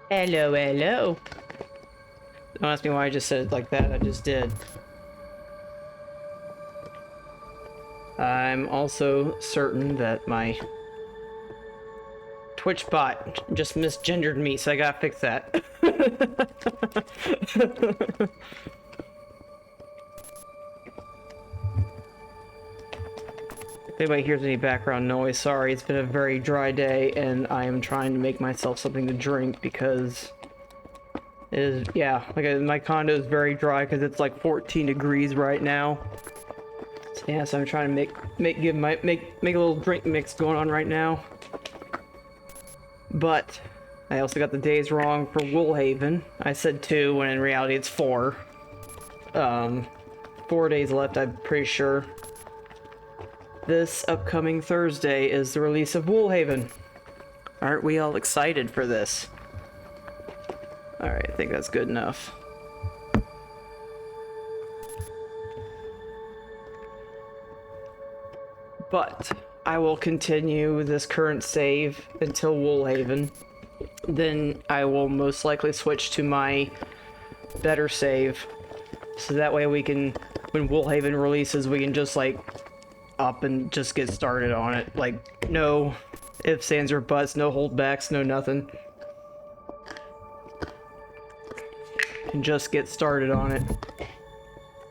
Hello, hello. Don't ask me why I just said it like that, I just did. I'm also certain that my Twitch bot just misgendered me, so I gotta fix that. If anybody hears any background noise, sorry, it's been a very dry day and I am trying to make myself something to drink because it is, yeah, like my condo is very dry because it's like 14 degrees right now. So, yeah, so I'm trying to make a little drink mix going on right now. But I also got the days wrong for Woolhaven. I said 2 when in reality it's 4. 4 days left, I'm pretty sure. This upcoming Thursday is the release of Woolhaven. Aren't we all excited for this? Alright, I think that's good enough. But I will continue this current save until Woolhaven. Then I will most likely switch to my better save. So that way we can, when Woolhaven releases, we can just like up and just get started on it. Like, no ifs, ands, or buts, no holdbacks, no nothing. And just get started on it.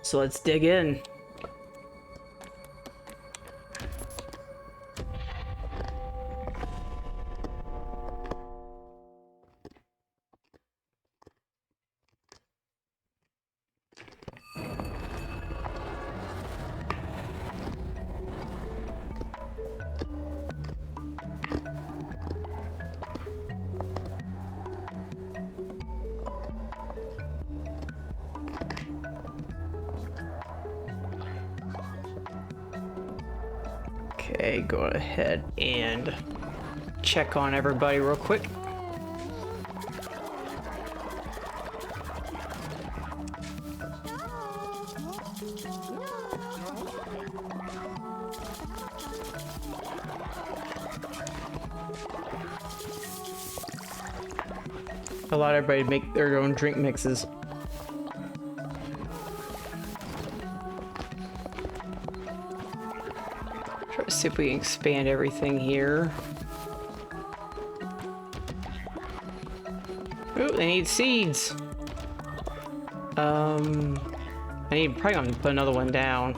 So let's dig in. Okay, go ahead and check on everybody real quick. Allowed everybody to make their own drink mixes. Try to see if we can expand everything here. Ooh, they need seeds. I need probably gonna put another one down.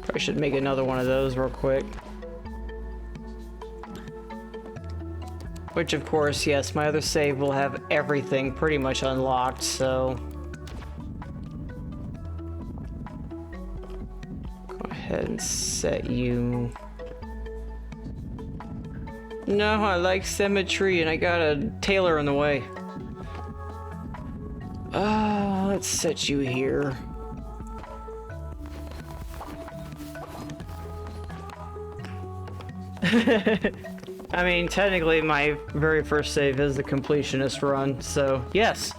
Probably should make another one of those real quick. Which, of course, yes, my other save will have everything pretty much unlocked, so... Go ahead and set you... No, I like symmetry, and I got a tailor in the way. Let's set you here. I mean, technically, my very first save is the completionist run, so yes.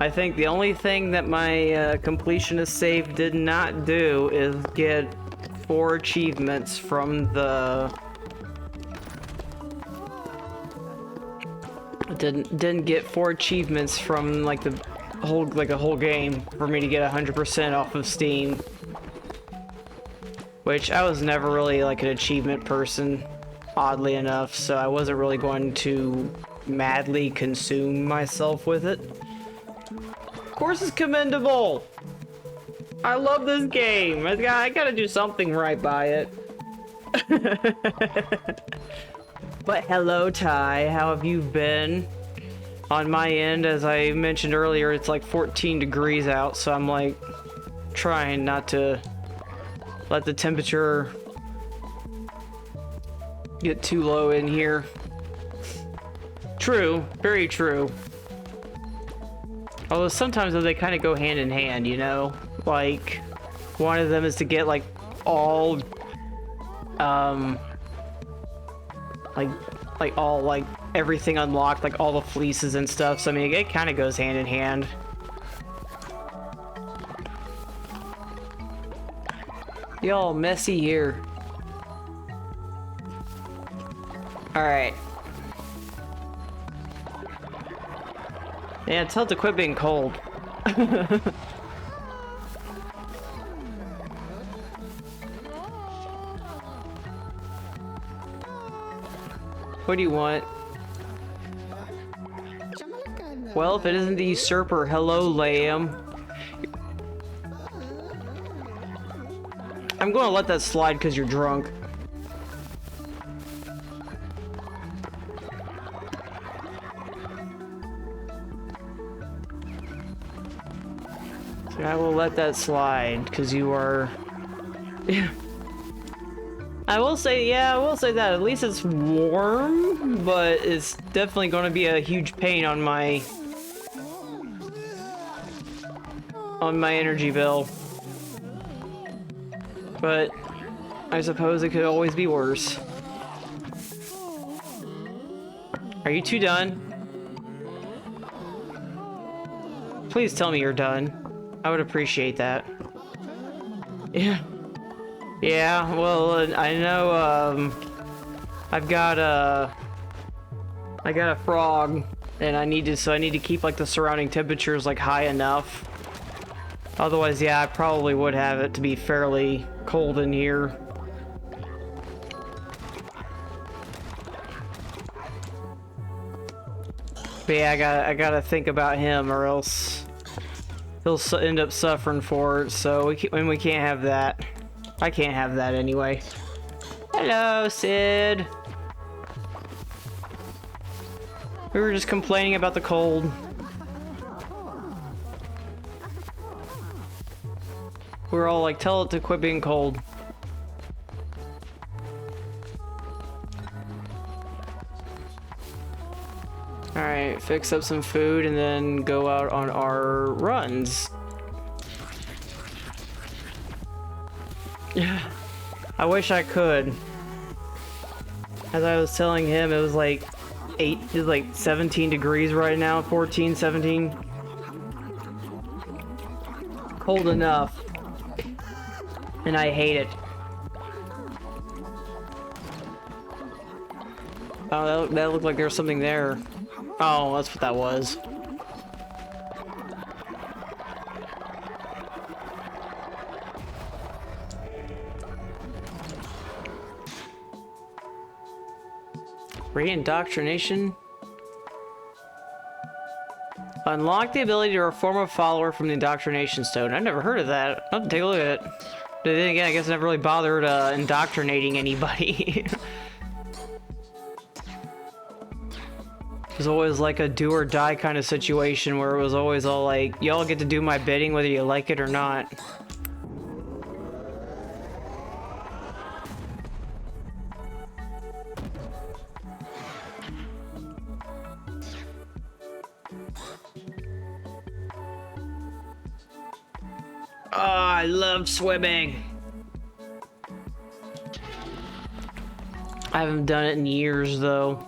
I think the only thing that my completionist save did not do is get 4 achievements from the... Didn't get 4 achievements from like the whole game for me to get 100% off of Steam. Which I was never really like an achievement person, oddly enough, so I wasn't really going to madly consume myself with it. Of course it's commendable! I love this game! I gotta do something right by it. But hello, Ty, how have you been? On my end, as I mentioned earlier, it's like 14 degrees out, so I'm like trying not to let the temperature get too low in here. True, very true. Although sometimes they kind of go hand in hand, you know? Like, one of them is to get like all, like everything unlocked, like all the fleeces and stuff. So I mean, it kind of goes hand in hand. Y'all messy here. Alright. Yeah, tell it to quit being cold. What do you want? Well, if it isn't the usurper, hello, lamb. I'm gonna let that slide because you're drunk. So I will let that slide because you are... Yeah. I will say, yeah, I will say that. At least it's warm, but it's definitely going to be a huge pain on my energy bill. But I suppose it could always be worse. Are you two done? Please tell me you're done. I would appreciate that. Yeah. Yeah, well, I know, I got a frog, and I need to keep, like, the surrounding temperatures, like, high enough. Otherwise, yeah, I probably would have it to be fairly cold in here. But yeah, I gotta think about him, or else he'll end up suffering for it, so we can't have that. I can't have that anyway. Hello, Sid. We were just complaining about the cold. We were all like, tell it to quit being cold. Alright, fix up some food and then go out on our runs. Yeah, I wish I could. As I was telling him, it was like 17 degrees right now, 14, 17. Cold enough. And I hate it. Oh, that looked like there was something there. Oh, that's what that was. Re-indoctrination? Unlock the ability to reform a follower from the indoctrination stone. I've never heard of that. I'll have to take a look at it. But then again, I guess I never really bothered indoctrinating anybody. It was always like a do or die kind of situation where it was always all like, y'all get to do my bidding whether you like it or not. Oh, I love swimming. I haven't done it in years though.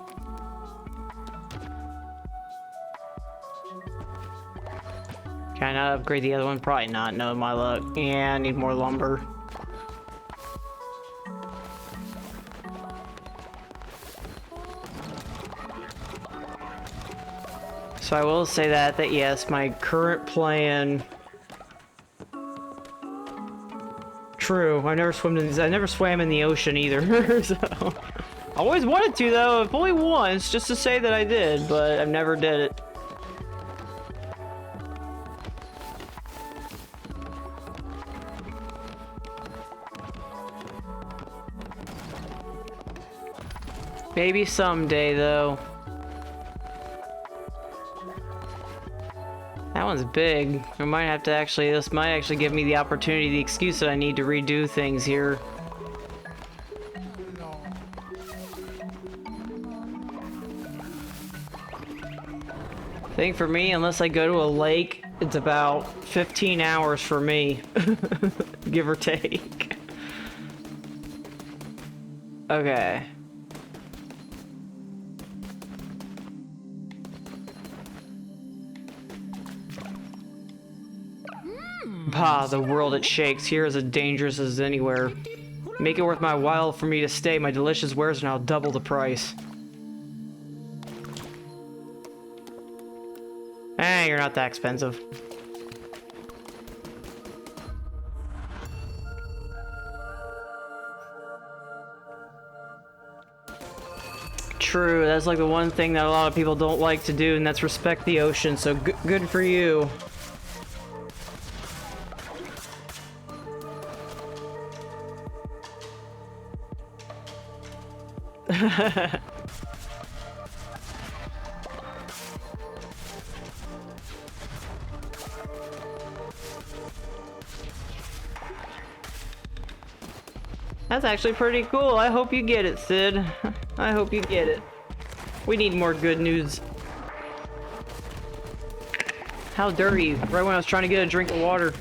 Can I not upgrade the other one? Probably not. No, my luck. Yeah, I need more lumber. So I will say that yes, my current plan. True. I never swam in the ocean either. So I always wanted to though, if only once, just to say that I did, but I never did it. Maybe someday, though. That one's big. I might have to actually, this might actually give me the opportunity, the excuse that I need to redo things here. I think for me, unless I go to a lake, it's about 15 hours for me. Give or take. Okay. Ah, the world it shakes. Here is as dangerous as anywhere. Make it worth my while for me to stay. My delicious wares are now double the price. You're not that expensive. True, that's like the one thing that a lot of people don't like to do, and that's respect the ocean, so good for you. That's actually pretty cool. I hope you get it, Sid. I hope you get it. We need more good news. How dirty, right when I was trying to get a drink of water.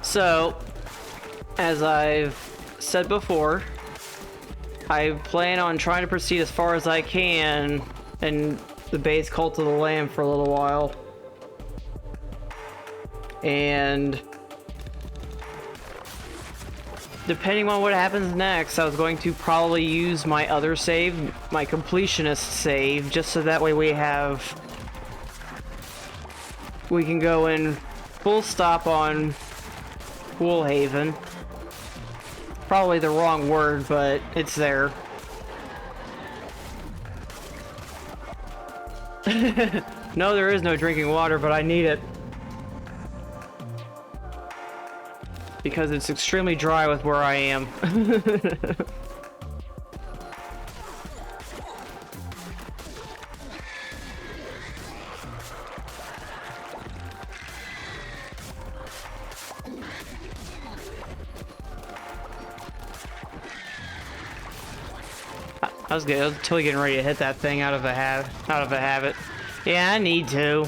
So, as I've said before, I plan on trying to proceed as far as I can in the base Cult of the Lamb for a little while. And depending on what happens next, I was going to probably use my other save, my completionist save, just so that way we can go in full stop on Woolhaven. Probably the wrong word, but it's there. No, there is no drinking water, but I need it. Because it's extremely dry with where I am. I was totally getting ready to hit that thing out of a habit. Yeah, I need to.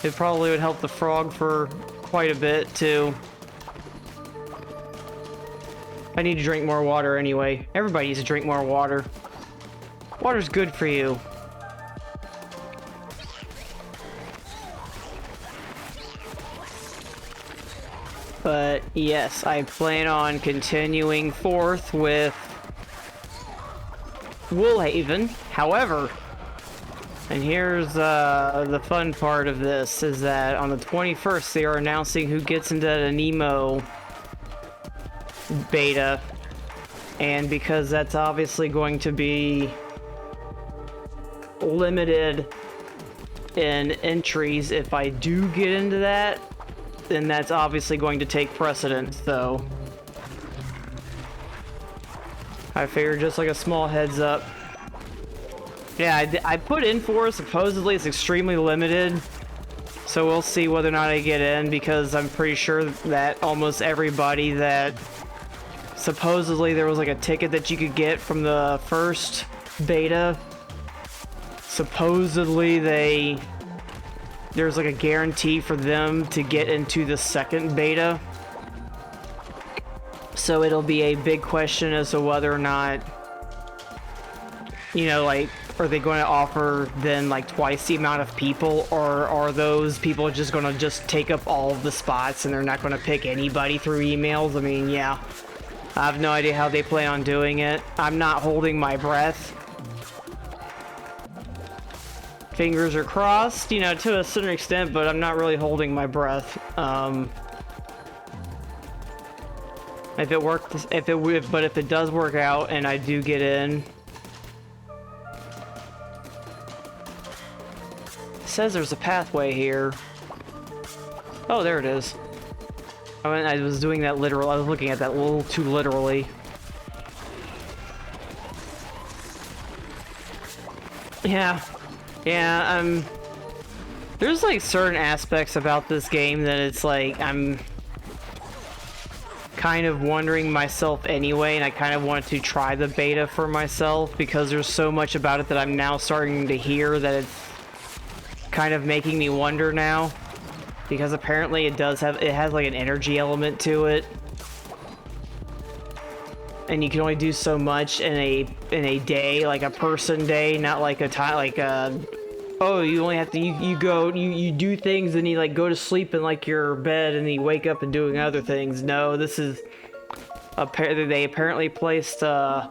It probably would help the frog for quite a bit too. I need to drink more water anyway. Everybody needs to drink more water. Water's good for you. But yes, I plan on continuing forth with Woolhaven. However, and here's the fun part of this, is that on the 21st they are announcing who gets into the Nemo beta, and because that's obviously going to be limited in entries, if I do get into that, then that's obviously going to take precedence, so I figured just like a small heads up. Yeah, I put in for, supposedly it's extremely limited, so we'll see whether or not I get in, because I'm pretty sure that almost everybody that supposedly there was like a ticket that you could get from the first beta, supposedly there's like a guarantee for them to get into the second beta. So it'll be a big question as to whether or not, you know, like, are they going to offer then like twice the amount of people, or are those people just going to just take up all of the spots and they're not going to pick anybody through emails? I mean, yeah, I have no idea how they plan on doing it. I'm not holding my breath. Fingers are crossed, you know, to a certain extent, but I'm not really holding my breath. If it works, but if it does work out and I do get in, it says there's a pathway here. Oh, there it is. I was doing that literal. I was looking at that a little too literally. Yeah. There's like certain aspects about this game that it's like I'm kind of wondering myself anyway, and I kind of wanted to try the beta for myself because there's so much about it that I'm now starting to hear that it's kind of making me wonder now, because apparently it has like an energy element to it, and you can only do so much in a day, like a person day, not like a time, like a oh, you only have to, you do things and you like go to sleep in like your bed and you wake up and doing other things. No, this is, they apparently placed a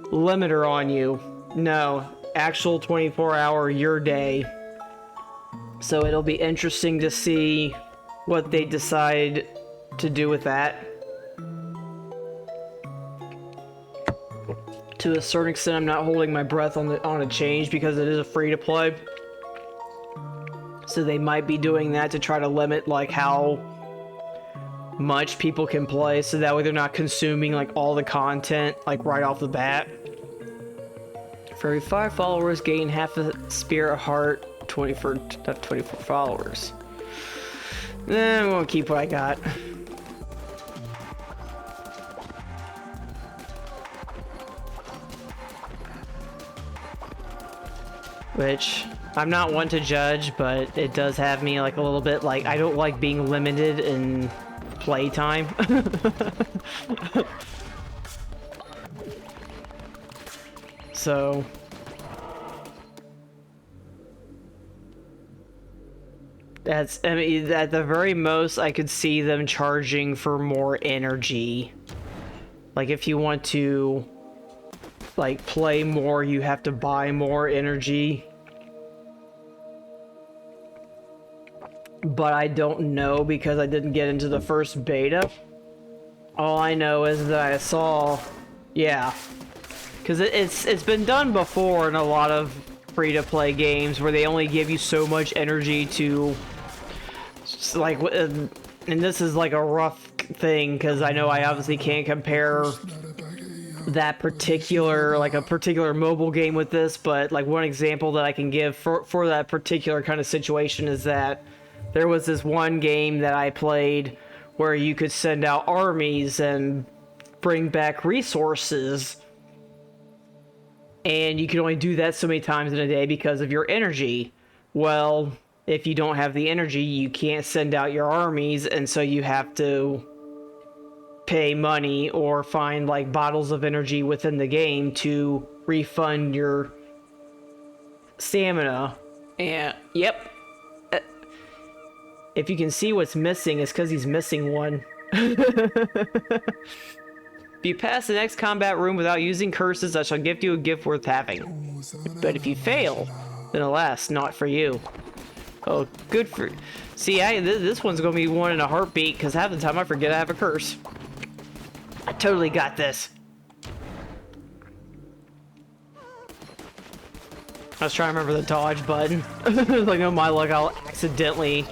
limiter on you. No, actual 24-hour your day. So it'll be interesting to see what they decide to do with that. To a certain extent, I'm not holding my breath on a change because it is a free-to-play. So they might be doing that to try to limit like how much people can play, so that way they're not consuming like all the content like right off the bat. For every 5 followers, gain half a spirit heart. 24 followers. I'm gonna keep what I got. Which, I'm not one to judge, but it does have me like a little bit like, I don't like being limited in playtime. So... that's, I mean, at the very most, I could see them charging for more energy. Like, if you want to, like, play more, you have to buy more energy. But I don't know because I didn't get into the first beta. All I know is that I saw, yeah. Because it's been done before in a lot of free-to-play games where they only give you so much energy to... like, and this is like a rough thing because I know I obviously can't compare that particular, like a particular mobile game with this, but like one example that I can give for that particular kind of situation is that there was this one game that I played where you could send out armies and bring back resources, and you can only do that so many times in a day because of your energy. Well, if you don't have the energy, you can't send out your armies, and so you have to pay money or find like bottles of energy within the game to refund your stamina. And yep, if you can see what's missing, it's because he's missing one. If you pass the next combat room without using curses, I shall gift you a gift worth having. But if you fail, then alas, not for you. Oh, good for... See, this one's gonna be one in a heartbeat, because half the time I forget I have a curse. I totally got this. I was trying to remember the dodge button. Like, oh my luck, I'll accidentally...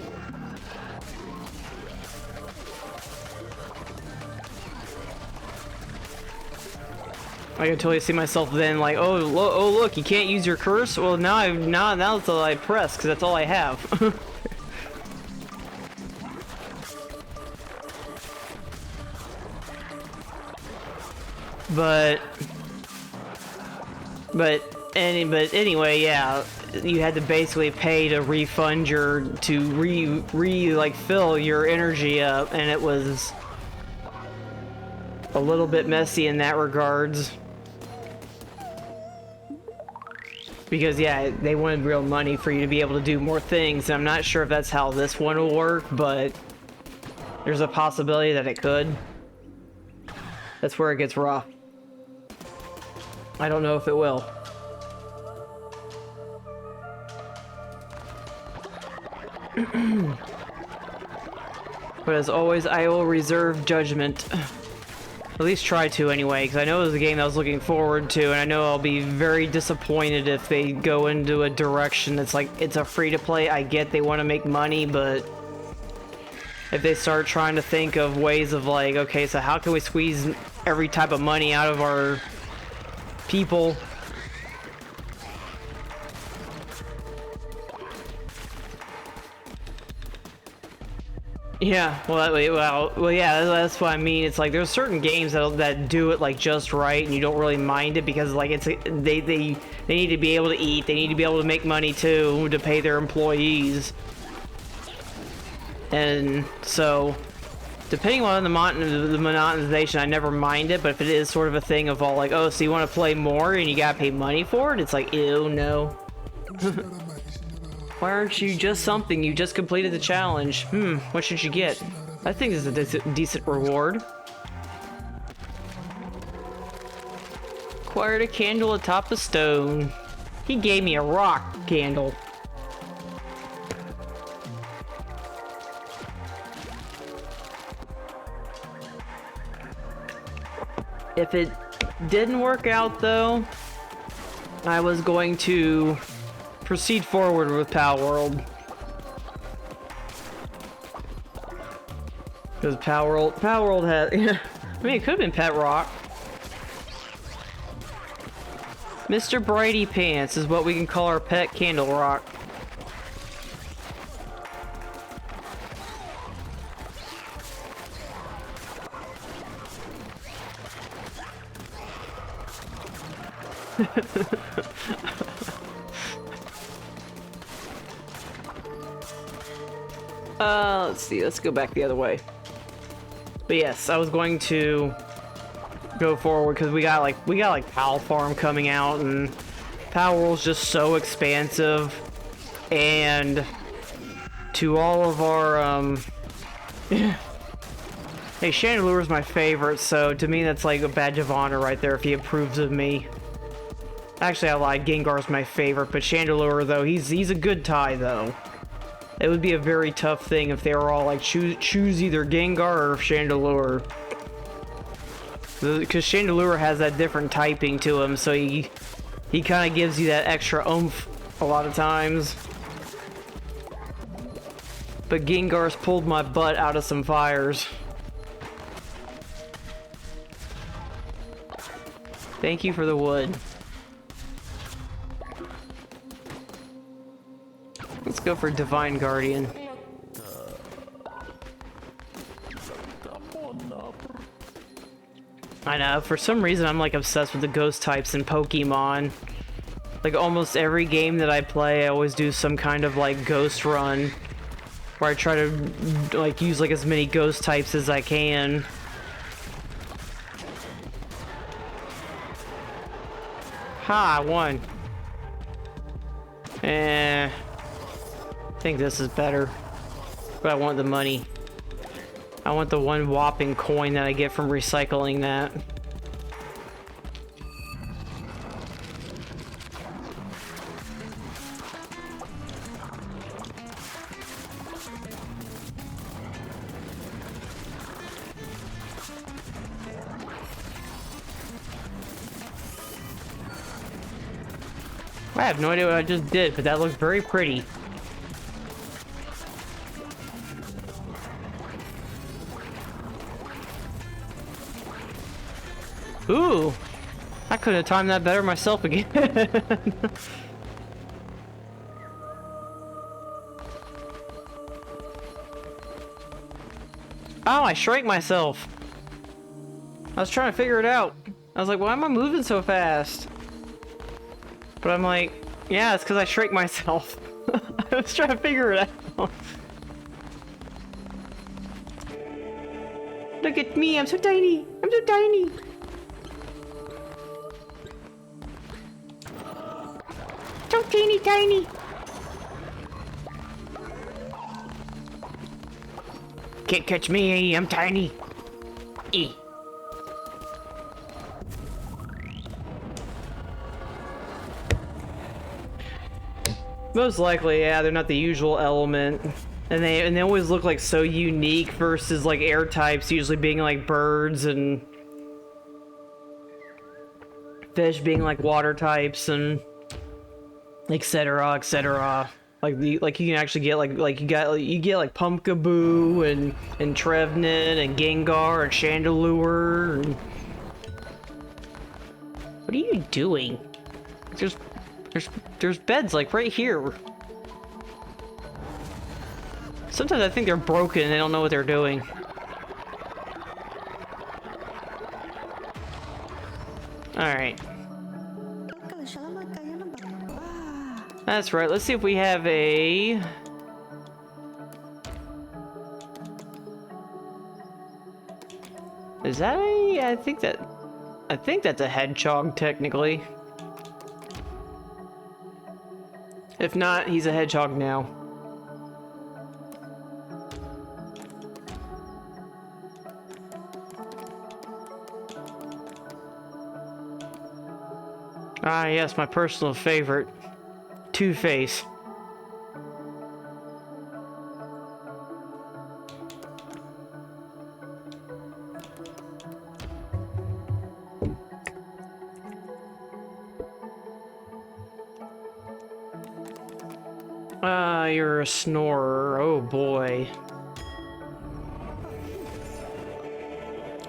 I can totally see myself then, like, oh look, you can't use your curse. Well, now it's all I press, because that's all I have. But anyway, yeah, you had to basically pay to refund your like fill your energy up, and it was a little bit messy in that regards. Because, yeah, they wanted real money for you to be able to do more things, and I'm not sure if that's how this one will work, but there's a possibility that it could. That's where it gets rough. I don't know if it will. But as always, I will reserve judgment. At least try to anyway, because I know it was a game I was looking forward to, and I know I'll be very disappointed if they go into a direction that's like, it's a free-to-play. I get they want to make money, but if they start trying to think of ways of like, okay, so how can we squeeze every type of money out of our people? Yeah, well, yeah, that's what I mean. It's like there's certain games that do it like just right, and you don't really mind it because like they need to be able to eat, they need to be able to make money too to pay their employees, and so depending on the monetization, I never mind it. But if it is sort of a thing of all like, oh, so you want to play more and you gotta pay money for it, it's like, ew, no. Why aren't you just something? You just completed the challenge. What should you get? I think this is a decent reward. Acquired a candle atop a stone. He gave me a rock candle. If it didn't work out though, I was going to proceed forward with Pal World. Because Pal World had, I mean, it could have been Pet Rock. Mr. Brighty Pants is what we can call our pet Candle Rock. Let's see, let's go back the other way. But yes, I was going to go forward because we got like Pal Farm coming out, and Pal World's just so expansive, and to all of our hey, Chandelure's my favorite, so to me that's like a badge of honor right there if he approves of me. Actually, I lied, Gengar's my favorite, but Chandelure though, he's a good tie though. It would be a very tough thing if they were all like choose either Gengar or Chandelure. Because Chandelure has that different typing to him, so he kind of gives you that extra oomph a lot of times. But Gengar's pulled my butt out of some fires. Thank you for the wood. Let's go for Divine Guardian. I know, for some reason I'm like obsessed with the ghost types in Pokemon. Like almost every game that I play, I always do some kind of like ghost run where I try to like use like as many ghost types as I can. Ha, I won. I think this is better, but I want the money. I want the one whopping coin that I get from recycling that. I have no idea what I just did, but that looks very pretty. Ooh! I could have timed that better myself again. Oh, I shrank myself. I was trying to figure it out. I was like, why am I moving so fast? But I'm like, yeah, it's because I shrank myself. I was trying to figure it out. Look at me, I'm so tiny. I'm so tiny. So teeny tiny. Can't catch me, I'm tiny. E. Most likely, yeah, they're not the usual element. And they always look like so unique versus like air types usually being like birds and fish being like water types and etc, etc. Like you can actually get you get like Pumpkaboo and Trevenant and Gengar and Chandelure and... What are you doing? There's beds like right here. Sometimes I think they're broken and they don't know what they're doing. Alright. That's right, let's see if we have a... Is that a... I think that's a hedgehog, technically. If not, he's a hedgehog now. Ah, yes, my personal favorite. Two-Face. You're a snorer. Oh boy.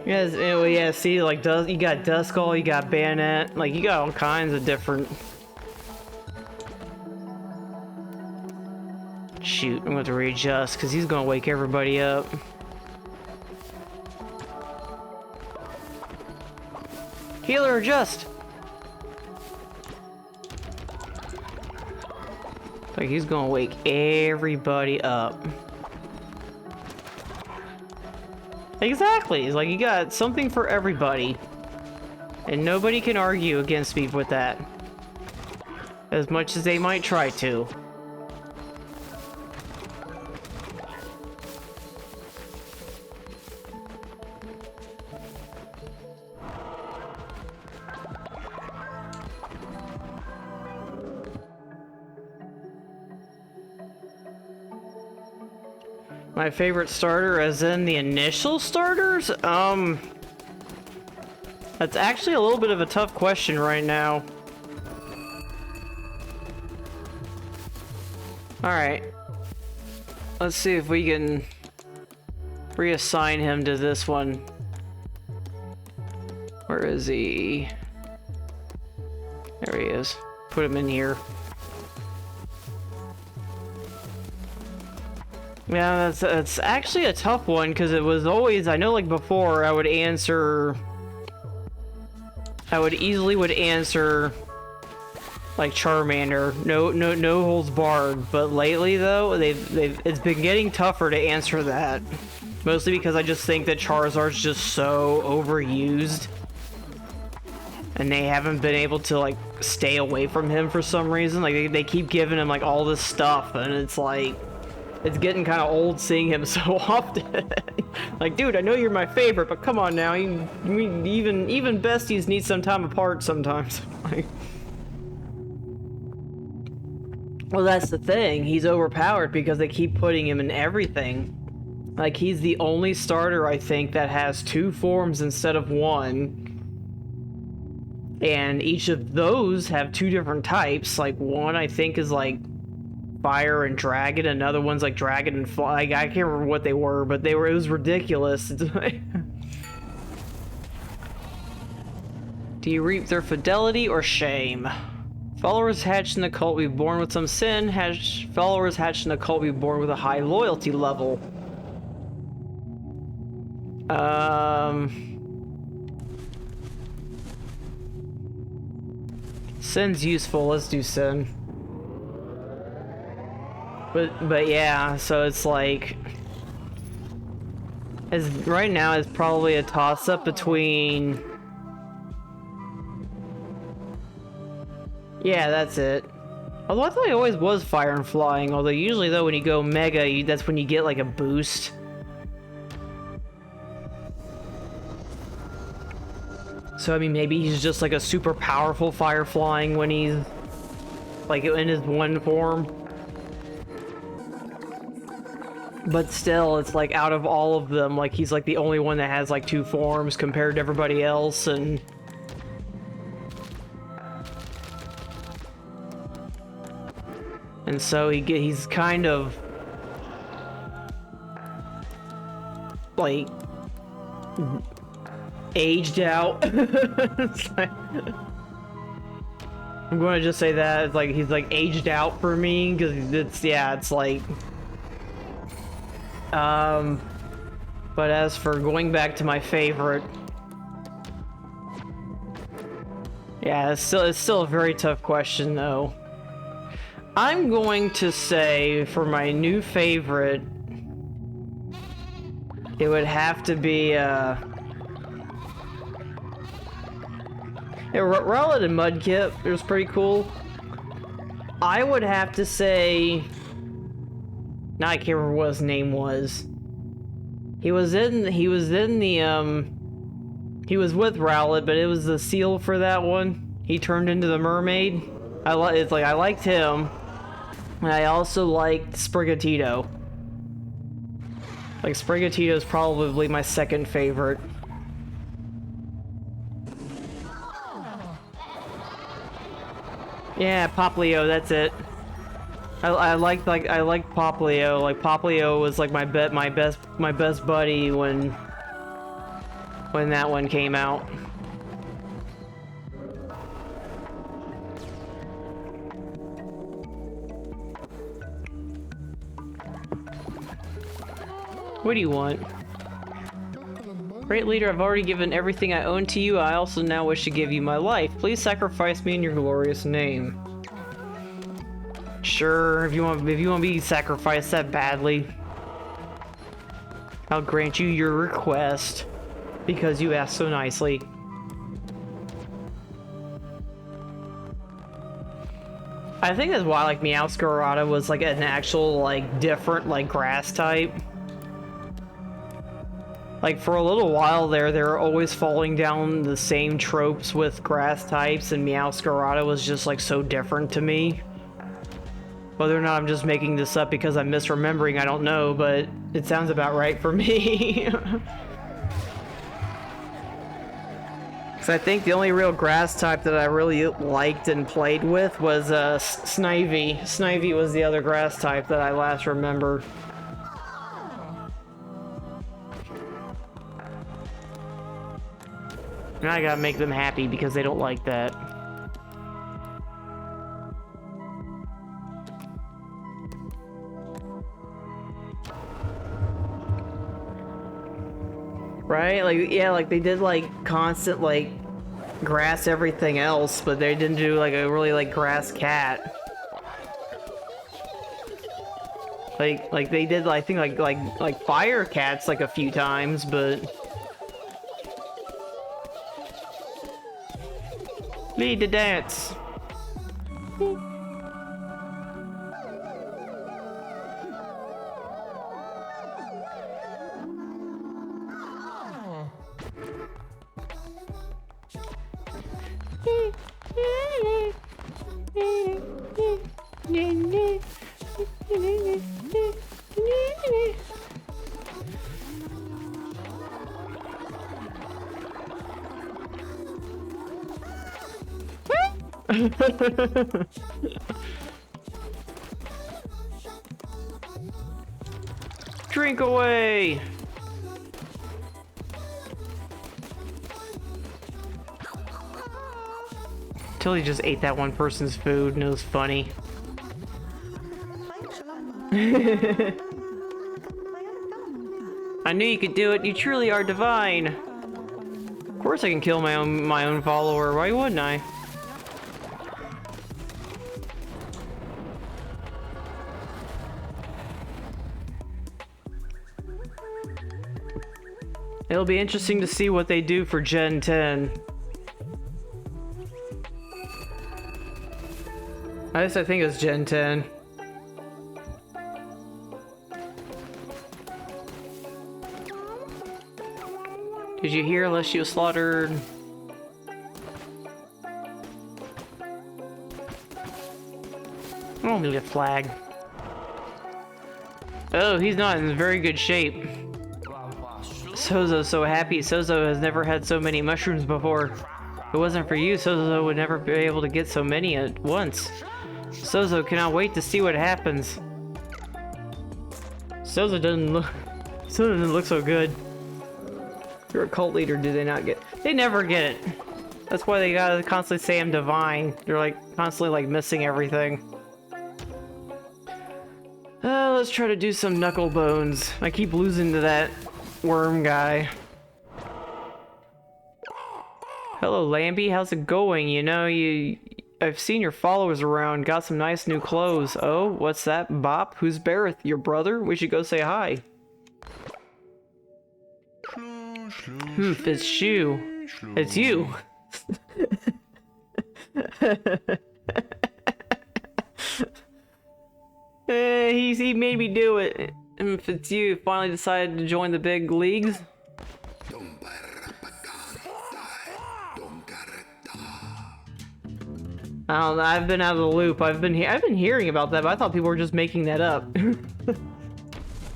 Yes, well, yeah, see, like, you got Duskull, you got Bayonet, like, you got all kinds of different... Shoot, I'm gonna have to readjust, because he's gonna wake everybody up. Healer, adjust! Like, he's gonna wake everybody up. Exactly! It's like, you got something for everybody. And nobody can argue against me with that. As much as they might try to. My favorite starter, as in the initial starters? That's actually a little bit of a tough question right now. Alright. Let's see if we can reassign him to this one. Where is he? There he is. Put him in here. Yeah, that's actually a tough one, because it was always, I know, like, before, I would easily answer, like, Charmander, no holds barred, but lately, though, it's been getting tougher to answer that, mostly because I just think that Charizard's just so overused, and they haven't been able to, like, stay away from him for some reason. Like, they keep giving him, like, all this stuff, and it's like... It's getting kind of old seeing him so often. Like, dude, I know you're my favorite, but come on now. Even besties need some time apart sometimes. Like, well, that's the thing. He's overpowered because they keep putting him in everything. Like, he's the only starter, I think, that has 2 forms instead of 1. And each of those have 2 different types. Like, one, I think, is, like, fire and dragon, another one's like dragon and fly. I can't remember what they were, but it was ridiculous. Do you reap their fidelity or shame? Followers hatched in the cult will be born with some sin. Followers hatched in the cult will be born with a high loyalty level. Sin's useful. Let's do sin. But yeah, so it's like, right now it's probably a toss-up between, yeah, that's it. Although I thought he always was fire and flying, although usually though when you go mega, that's when you get like a boost. So I mean, maybe he's just like a super powerful fire flying when he's like in his one form. But still, it's like out of all of them, like he's like the only one that has like 2 forms compared to everybody else, and so he's kind of like aged out. Like, I'm going to just say that it's like he's like aged out for me, because it's like. But as for going back to my favorite, yeah, it's still a very tough question though. I'm going to say for my new favorite, it would have to be Rowlet and Mudkip. It was pretty cool. I would have to say... Now I can't remember what his name was. He was with Rowlet, but it was the seal for that one. He turned into the mermaid. I liked him. And I also liked Sprigatito. Like, Sprigatito's probably my second favorite. Yeah, Poplio, that's it. I liked Poplio. Like, Poplio was like my best buddy when that one came out. What do you want? Great leader, I've already given everything I own to you. I also now wish to give you my life. Please sacrifice me in your glorious name. Sure, if you want to be sacrificed that badly, I'll grant you your request because you asked so nicely. I think that's why like Meowscarada was like an actual like different like grass type. Like, for a little while there, they were always falling down the same tropes with grass types, and Meowscarada was just, like, so different to me. Whether or not I'm just making this up because I'm misremembering, I don't know, but it sounds about right for me. Because I think the only real grass type that I really liked and played with was Snivy. Snivy was the other grass type that I last remembered. Now I gotta make them happy because they don't like that. Right? Like, yeah, like they did like constant like grass everything else, but they didn't do like a really like grass cat. Like they did, I think like fire cats like a few times, but need to dance. Drink away! Tilly just ate that one person's food and it was funny. I knew you could do it. You truly are divine. Of course I can kill my own follower. Why wouldn't I? It'll be interesting to see what they do for Gen 10. At least I think it's Gen 10. Did you hear? Unless she was slaughtered. Oh, we get flag. Oh, he's not in very good shape. Sozo's so happy. Sozo has never had so many mushrooms before. If it wasn't for you, Sozo would never be able to get so many at once. Sozo cannot wait to see what happens. Sozo doesn't look so good. You're a cult leader, do they not get? They never get it. That's why they gotta constantly say I'm divine. They're like constantly like missing everything. Let's try to do some knuckle bones. I keep losing to that worm guy. Hello, Lambie. How's it going? You know, I've seen your followers around. Got some nice new clothes. Oh, what's that? Bop? Who's Bareth? Your brother? We should go say hi. It's Shu. It's you. He made me do it. And if it's you finally decided to join the big leagues. I don't know, I've been out of the loop. I've been hearing about that, but I thought people were just making that up.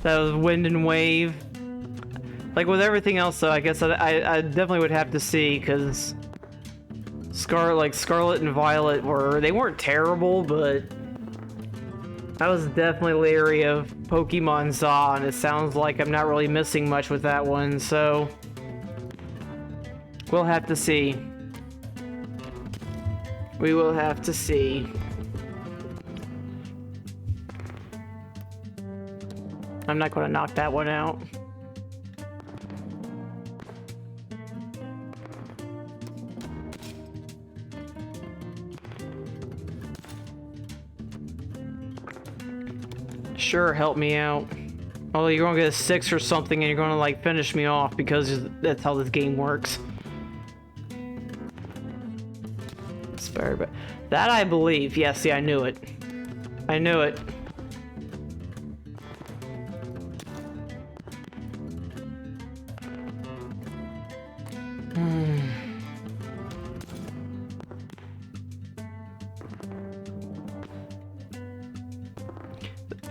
That was Wind and Wave. Like with everything else, though, I guess I definitely would have to see, because Scarlet and Violet weren't terrible, but I was definitely leery of Pokemon Za, and it sounds like I'm not really missing much with that one, so we'll have to see. We will have to see. I'm not going to knock that one out. Sure, help me out. Although you're gonna get a 6 or something and you're gonna like finish me off because that's how this game works. Spare, but that I believe. Yeah, see, I knew it. I knew it.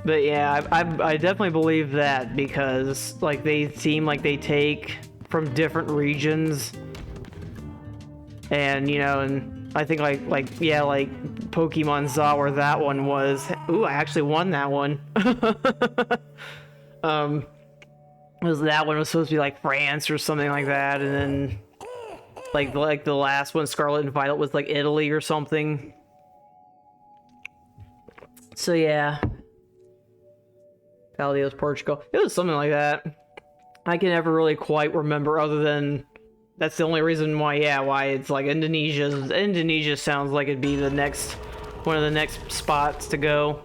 But yeah, I definitely believe that, because like they seem like they take from different regions, and you know, and I think like Pokemon Za, where that one was. Ooh, I actually won that one. Was that one was supposed to be like France or something like that, and then like the last one, Scarlet and Violet, was like Italy or something. So yeah. Valdio's Portugal. It was something like that. I can never really quite remember, other than that's the only reason why it's like Indonesia sounds like it'd be one of the next spots to go.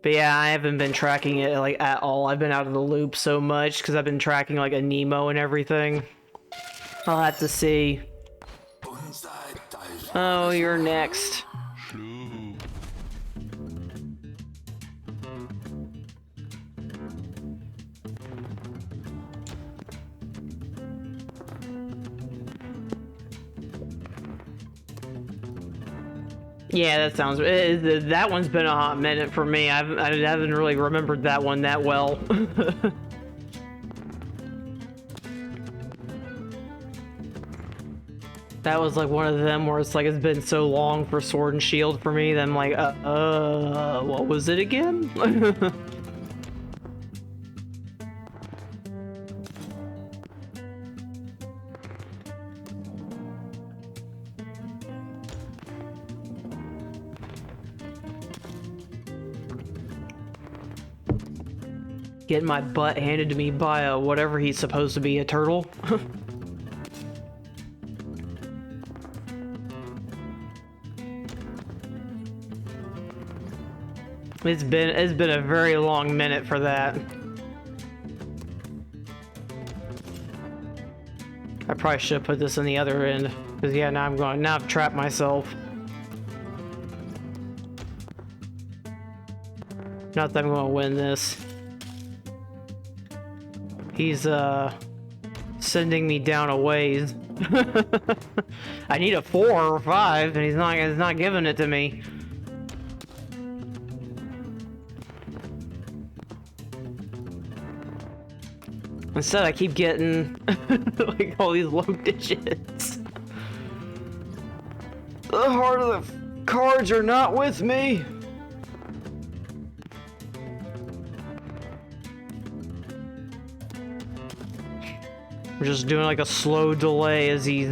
But yeah, I haven't been tracking it like at all. I've been out of the loop so much because I've been tracking like a Nemo and everything. I'll have to see. Oh, you're next. Yeah, that sounds. That one's been a hot minute for me. I haven't really remembered that one that well. That was like one of them where it's like it's been so long for Sword and Shield for me that I'm like, what was it again? Getting my butt handed to me by whatever he's supposed to be, a turtle. It's been a very long minute for that. I probably should put this in the other end, because yeah, now I've trapped myself. Not that I'm gonna win this. He's sending me down a ways. I need a 4 or 5, and he's not giving it to me. Instead, I keep getting like all these low digits. The heart of the cards are not with me. We're just doing like a slow delay as he...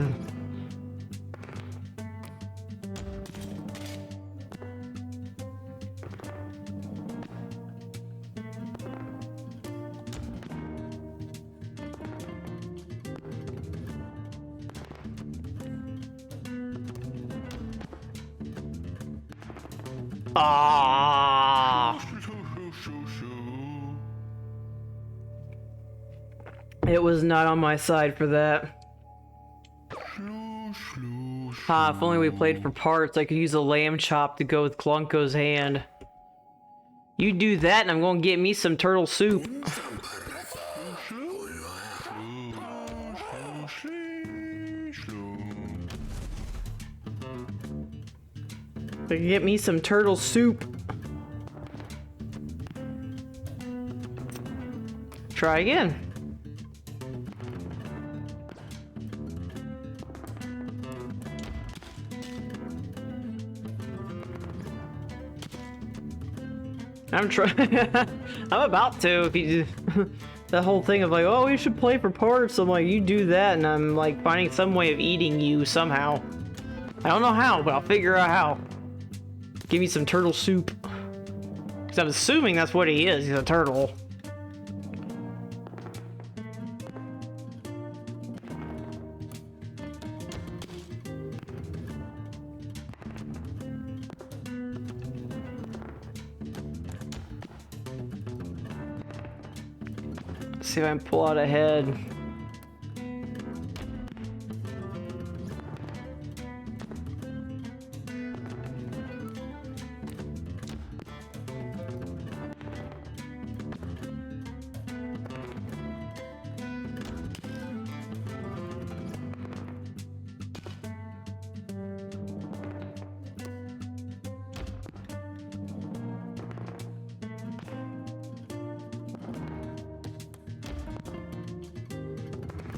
Ah! It was not on my side for that. Ah, if only we played for parts, I could use a lamb chop to go with Glunko's hand. You do that, and I'm gonna get me some turtle soup. Get me some turtle soup. Try again. I'm trying. I'm about to. If you the whole thing of like, oh, we should play for parts. I'm like, you do that, and I'm like finding some way of eating you somehow. I don't know how, but I'll figure out how. Give me some turtle soup. Because I'm assuming that's what he is. He's a turtle. Let's see if I can pull out a head.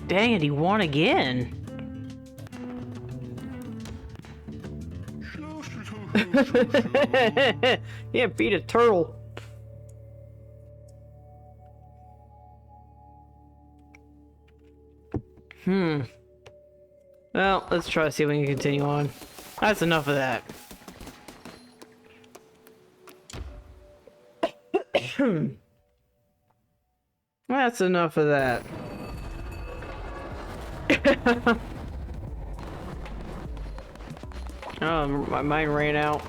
Dang it, he won again. Yeah, beat a turtle. Well, let's try to see if we can continue on. That's enough of that. That's enough of that. Oh, my mind ran out.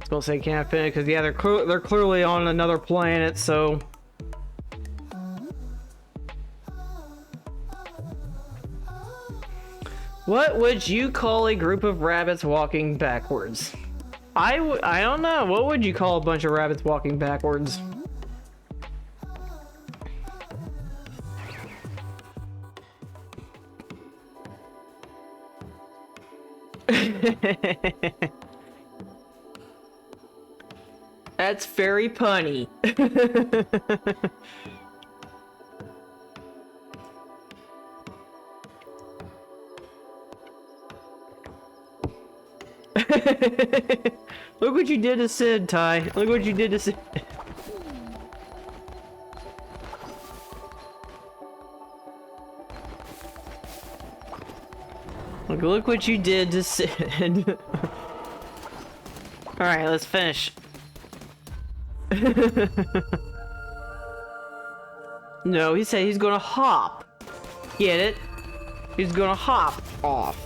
I was gonna say can't finish because yeah, they're clearly on another planet, so. What would you call a group of rabbits walking backwards? I don't know. What would you call a bunch of rabbits walking backwards? That's very punny. Look what you did to Sid, Ty. Look what you did to Sid. Look what you did to Sid. Alright, let's finish. No, he said he's gonna hop. Get it? He's gonna hop off.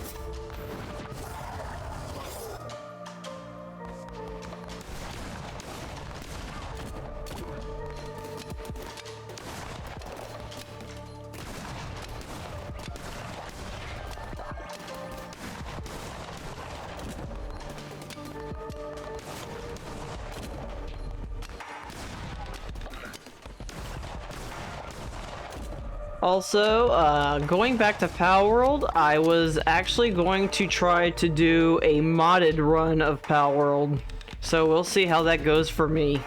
Also, going back to Power World, I was actually going to try to do a modded run of Power World. So we'll see how that goes for me.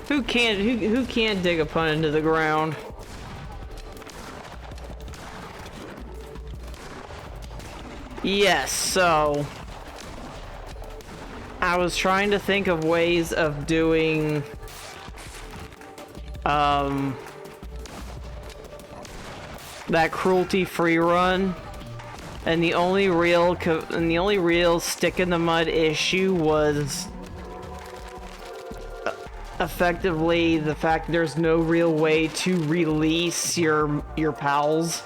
Who can't dig a pun into the ground? Yes, so I was trying to think of ways of doing that cruelty-free run, and the only real stick in the mud issue was effectively the fact that there's no real way to release your pals.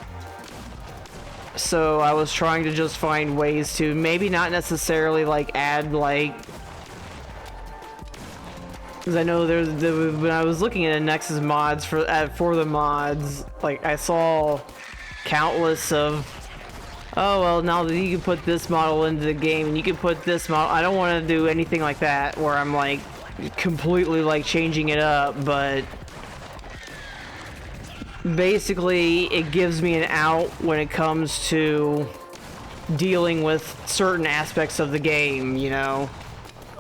So I was trying to just find ways to maybe not necessarily like add like, because I know there's when I was looking at Nexus mods for the mods, like I saw countless of, oh well, now that you can put this model into the game and you can put this model. I don't want to do anything like that where I'm like completely like changing it up, but basically it gives me an out when it comes to dealing with certain aspects of the game, you know?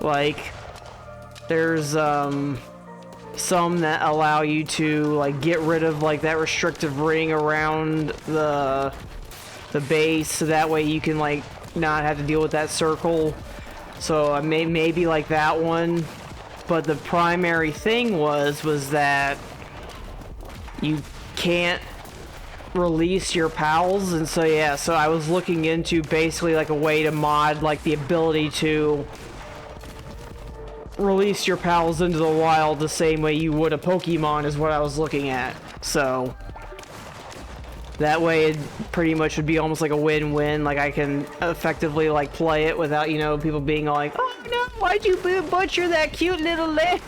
Like there's some that allow you to like get rid of like that restrictive ring around the base, so that way you can like not have to deal with that circle. So I maybe like that one, but the primary thing was that you can't release your pals, and so yeah, so I was looking into basically like a way to mod like the ability to release your pals into the wild the same way you would a Pokemon is what I was looking at. So that way it pretty much would be almost like a win-win. Like I can effectively like play it without, you know, people being all like, oh no, why'd you butcher that cute little lamb?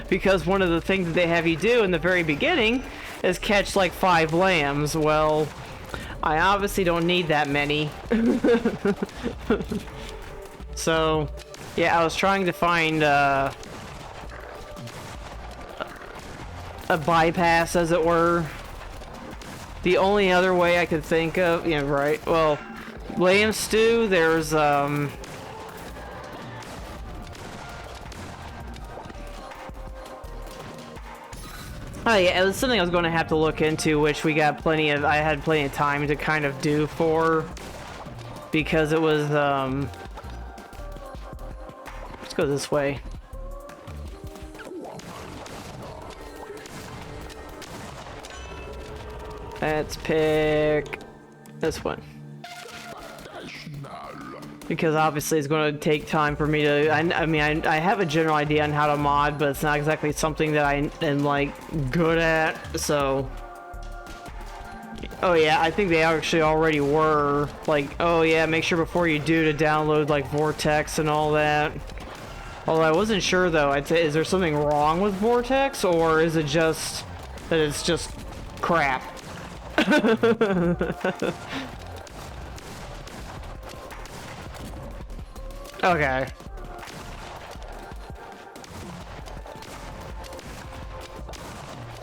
Because one of the things that they have you do in the very beginning is catch like 5 lambs. Well, I obviously don't need that many. So yeah, I was trying to find a bypass, as it were. The only other way I could think of, yeah, right, well, lamb stew, there's oh yeah, it was something I was going to have to look into, which I had plenty of time to kind of do for, because it was, let's go this way. Let's pick this one. Because obviously it's going to take time for me to, I mean, I have a general idea on how to mod, but it's not exactly something that I am like good at, so. Oh yeah, I think they actually already were, like, oh yeah, make sure before you do to download like Vortex and all that. Although I wasn't sure though, I'd say, is there something wrong with Vortex, or is it just that it's just crap? Okay.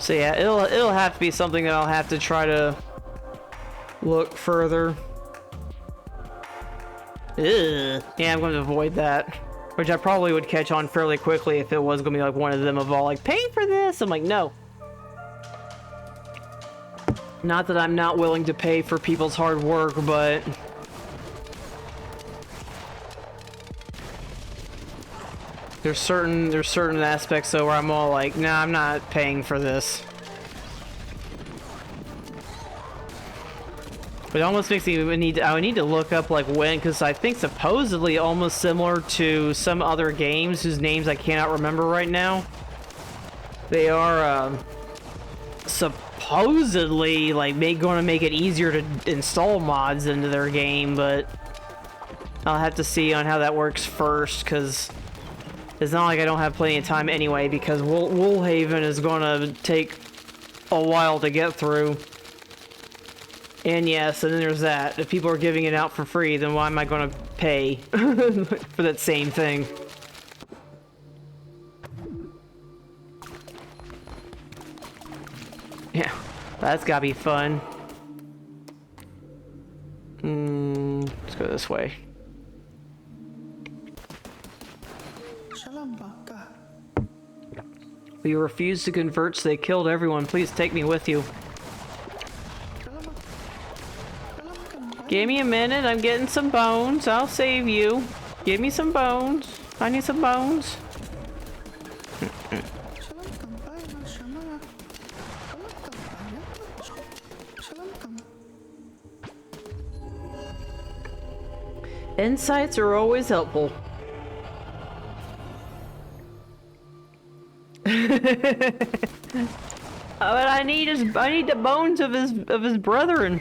So yeah, it'll have to be something that I'll have to try to look further. Ugh. Yeah, I'm going to avoid that. Which I probably would catch on fairly quickly if it was going to be like one of them of all like, pay for this! I'm like, no. Not that I'm not willing to pay for people's hard work, but there's certain aspects though where I'm all like, nah, I'm not paying for this. It almost makes me I need to look up like when, because I think supposedly almost similar to some other games whose names I cannot remember right now. They are supposedly like going to make it easier to install mods into their game, but I'll have to see on how that works first, because it's not like I don't have plenty of time anyway, because Woolhaven is going to take a while to get through. And yes, and then there's that. If people are giving it out for free, then why am I going to pay for that same thing? Yeah, that's gotta be fun. Let's go this way. We refused to convert, so they killed everyone. Please take me with you. Give me a minute, I'm getting some bones. I'll save you. Give me some bones. I need some bones. Insights are always helpful. But I need the bones of his brethren.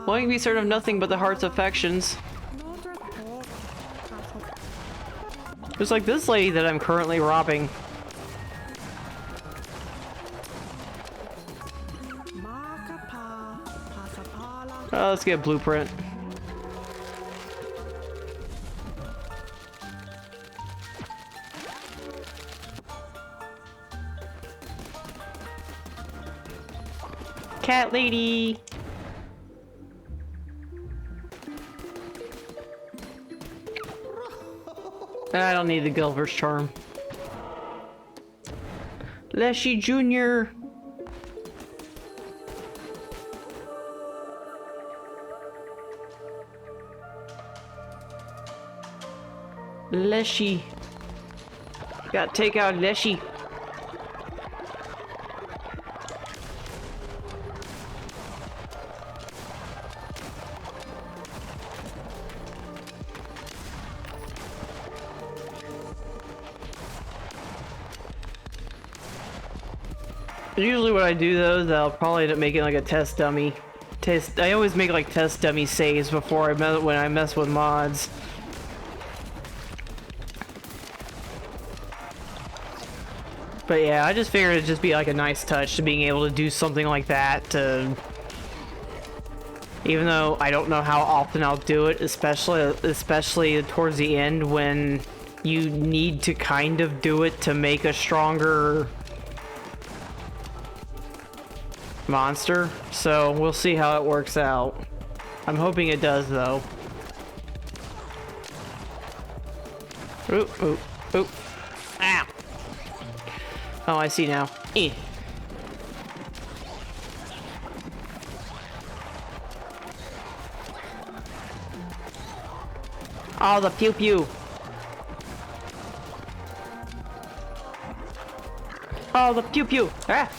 Wanting to be certain of nothing but the heart's affections. Just like this lady that I'm currently robbing. Oh, let's get a blueprint. Cat lady. I don't need the Gulliver's charm. Leshy Jr. Leshy. Gotta take out Leshy. Usually what I do though is I'll probably end up making like a test dummy. I always make like test dummy saves before when I mess with mods. But yeah, I just figured it'd just be like a nice touch to being able to do something like that to... Even though I don't know how often I'll do it, especially towards the end when you need to kind of do it to make a stronger monster. So we'll see how it works out. I'm hoping it does though. Oop, oop, oop. Ow. Oh, I see now. Eh. Oh, the pew pew. Oh, the pew pew. Ah.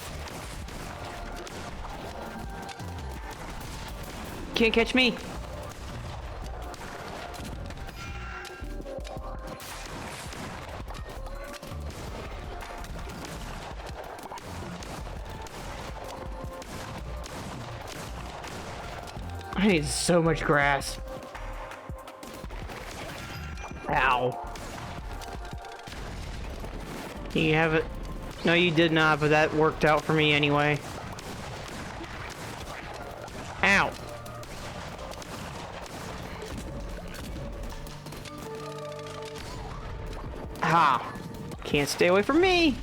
Can't catch me. I need so much grass. Ow. You have it? No, you did not, but that worked out for me anyway. Ow. Ha! Can't stay away from me!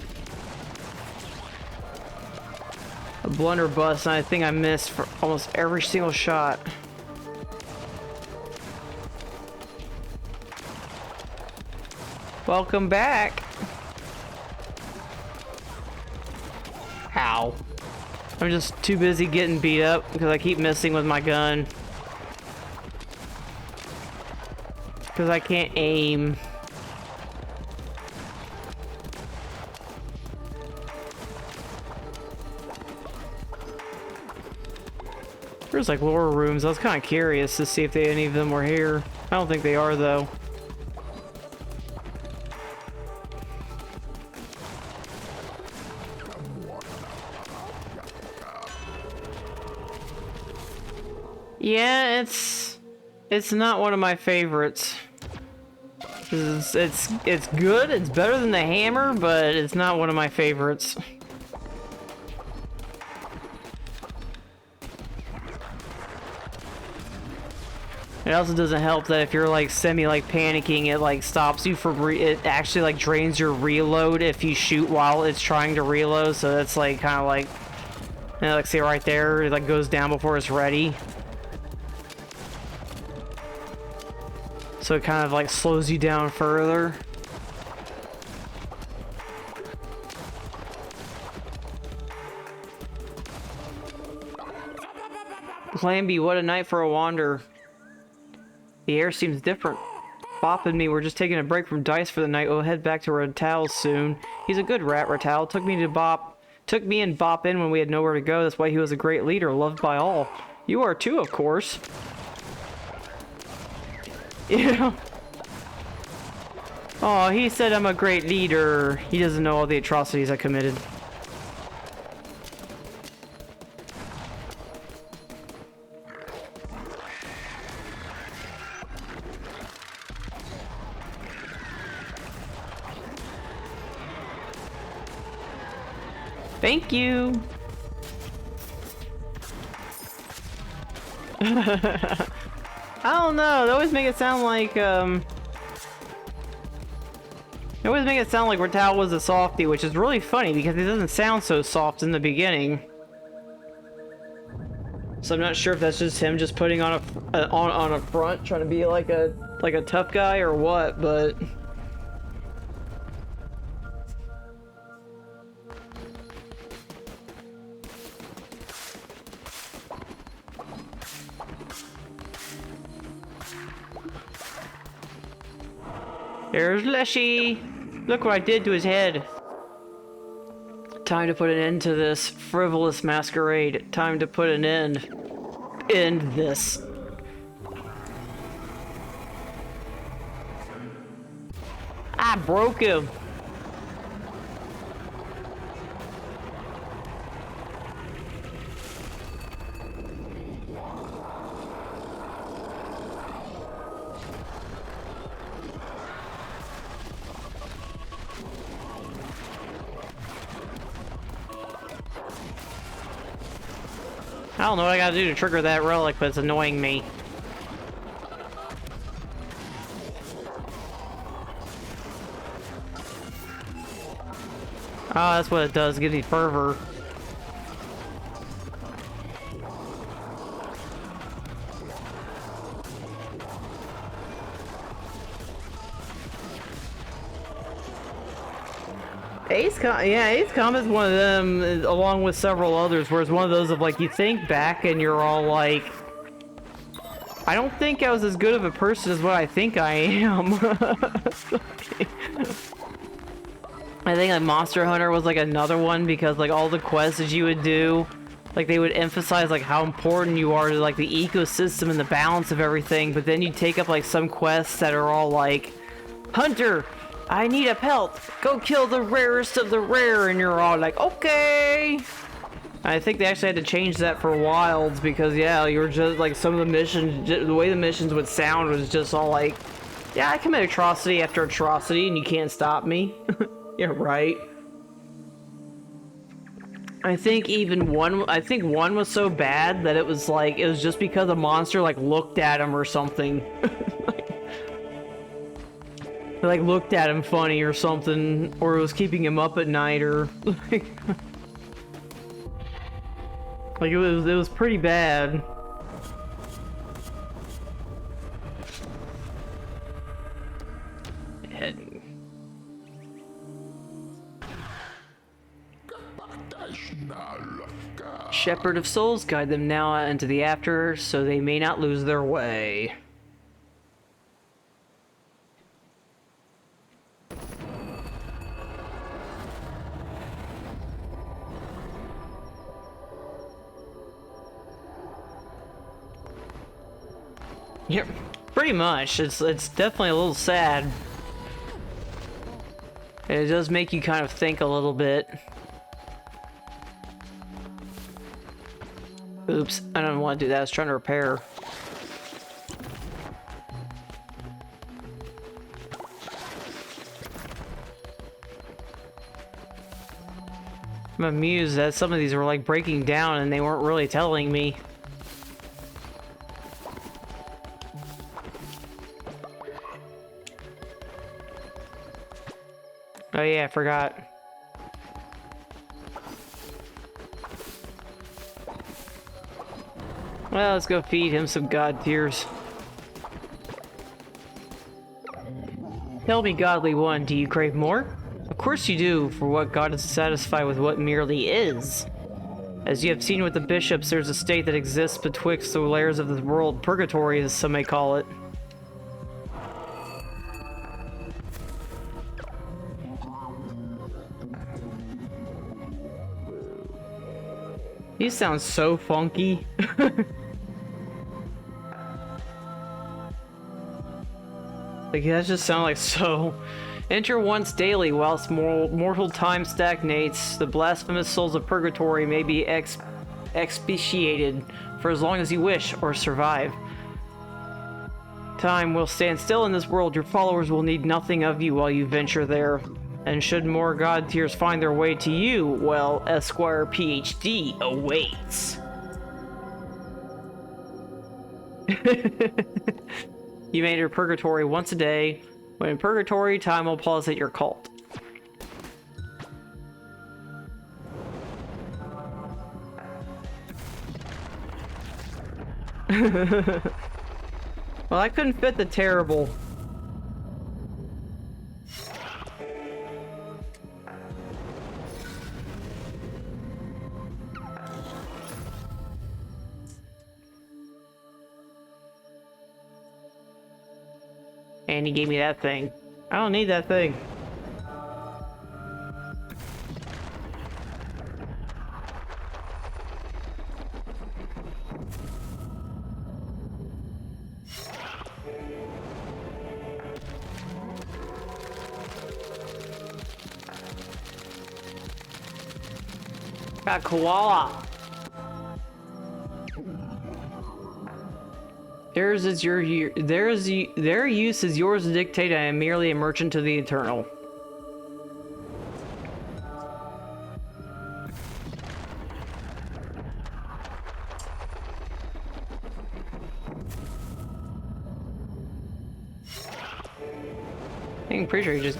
A blunderbuss, and I think I missed for almost every single shot. Welcome back! Ow. I'm just too busy getting beat up because I keep missing with my gun. Because I can't aim. There's like lower rooms. I was kind of curious to see if any of them were here. I don't think they are though. Yeah, it's not one of my favorites. It's good. It's better than the hammer, but it's not one of my favorites. It also doesn't help that if you're like panicking, it like stops you from it actually like drains your reload if you shoot while it's trying to reload. So that's like kind of like, you know, like see right there, it like goes down before it's ready. So it kind of like slows you down further. Clamby, what a night for a wander. The air seems different. Bop and me were just taking a break from dice for the night. We'll head back to Ratal soon. He's a good rat, Ratal. Took me and Bop in when we had nowhere to go. That's why he was a great leader, loved by all. You are too, of course. Yeah. Oh, he said I'm a great leader. He doesn't know all the atrocities I committed. Thank you. I don't know. They always make it sound like they always make it sound like Ratal was a softie, which is really funny because he doesn't sound so soft in the beginning. So I'm not sure if that's just him just putting on a front, trying to be like a tough guy or what, but. There's Leshy! Look what I did to his head. Time to put an end to this frivolous masquerade. Time to put an end. End this. I broke him. I don't know what I gotta do to trigger that relic, but it's annoying me. Oh, that's what it does, gives me fervor. Ace Combat is one of them, along with several others, where it's one of those of like, you think back and you're all like, I don't think I was as good of a person as what I think I am. Okay. I think like Monster Hunter was like another one because like all the quests that you would do, like they would emphasize like how important you are to like the ecosystem and the balance of everything, but then you take up like some quests that are all like, Hunter! I need a pelt. Go kill the rarest of the rare, and you're all like, okay. I think they actually had to change that for Wilds because yeah, you were just like some of the missions, the way the missions would sound was just all like, yeah, I commit atrocity after atrocity, and you can't stop me. Yeah, right. I think one was so bad that it was like it was just because a monster like looked at him or something. Like looked at him funny or something, or it was keeping him up at night, or like it was pretty bad. Shepherd of Souls, guide them now into the after, so they may not lose their way. Yeah, pretty much. It's definitely a little sad. It does make you kind of think a little bit. Oops, I don't want to do that. I was trying to repair. I'm amused that some of these were like breaking down and they weren't really telling me. Oh yeah, I forgot. Well, let's go feed him some god tears. Tell me, godly one, do you crave more? Of course you do, for what god is satisfied with what merely is. As you have seen with the bishops, there's a state that exists betwixt the layers of the world, purgatory as some may call it. He sounds so funky. Like, that just sounds like so... Enter once daily whilst mortal time stagnates. The blasphemous souls of purgatory may be expiated for as long as you wish, or survive. Time will stand still in this world. Your followers will need nothing of you while you venture there. And should more god tiers find their way to you, well, Esquire PhD awaits. You may enter purgatory once a day. When in purgatory, time will pause at your cult. Well, I couldn't fit the terrible. And he gave me that thing. I don't need that thing. Got koala. Their use is yours to dictate. I am merely a merchant to the eternal. I'm pretty sure you just...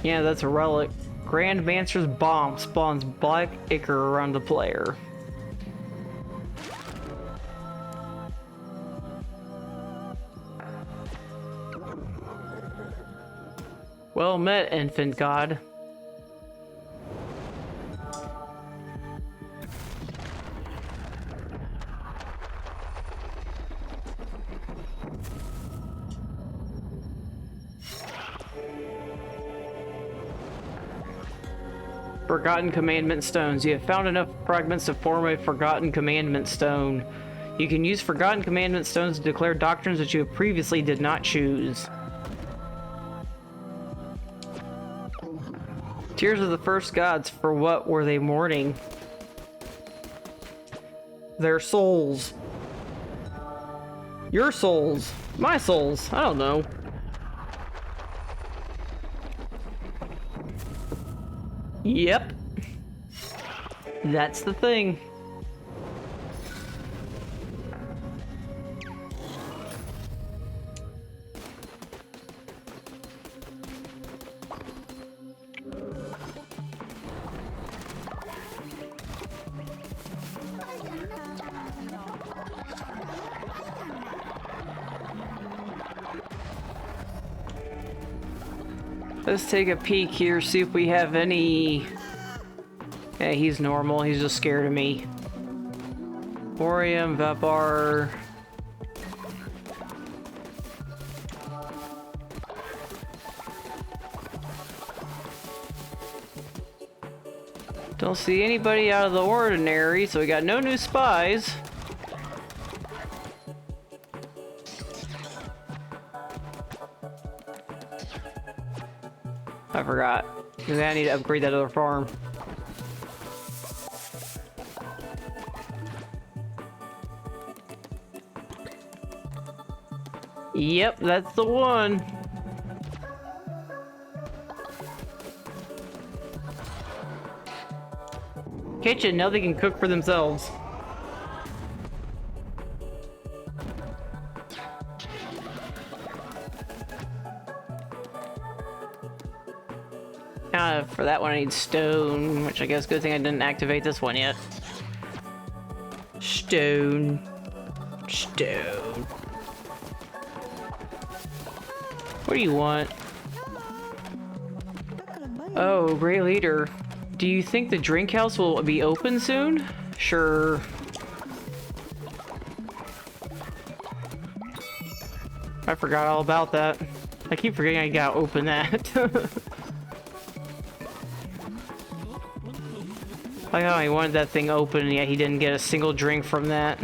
Yeah, that's a relic. Grand Master's Bomb spawns black ichor around the player. Well met, infant god. Forgotten Commandment Stones. You have found enough fragments to form a Forgotten Commandment Stone. You can use Forgotten Commandment Stones to declare doctrines that you previously did not choose. Tears of the first gods, for what were they mourning? Their souls. Your souls. My souls. I don't know. Yep. That's the thing. Let's take a peek here, see if we have any... Yeah, he's normal, he's just scared of me. Orium, Vapar... Don't see anybody out of the ordinary, so we got no new spies. I forgot. I need to upgrade that other farm. Yep, that's the one. Kitchen, now they can cook for themselves. For that one I need stone, which I guess good thing I didn't activate this one yet. Stone. Stone. What do you want? Oh, great leader. Do you think the drink house will be open soon? Sure. I forgot all about that. I keep forgetting I gotta open that. Like how he wanted that thing open, and yet he didn't get a single drink from that.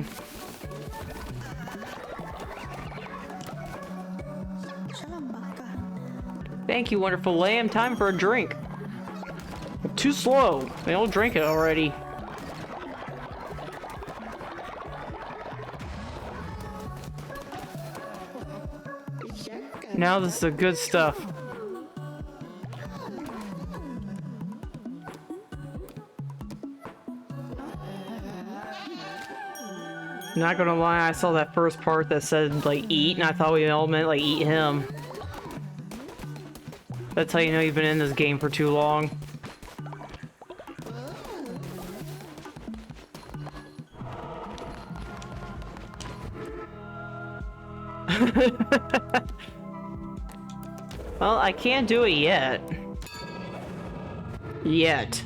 Thank you, wonderful lamb. Time for a drink. Too slow. They don't drink it already. Now this is the good stuff. Not gonna lie, I saw that first part that said, like, eat, and I thought we all meant, like, eat him. That's how you know you've been in this game for too long. Well, I can't do it yet. Yet.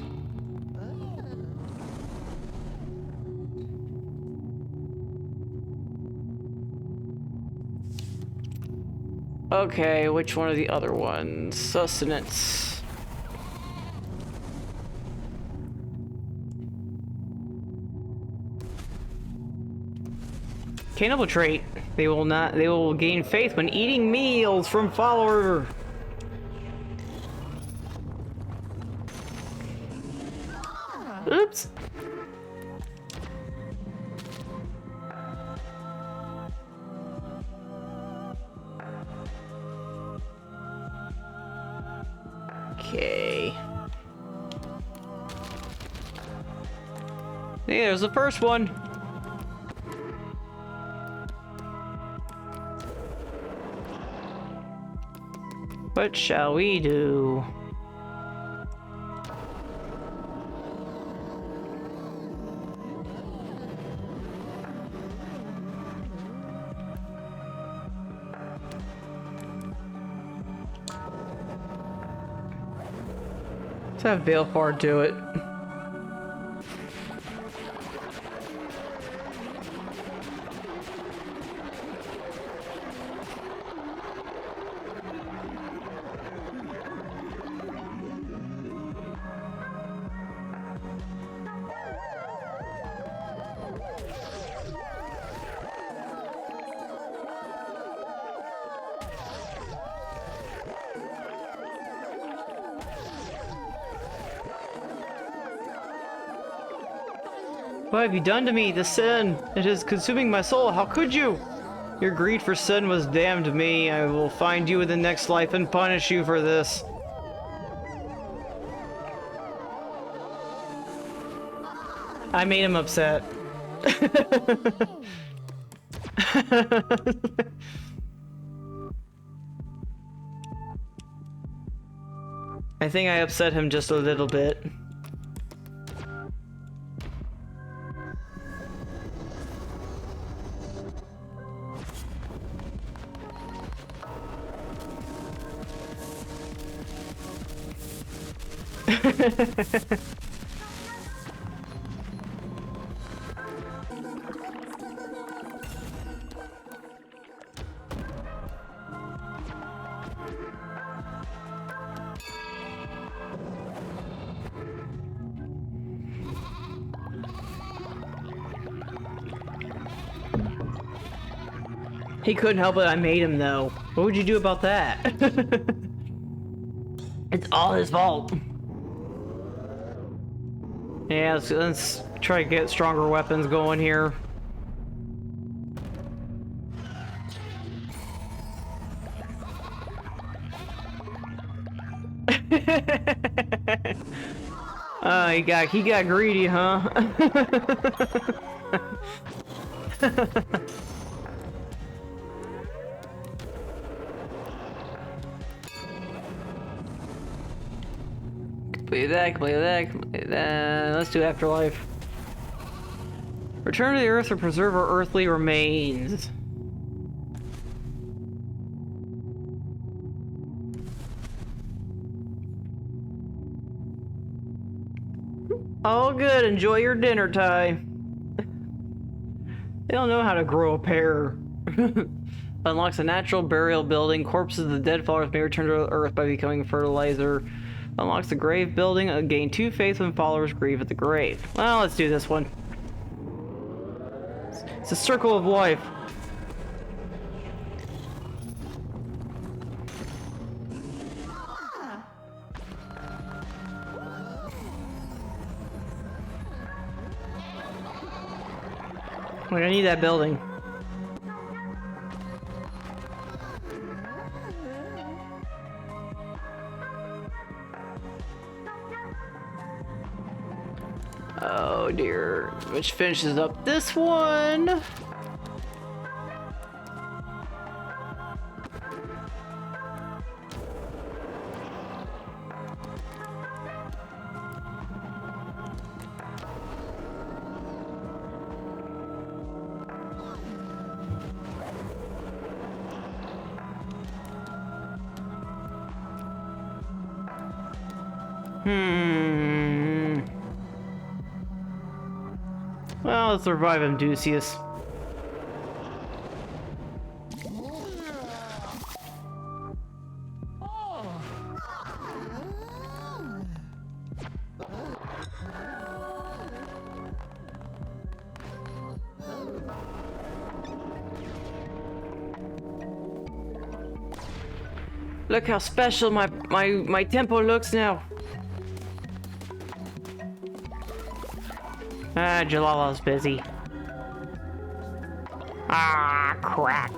Okay, which one are the other ones? Sustenance. Cannibal trait. They will gain faith when eating meals from follower. Oops. Okay. Hey, there's the first one. What shall we do? Let's have Balefar do it. What have you done to me? The sin! It is consuming my soul. How could you? Your greed for sin was damned me. I will find you in the next life and punish you for this. I made him upset. I think I upset him just a little bit. He couldn't help it, I made him though. What would you do about that? It's all his fault. Yeah, let's try to get stronger weapons going here. He got greedy, huh? Complete that. Let's do Afterlife. Return to the Earth to preserve our earthly remains. All good. Enjoy your dinner, Ty. They don't know how to grow a pear. Unlocks a natural burial building. Corpses of the dead followers may return to Earth by becoming fertilizer. Unlocks the grave building. Gain 2 faith when followers grieve at the grave. Well, let's do this one. It's a circle of life. Like, I need that building. Oh dear. Which finishes up this one. Well, let's revive Amdusius. Look how special my tempo looks now. Ah, Jalala's busy. Ah, crap.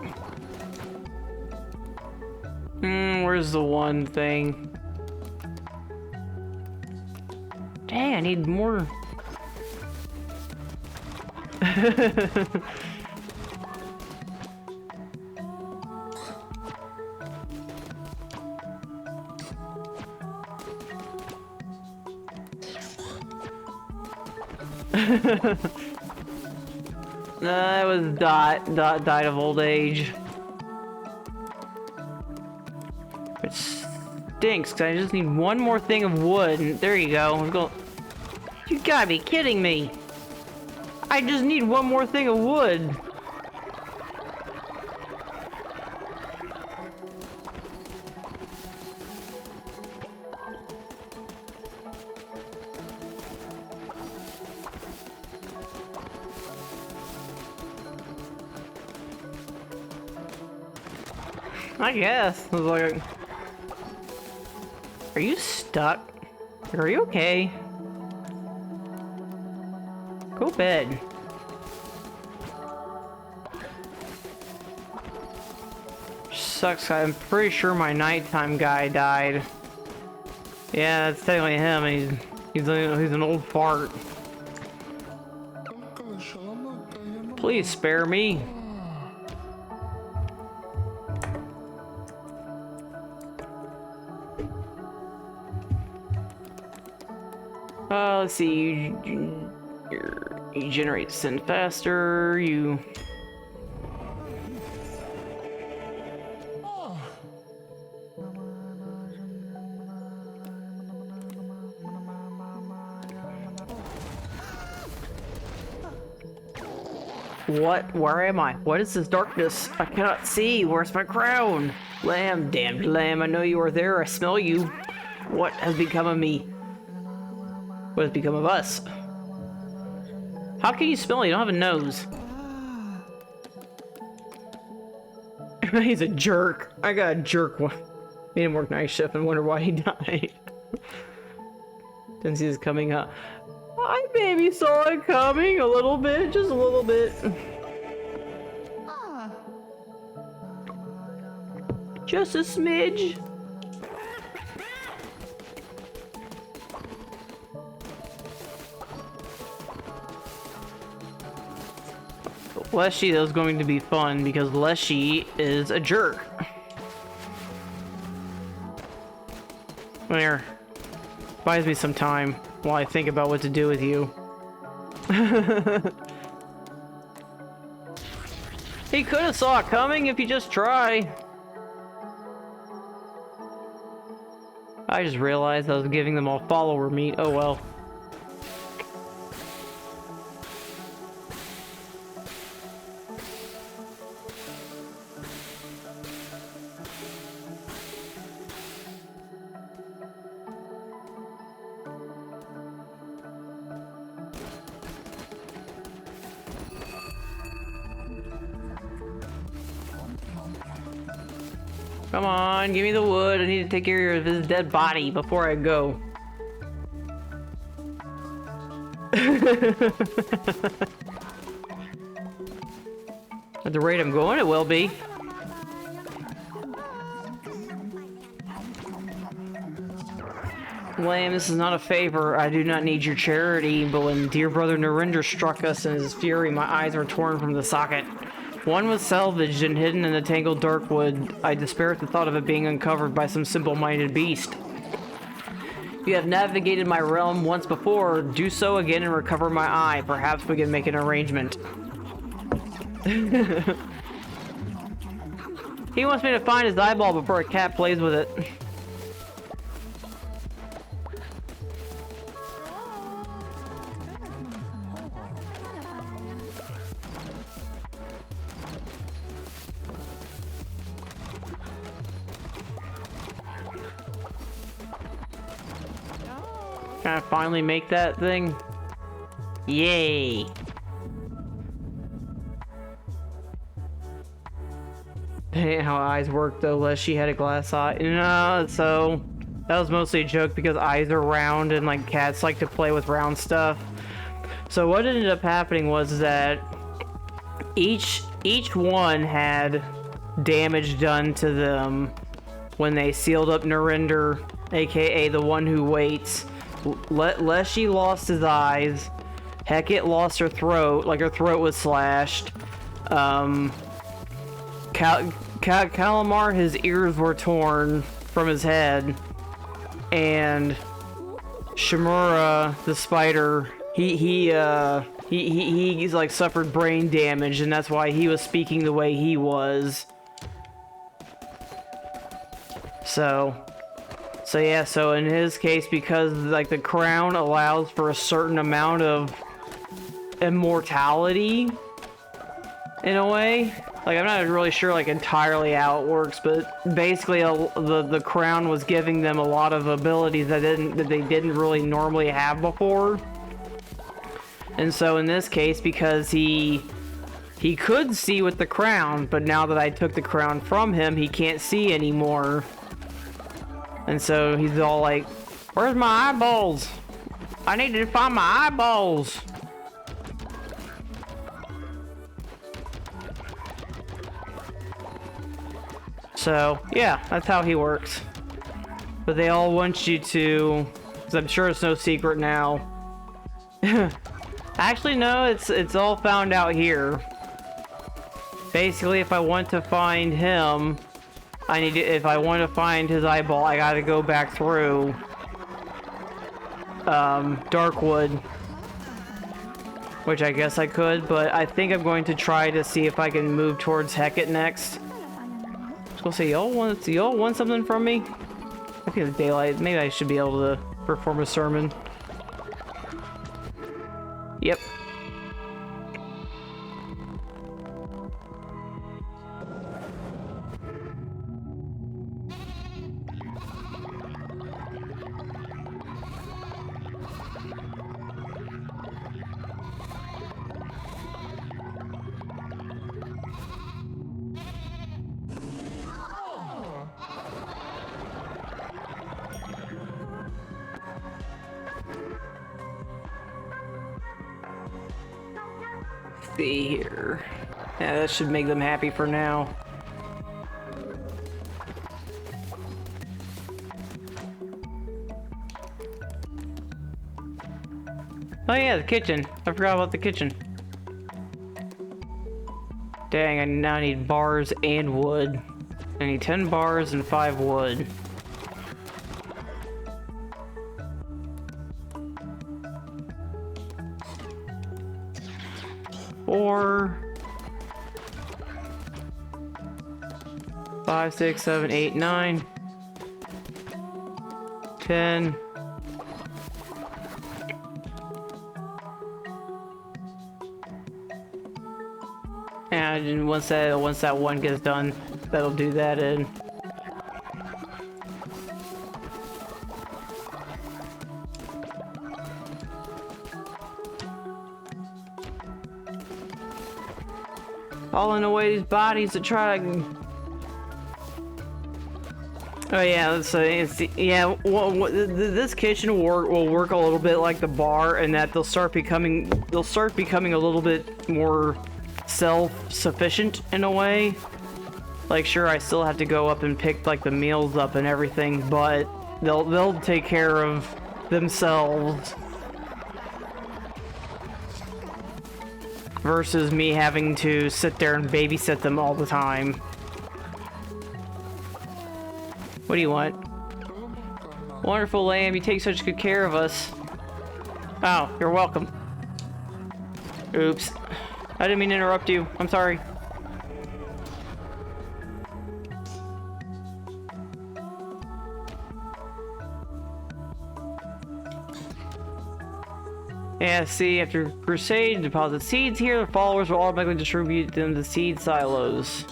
Where's the one thing? Dang, I need more. That was Dot died of old age. Which stinks, because I just need one more thing of wood, and there you go. You gotta be kidding me. I just need one more thing of wood. I guess. I was like, are you stuck? Are you okay? Go to bed. Sucks. I'm pretty sure my nighttime guy died. Yeah, that's technically him, and he's an old fart. Please spare me. Let's see, you generate send faster, you... What? Where am I? What is this darkness? I cannot see. Where's my crown? Lamb, damned lamb, I know you are there. I smell you. What has become of me? What has become of us? How can you smell? You don't have a nose. He's a jerk. I got a jerk one. Made him work night shift and wonder why he died. Didn't see this coming up. I maybe saw it coming a little bit, just a little bit. Just a smidge. Leshy, that was going to be fun because Leshy is a jerk. There. Buys me some time while I think about what to do with you. He could have saw it coming if you just try. I just realized I was giving them all follower meat. Oh well. Come on, give me the wood. I need to take care of his dead body before I go. At the rate I'm going, it will be. Lame, this is not a favor. I do not need your charity, but when dear brother Narinder struck us in his fury, my eyes were torn from the socket. One was salvaged and hidden in the tangled dark wood. I despair at the thought of it being uncovered by some simple-minded beast. You have navigated my realm once before. Do so again and recover my eye. Perhaps we can make an arrangement. He wants me to find his eyeball before a cat plays with it. Can I finally make that thing? Yay! That ain't how eyes work though, unless she had a glass eye. No, so that was mostly a joke because eyes are round and like cats like to play with round stuff. So what ended up happening was that each one had damage done to them when they sealed up Narinder, aka the one who waits. Leshy lost his eyes. Hecate lost her throat, like her throat was slashed. Calamar, his ears were torn from his head. And Shimura, the spider, he's like suffered brain damage, and that's why he was speaking the way he was. So yeah, so in his case, because like the crown allows for a certain amount of immortality in a way. Like I'm not really sure like entirely how it works, but basically the crown was giving them a lot of abilities that they didn't really normally have before. And so in this case, because he could see with the crown, but now that I took the crown from him, he can't see anymore. And so he's all like, where's my eyeballs? I need to find my eyeballs. So, yeah, that's how he works. But they all want you to, because I'm sure it's no secret now. Actually, no, it's all found out here. Basically, if I want to find him, if I want to find his eyeball, I gotta go back through Darkwood, which I guess I could, but I think I'm going to try to see if I can move towards Hecate next. I was gonna say, y'all want something from me? I feel it's daylight. Maybe I should be able to perform a sermon. Yep. See here. Yeah, that should make them happy for now. Oh yeah, the kitchen. I forgot about the kitchen. Dang, I now need bars and wood. I need 10 bars and 5 wood. Four, 5, 6, 7, 8, 9, 10. And once that one gets done, that'll do that in. Hauling away these bodies to try to... Oh yeah, so yeah. This kitchen will work a little bit like the bar, and that they'll start becoming a little bit more self-sufficient in a way. Like, sure, I still have to go up and pick like the meals up and everything, but they'll take care of themselves. Versus me having to sit there and babysit them all the time. What do you want? Wonderful lamb, you take such good care of us. Oh, you're welcome. Oops. I didn't mean to interrupt you. I'm sorry. Yeah, see, after Crusade, deposit seeds here, the followers will automatically distribute them to seed silos.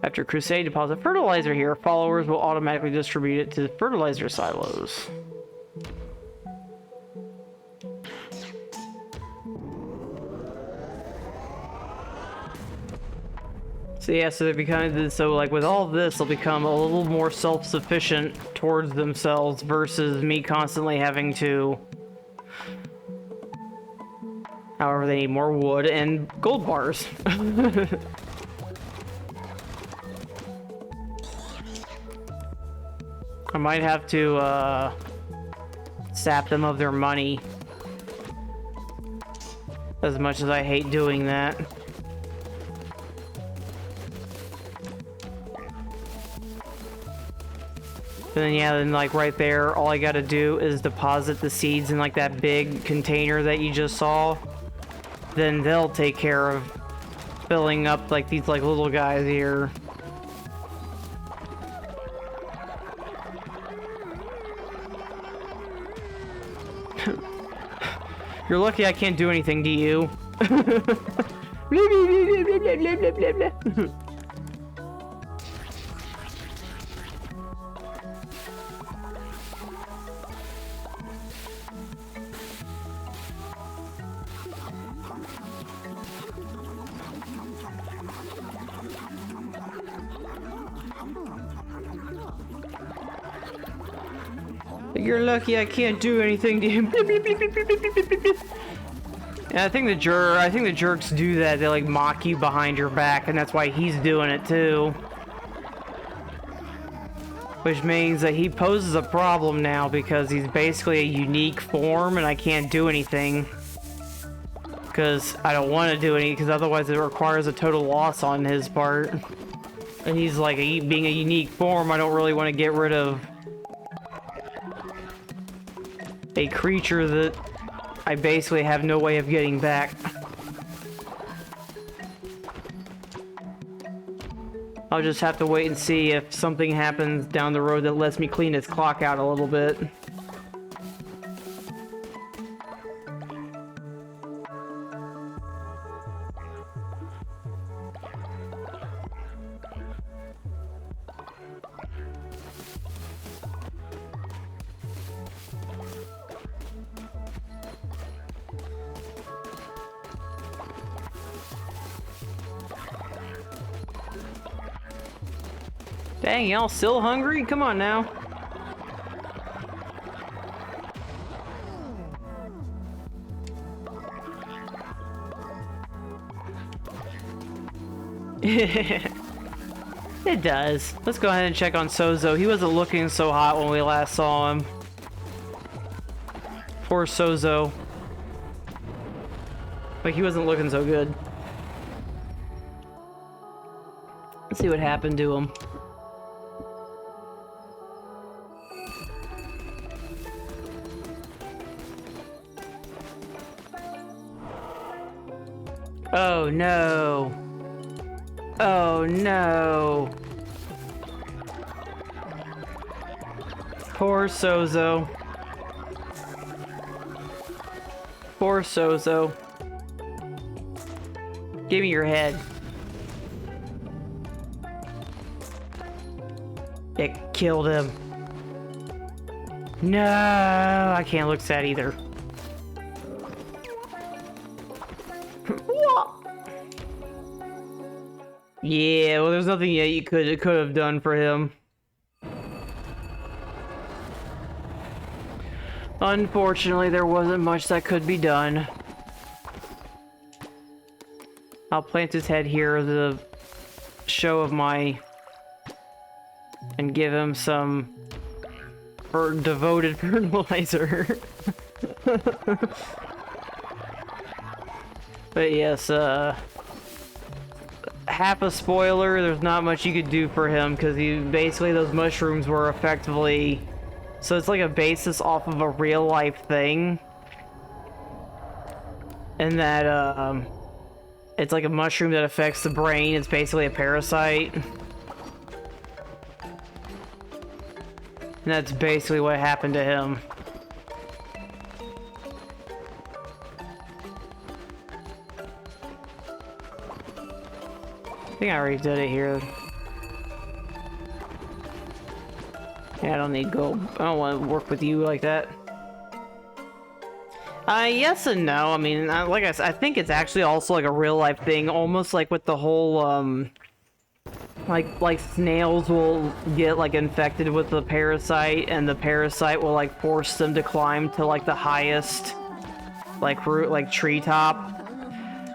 After Crusade, deposit fertilizer here, followers will automatically distribute it to fertilizer silos. So yeah, so they become, so like with all of this, they'll become a little more self-sufficient towards themselves versus me constantly having to. However, they need more wood and gold bars. I might have to sap them of their money. As much as I hate doing that. And then yeah, then like right there, all I gotta do is deposit the seeds in like that big container that you just saw. Then they'll take care of filling up like these like little guys here. You're lucky I can't do anything to you. You're lucky I can't do anything to him. And I think the jerks do that. They like mock you behind your back, and that's why he's doing it too. Which means that he poses a problem now because he's basically a unique form, and I can't do anything. Because I don't want to do anything, because otherwise it requires a total loss on his part. And he's like, being a unique form, I don't really want to get rid of a creature that I basically have no way of getting back. I'll just have to wait and see if something happens down the road that lets me clean his clock out a little bit. Dang, y'all still hungry? Come on now. It does. Let's go ahead and check on Sozo. He wasn't looking so hot when we last saw him. Poor Sozo. Like, he wasn't looking so good. Let's see what happened to him. Oh no. Oh no. Poor Sozo. Poor Sozo. Give me your head. It killed him. No, I can't look sad either. Yeah, well, there's nothing yet you could have done for him. Unfortunately, there wasn't much that could be done. I'll plant his head here as a show of my... and give him some devoted fertilizer. But yes, half a spoiler, there's not much you could do for him because basically those mushrooms were effectively... So it's like a basis off of a real life thing. And that, it's like a mushroom that affects the brain. It's basically a parasite. And that's basically what happened to him. I think I already did it here. Yeah, I don't need gold. I don't want to work with you like that. Yes and no. I mean, like I said, I think it's actually also like a real life thing, almost like with the whole, like snails will get like infected with the parasite, and the parasite will like force them to climb to like the highest like root, like treetop,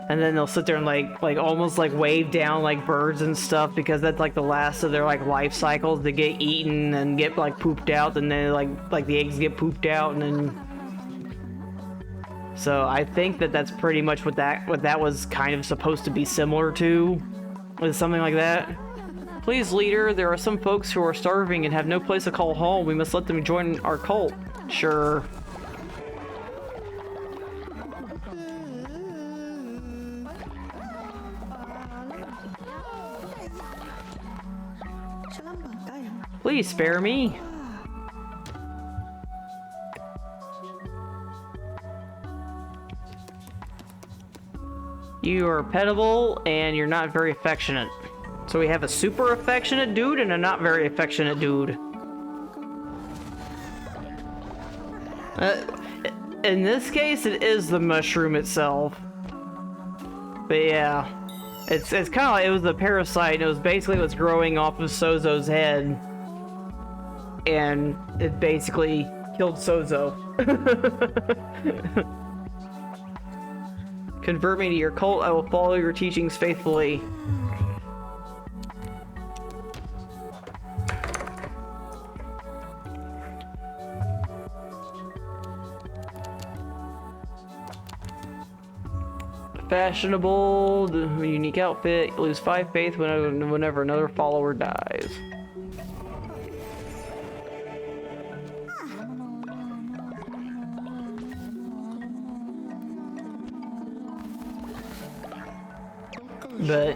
and then they'll sit there and like almost like wave down like birds and stuff, because that's like the last of their like life cycles. They get eaten and get like pooped out, and then like the eggs get pooped out, and then so I think that that's pretty much what that was kind of supposed to be similar to, was something like that. Please, leader, there are some folks who are starving and have no place to call home. We must let them join our cult. Sure. Please spare me. You are pettable and you're not very affectionate. So we have a super affectionate dude and a not very affectionate dude. In this case, it is the mushroom itself. But yeah, it's kind of like it was the parasite, and it was basically what's growing off of Sozo's head, and it basically killed Sozo. Convert me to your cult. I will follow your teachings faithfully. Fashionable, the unique outfit, lose 5 faith whenever another follower dies. But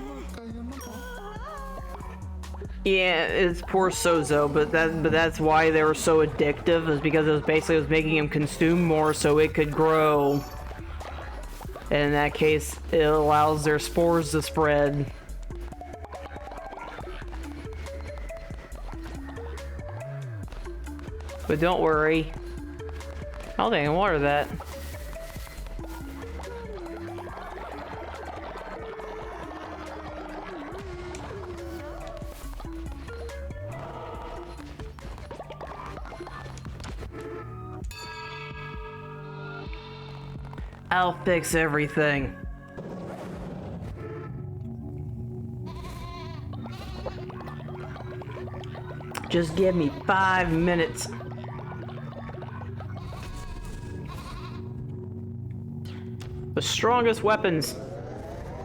yeah, it's poor Sozo, but that's why they were so addictive, is because it was making him consume more so it could grow. And in that case, it allows their spores to spread. But don't worry. Oh, they can water that. I'll fix everything. Just give me 5 minutes. The strongest weapons.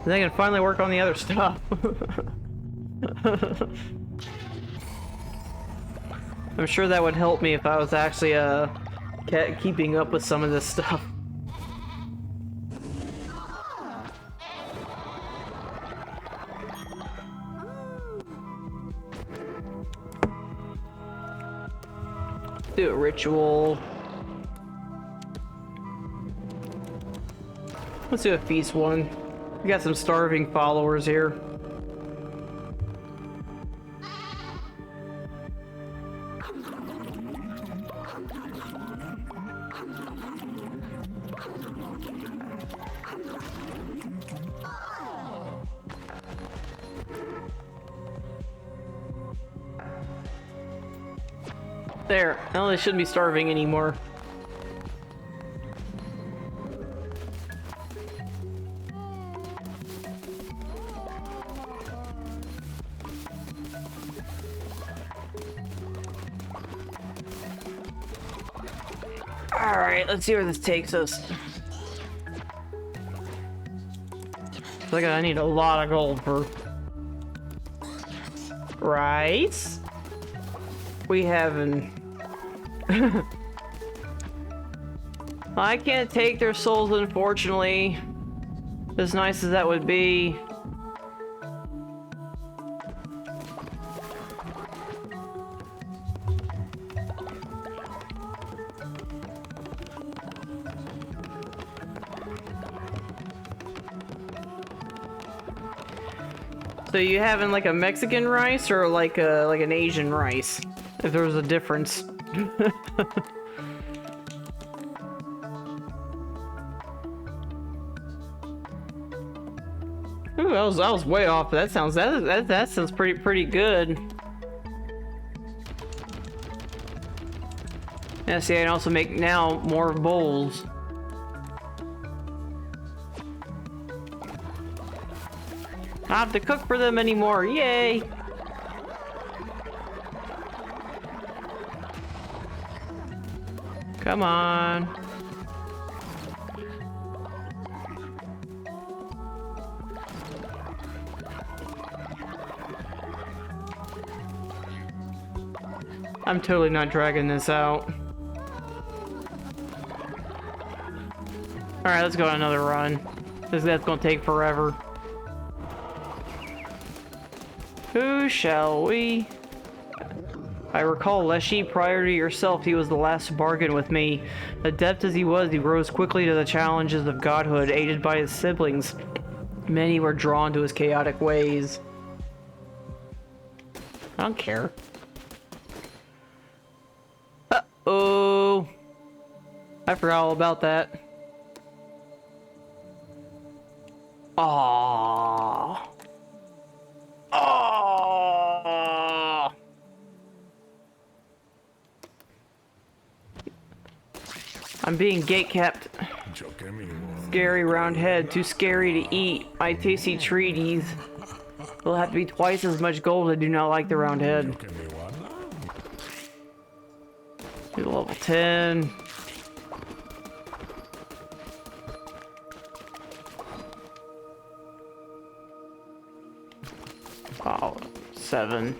Then I can finally work on the other stuff. I'm sure that would help me if I was actually keeping up with some of this stuff. Do a ritual. Let's do a feast one. We got some starving followers here. There. Now they shouldn't be starving anymore. Alright, let's see where this takes us. Looks like I need a lot of gold for rice. We haven't. I can't take their souls, unfortunately. As nice as that would be. So you having like a Mexican rice or like an Asian rice? If there was a difference. Ooh, that was way off. That sounds pretty good. Yeah, see, I can also make now more bowls. I don't have to cook for them anymore. Yay! Come on. I'm totally not dragging this out. Alright, let's go on another run. That's gonna take forever. Who shall we? I recall Leshy, prior to yourself, he was the last to bargain with me. Adept as he was, he rose quickly to the challenges of godhood, aided by his siblings. Many were drawn to his chaotic ways. I don't care. Uh-oh. I forgot all about that. Aww. Oh! I'm being gate-kept. Scary round head, too scary to eat. My tasty treaties. It'll have to be twice as much gold. I do not like the round head. Do level 10. Oh, 7.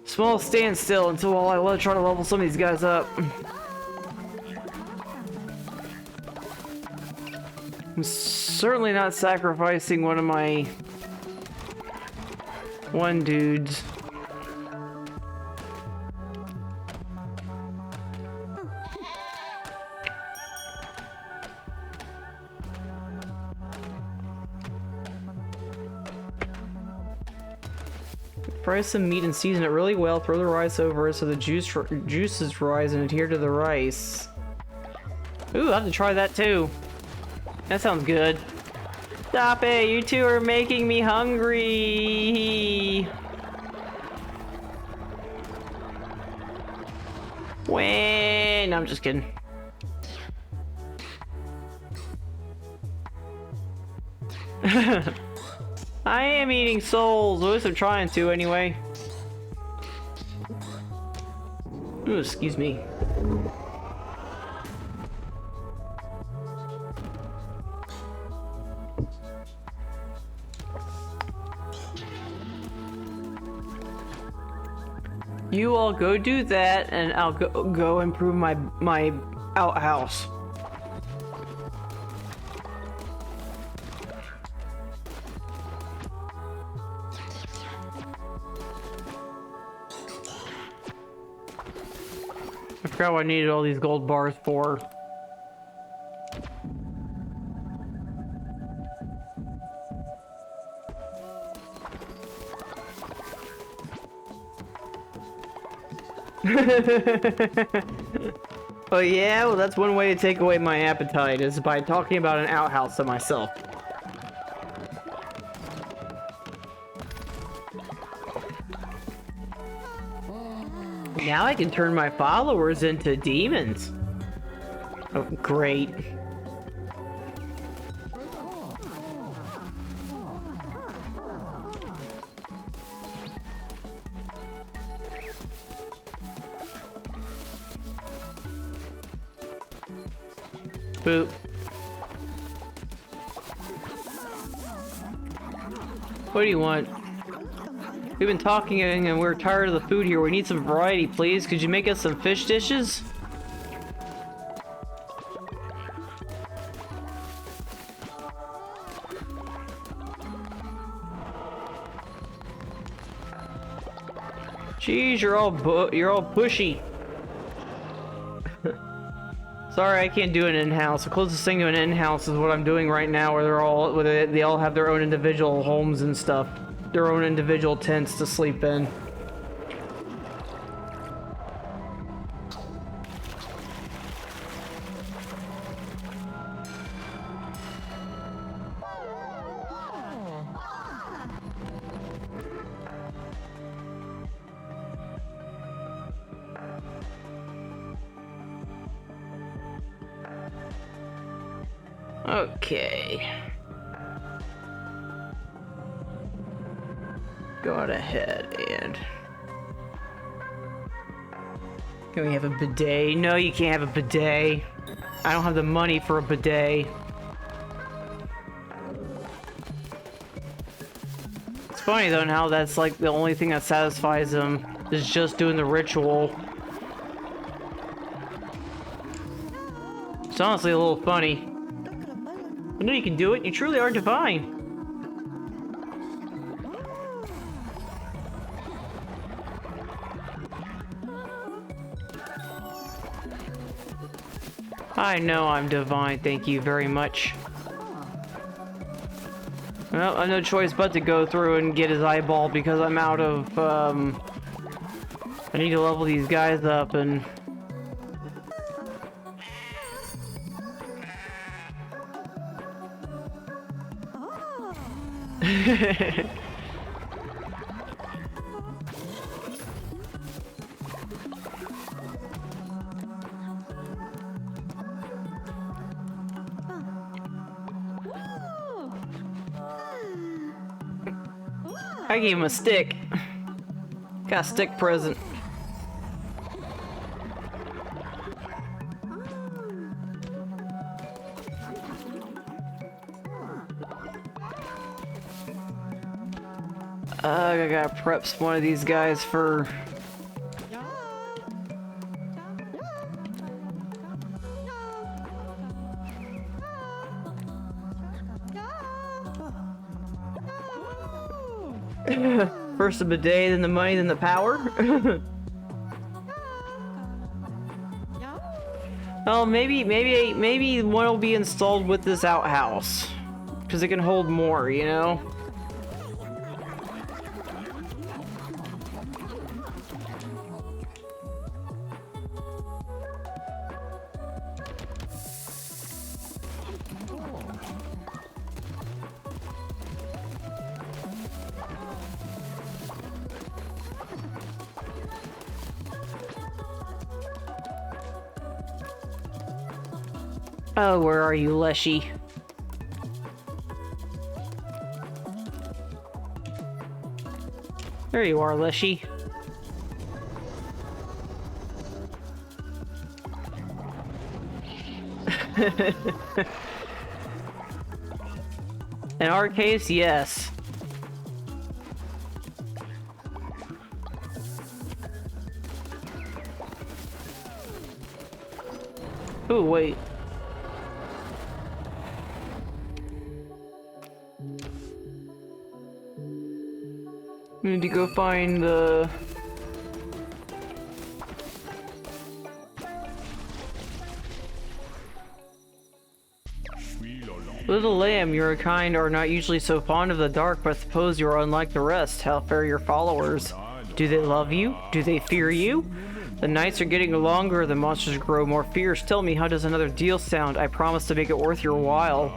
Small standstill until while I try to level some of these guys up. I'm certainly not sacrificing one of my dudes. Fry some meat and season it really well. Throw the rice over it so the juices rise and adhere to the rice. Ooh, I have to try that too. That sounds good. Stop it! You two are making me hungry! When? No, I'm just kidding. I am eating souls, at least I'm trying to anyway. Ooh, excuse me. You all go do that, and I'll go improve my outhouse. I forgot what I needed all these gold bars for. Oh yeah? Well, that's one way to take away my appetite, is by talking about an outhouse to myself. Now I can turn my followers into demons. Oh, great. Boop. What do you want? We've been talking and we're tired of the food here. We need some variety, please. Could you make us some fish dishes? Jeez, you're all pushy. Sorry, I can't do an in-house. The closest thing to an in-house is what I'm doing right now, where they all have their own individual homes and stuff, their own individual tents to sleep in. Okay. Go on ahead and... Can we have a bidet? No, you can't have a bidet. I don't have the money for a bidet. It's funny though how that's like the only thing that satisfies them is just doing the ritual. It's honestly a little funny. I know you can do it. You truly are divine. I know I'm divine. Thank you very much. Well, I have no choice but to go through and get his eyeball because I'm out of, I need to level these guys up and... I gave him a stick. Got a stick present. I gotta prep one of these guys for... First the bidet, then the money, then the power. Oh, maybe one will be installed with this outhouse, because it can hold more, you know. Oh, where are you, Leshy? There you are, Leshy. In our case, yes. Ooh, wait. We need to go find the... Little lamb, your kind are not usually so fond of the dark, but suppose you are unlike the rest. How fare your followers? Do they love you? Do they fear you? The nights are getting longer, the monsters grow more fierce. Tell me, how does another deal sound? I promise to make it worth your while.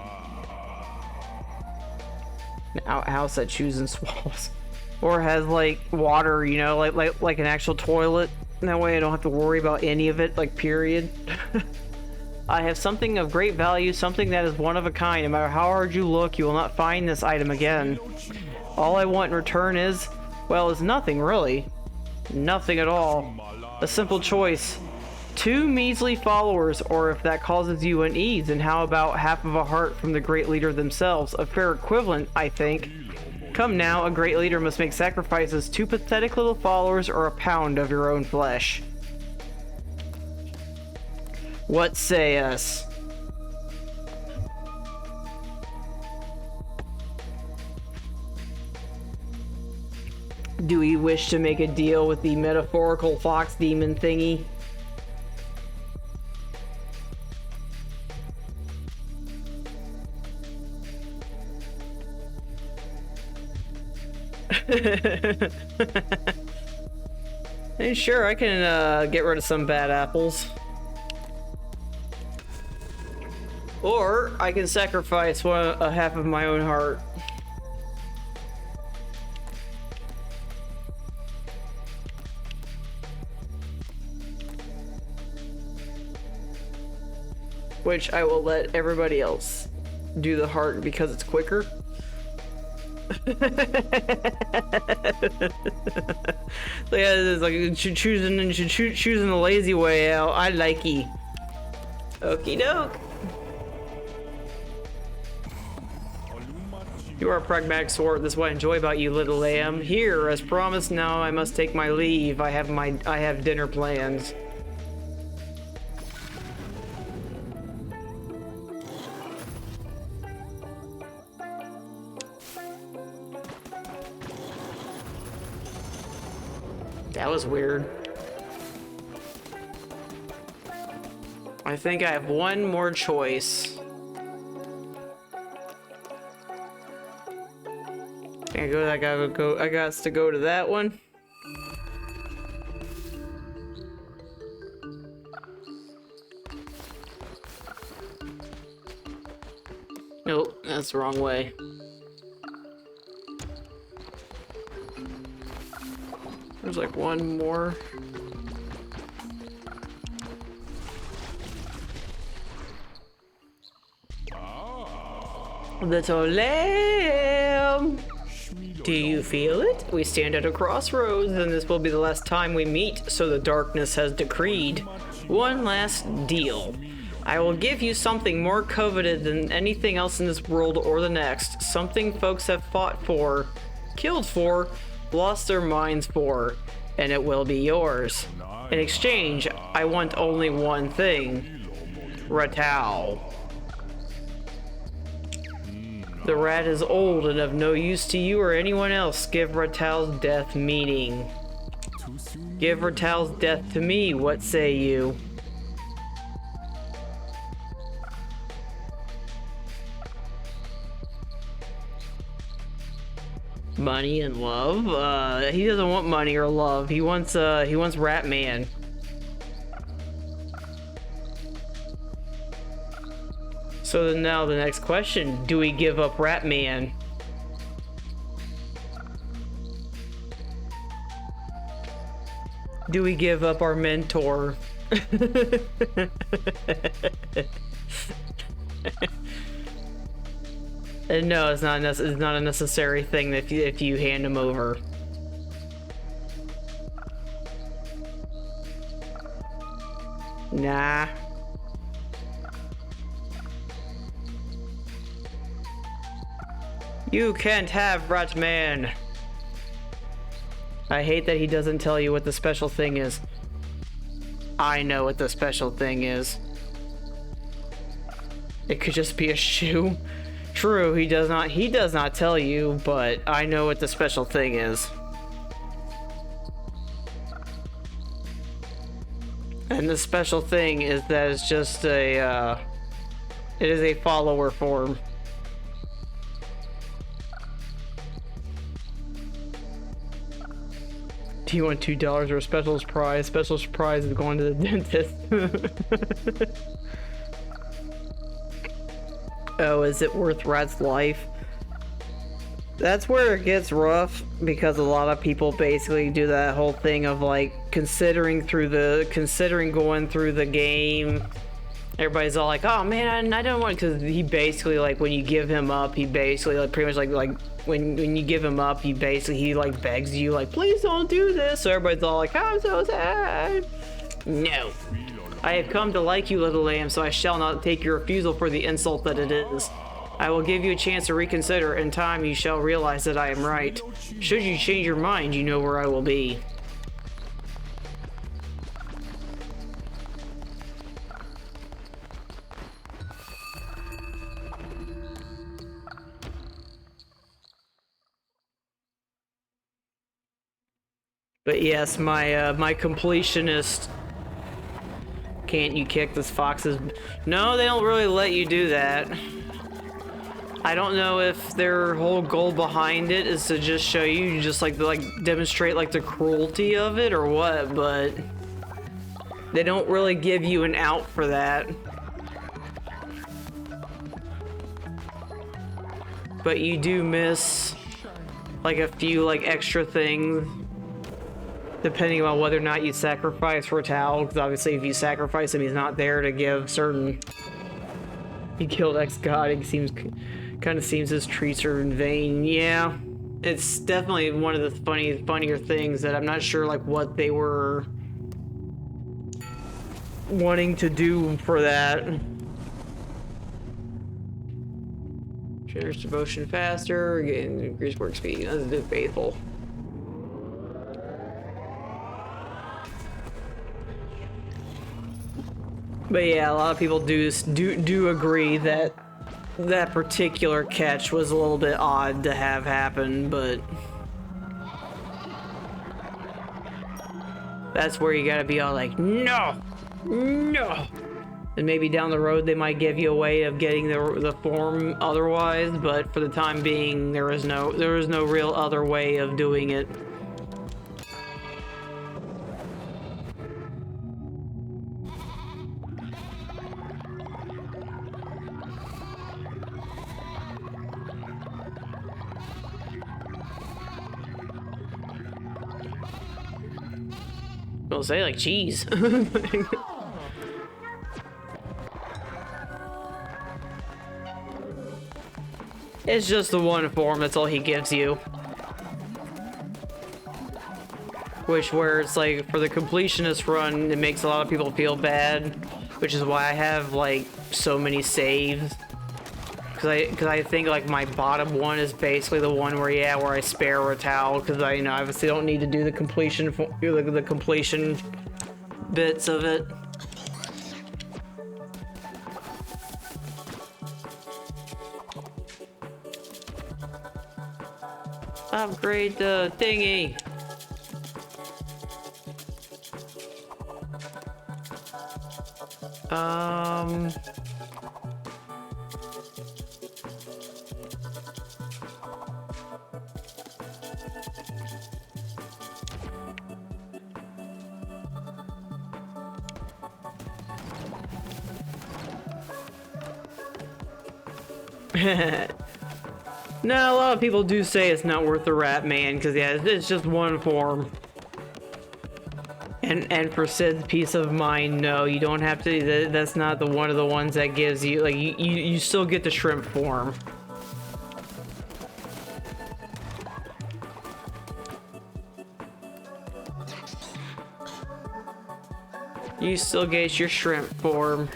An outhouse that chews and swallows. Or has, like, water, you know, like an actual toilet. That way I don't have to worry about any of it, like, period. I have something of great value, something that is one of a kind. No matter how hard you look, you will not find this item again. All I want in return is, well, is nothing, really. Nothing at all. A simple choice. 2 measly followers, or if that causes you unease, and how about half of a heart from the great leader themselves? A fair equivalent, I think. Come now, a great leader must make sacrifices. 2 pathetic little followers, or a pound of your own flesh. What say us? Do we wish to make a deal with the metaphorical fox demon thingy? Hey, sure, I can get rid of some bad apples. Or I can sacrifice a half of my own heart. Which I will let everybody else do the heart because it's quicker. So yeah, it's like choosing the lazy way out. I likey. Okie doke. You are a pragmatic sort. This is what I enjoy about you, little lamb. Here, as promised, now I must take my leave. I have dinner plans. That was weird. I think I have one more choice. I got to go to that one. Nope, that's the wrong way. There's like one more. Little lamb, do you feel it? We stand at a crossroads, and this will be the last time we meet, so the darkness has decreed. One last deal. I will give you something more coveted than anything else in this world or the next. Something folks have fought for, killed for, lost their minds for, and it will be yours. In exchange, I want only one thing. Ratau. The rat is old and of no use to you or anyone else. Give Ratau's death meaning. Give Ratau's death to me, what say you? Money and love? He doesn't want money or love. He wants Rat Man. So then now the next question, do we give up Rat Man? Do we give up our mentor? No, it's not a necessary thing if you hand him over. Nah. You can't have Ratman. I hate that he doesn't tell you what the special thing is. I know what the special thing is. It could just be a shoe. True, he does not tell you, but I know what the special thing is. And the special thing is that it's just it is a follower form. Do you want $2 or a special prize? Special prize is going to the dentist. Oh, is it worth Rat's life? That's where it gets rough, because a lot of people basically do that whole thing of like considering going through the game. Everybody's all like, oh man, I don't want, because he basically, like, when you give him up, he basically like pretty much like when you give him up, he like begs you like, please don't do this. So everybody's all like, I'm so sad. No. I have come to like you, little lamb, so I shall not take your refusal for the insult that it is. I will give you a chance to reconsider. In time, you shall realize that I am right. Should you change your mind, you know where I will be. But yes, my completionist. Can't you kick this fox's? No, they don't really let you do that. I don't know if their whole goal behind it is to just show you, just like demonstrate like the cruelty of it or what, but they don't really give you an out for that. But you do miss like a few like extra things depending on whether or not you sacrifice Ratal, because obviously if you sacrifice him, he's not there to give certain. He killed ex-god. It kind of seems his treats are in vain. Yeah, it's definitely one of the funnier things that I'm not sure like what they were wanting to do for that. Generous devotion faster, again, increased work speed. Let's do faithful. But yeah, a lot of people do agree that that particular catch was a little bit odd to have happen, but that's where you gotta be all like, no, no. And maybe down the road they might give you a way of getting the form otherwise, but for the time being, there is no real other way of doing it. I'll say like cheese. It's just the one form, that's all he gives you. Which where it's like for the completionist run, it makes a lot of people feel bad, which is why I have like so many saves. Cause I think like my bottom one is basically the one where where I spare Ratal, because I obviously don't need to do the completion bits of it. Upgrade the thingy. No, a lot of people do say it's not worth the rat man, because yeah, it's just one form. And for Sid's peace of mind, no, you don't have to. That's not the one of the ones that gives you like you still get the shrimp form. You still get your shrimp form.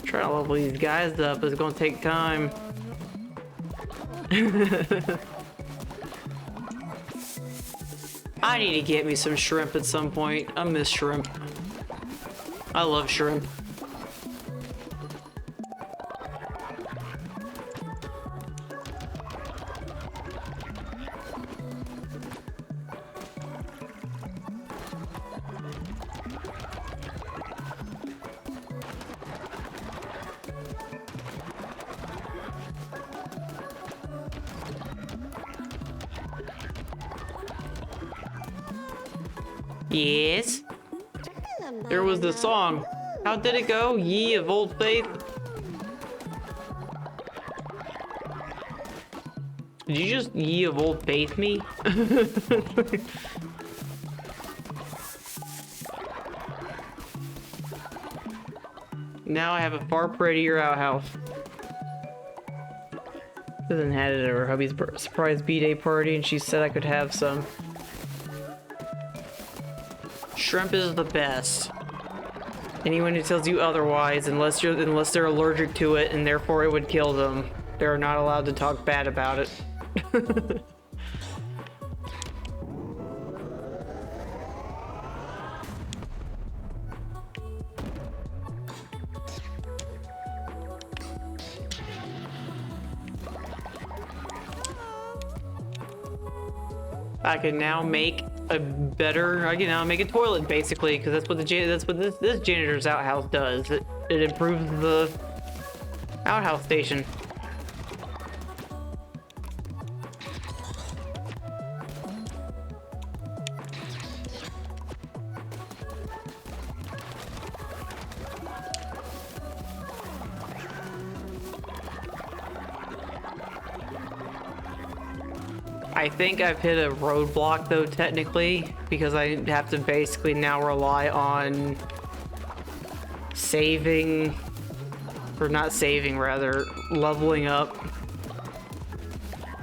Trying to level these guys up is gonna take time. I need to get me some shrimp at some point. I miss shrimp. I love shrimp. Yes. There was the song. How did it go? Ye of old faith. Did you just ye of old faith me? Now I have a far prettier outhouse. Then had it at her hubby's surprise B-Day party, and she said I could have some. Shrimp is the best. Anyone who tells you otherwise, unless they're allergic to it and therefore it would kill them, they're not allowed to talk bad about it. I can now make a toilet basically, because that's what this janitor's outhouse does. It improves the outhouse station. I think I've hit a roadblock though, technically, because I have to basically now rely on saving, or not saving, rather, leveling up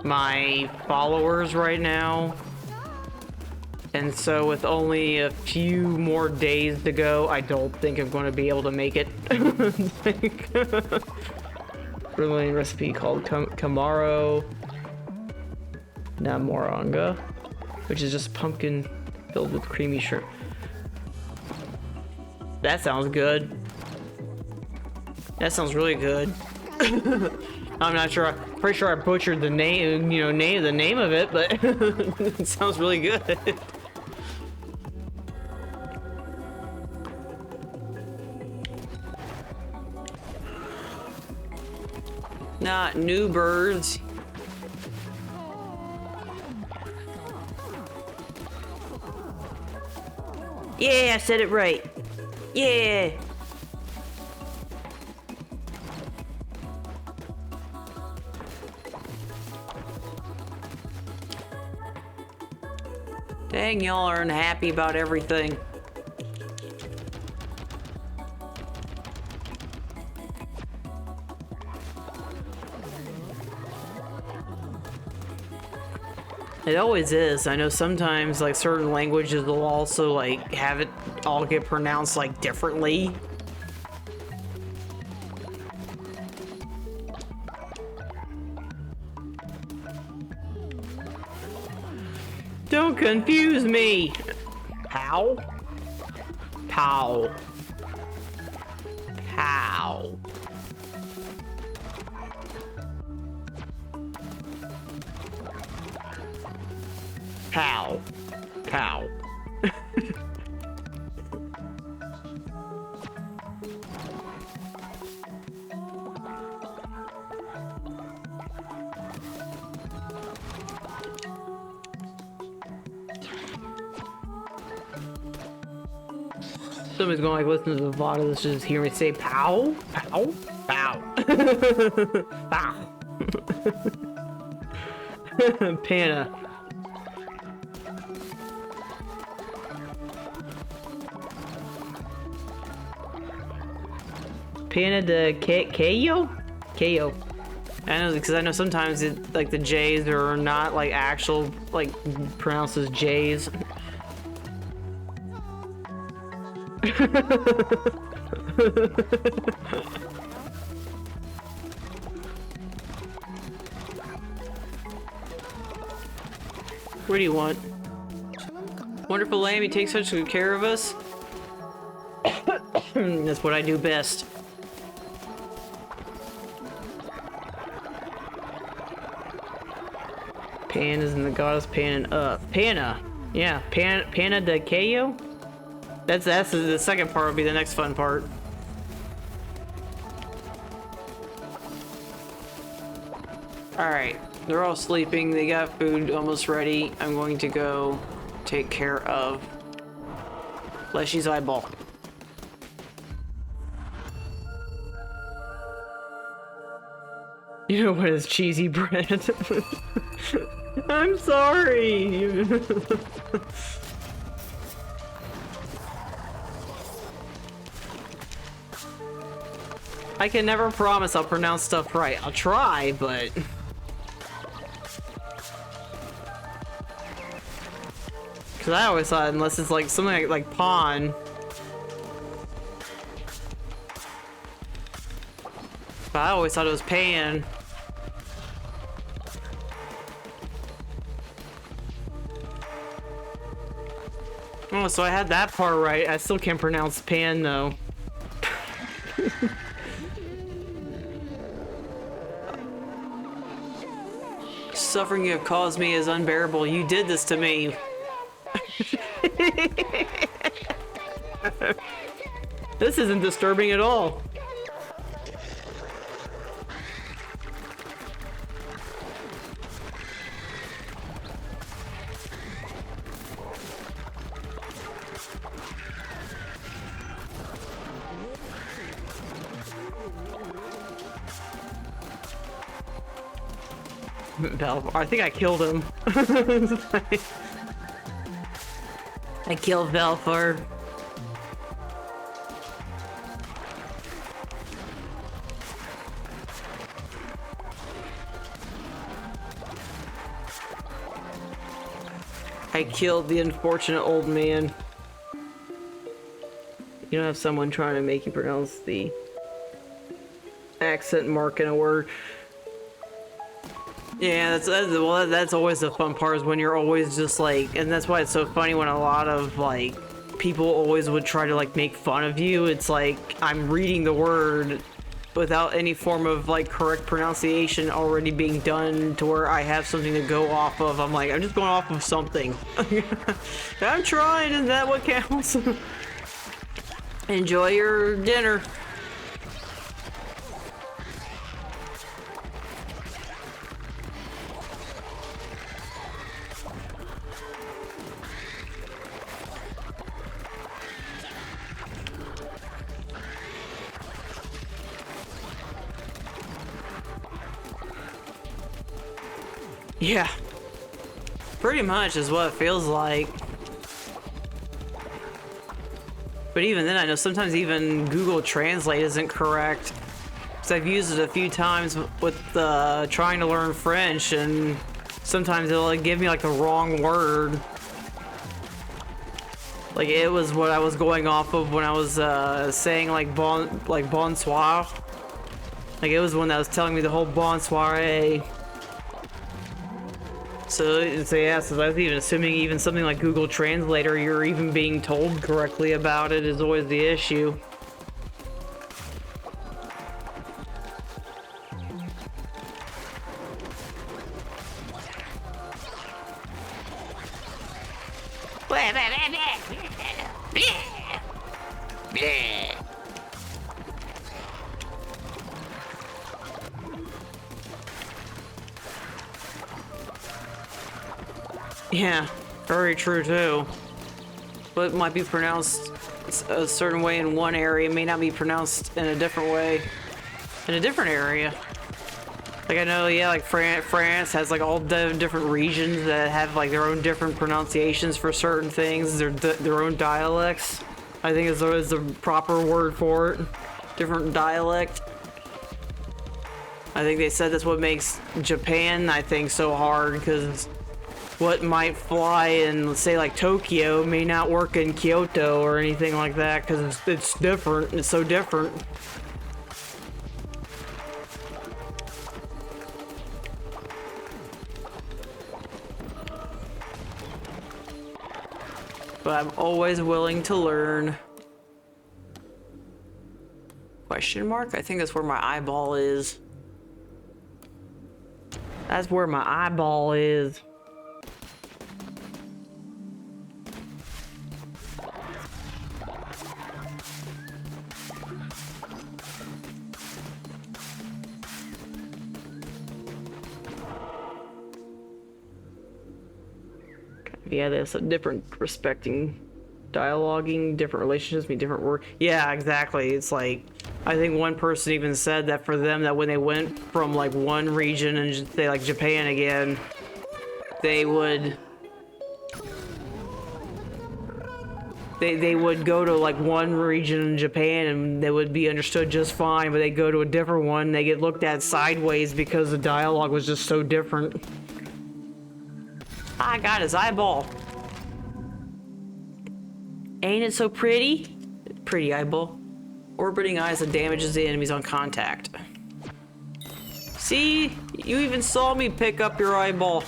my followers right now. And so with only a few more days to go, I don't think I'm going to be able to make it. Brilliant recipe called Kamaro Namoranga, which is just pumpkin filled with creamy shrimp. That sounds good. That sounds really good. I'm not sure. Pretty sure I butchered the name, the name of it, but it sounds really good. Not new birds. Yeah, I said it right. Yeah. Dang, y'all are unhappy about everything. It always is. I know sometimes like certain languages will also like have it all get pronounced like differently. Don't confuse me. Pow. Pow. Pow. Pow. Pow. Somebody's gonna like listen to the VOD of this, just hear me say pow, pow, pow. Pow. Panna. Panna de Kayo? Kayo. I know, because I know sometimes it, like the J's are not like actual, like pronounced as J's. What do you want? Wonderful lamb, you take such good care of us. That's what I do best. Pannas and the goddess panning up. Panna! Yeah, Panna de Kayo? That's the second part will be the next fun part. Alright, they're all sleeping, they got food almost ready. I'm going to go take care of Fleshy's eyeball. You know what is cheesy bread? I'm sorry! I can never promise I'll pronounce stuff right. I'll try, but Cause I always thought unless it's like something like pawn. But I always thought it was pan. Oh, so I had that part right. I still can't pronounce pan though. Suffering you have caused me is unbearable. You did this to me. This isn't disturbing at all. I think I killed him. I killed Velford. I killed the unfortunate old man. You don't have someone trying to make you pronounce the accent mark in a word. Yeah, that's always the fun part, is when you're always just like, and that's why it's so funny when a lot of like people always would try to like make fun of you. It's like I'm reading the word without any form of like correct pronunciation already being done to where I have something to go off of. I'm like, I'm just going off of something. I'm trying, is that what counts? Enjoy your dinner. Yeah, pretty much is what it feels like. But even then, I know sometimes even Google Translate isn't correct. Because I've used it a few times with trying to learn French, and sometimes it'll like, give me like the wrong word. Like it was what I was going off of when I was saying like bonsoir. Like it was one that was telling me the whole bonsoir. So yeah, so I was even assuming even something like Google Translator, you're even being told correctly about it is always the issue. Yeah, very true too. But it might be pronounced a certain way in one area, it may not be pronounced in a different way in a different area. Like I know, yeah, like France has like all the different regions that have like their own different pronunciations for certain things, their own dialects. I think is the proper word for it. Different dialect. I think they said that's what makes Japan, I think, so hard, because what might fly in, let's say, like Tokyo may not work in Kyoto or anything like that, because it's different. It's so different. But I'm always willing to learn. Question mark? I think that's where my eyeball is. That's where my eyeball is. Yeah, there's a different respecting, dialoguing, different relationships, mean different work. Yeah, exactly. It's like, I think one person even said that for them, that when they went from like one region and say like Japan again, they would go to like one region in Japan and they would be understood just fine, but they go to a different one, they get looked at sideways because the dialogue was just so different. I got his eyeball. Ain't it so pretty? Pretty eyeball. Orbiting eyes that damages the enemies on contact. See? You even saw me pick up your eyeball.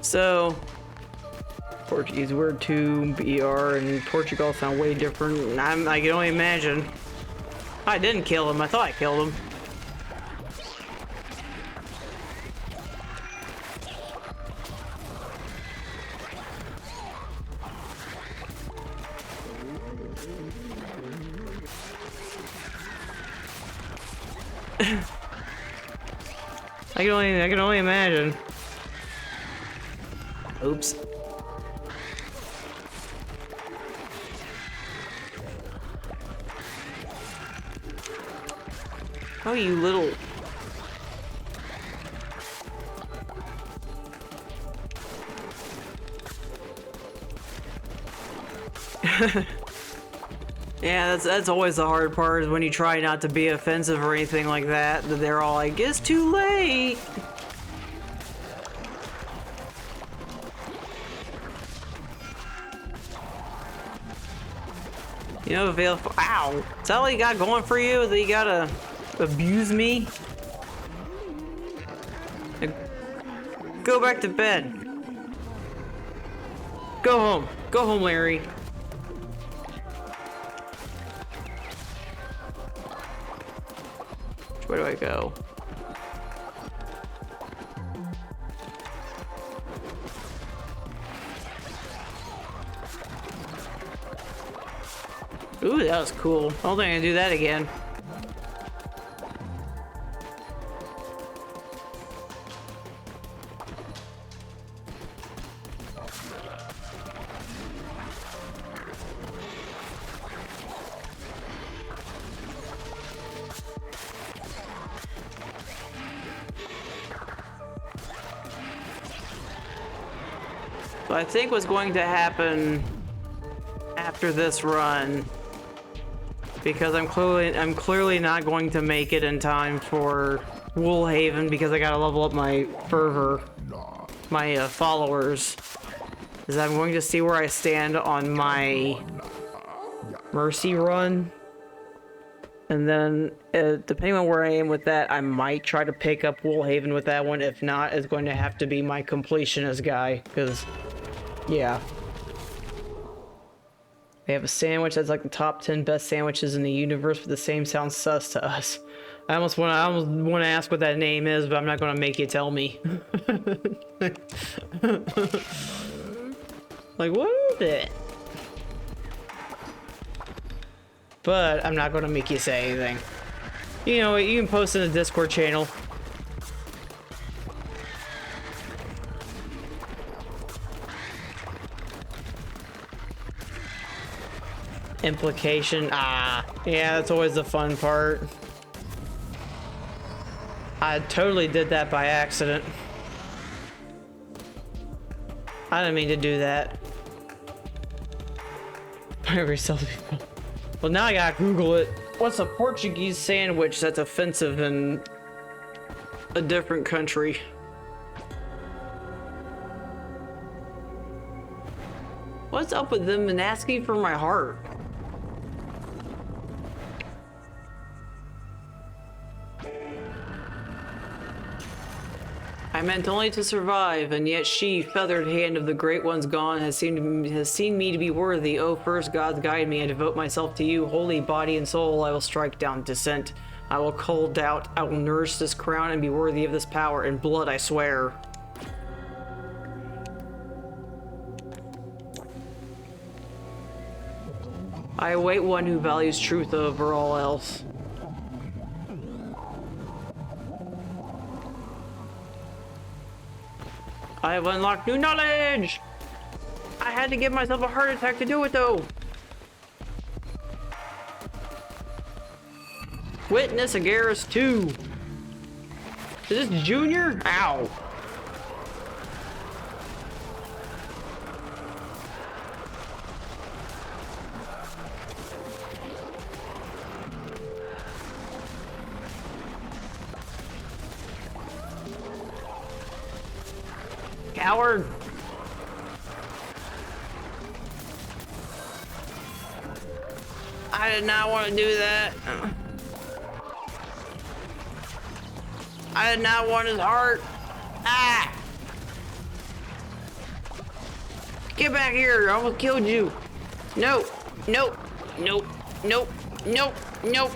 So, Portuguese word to BR and Portugal sound way different. I can only imagine. I didn't kill him. I thought I killed him. I can only imagine. Oops. Oh, you little... Yeah, that's always the hard part, is when you try not to be offensive or anything like that, that they're all like, it's too late! You know, ow! Is that all you got going for you? That you gotta abuse me? Go back to bed. Go home. Go home, Larry. Where do I go? Ooh, that was cool. I don't think I can do that again. So I think what's going to happen after this run, because I'm clearly not going to make it in time for Woolhaven because I gotta level up my fervor, my followers, is I'm going to see where I stand on my mercy run, and then depending on where I am with that, I might try to pick up Woolhaven with that one. If not, it's going to have to be my completionist guy, because yeah. They have a sandwich that's like the top 10 best sandwiches in the universe, but the same sounds sus to us. I almost want to ask what that name is, but I'm not going to make you tell me. Like, what is it? But I'm not going to make you say anything. You know, you can post in the Discord channel. Implication. Ah, yeah, that's always the fun part. I totally did that by accident. I didn't mean to do that. Well, now I gotta Google it. What's a Portuguese sandwich that's offensive in a different country? What's up with them and asking for my heart? I meant only to survive, and yet she, feathered hand of the great ones gone, has seen me to be worthy. Oh, first gods guide me, I devote myself to you. Holy body and soul, I will strike down dissent. I will cull doubt, I will nourish this crown and be worthy of this power. In blood, I swear. I await one who values truth over all else. I have unlocked new knowledge! I had to give myself a heart attack to do it, though! Witness Agaris 2. Is this Junior? Ow. Coward. I did not want to do that. I did not want his heart. Ah! Get back here! I almost killed you. No! Nope! Nope! Nope! Nope! Nope!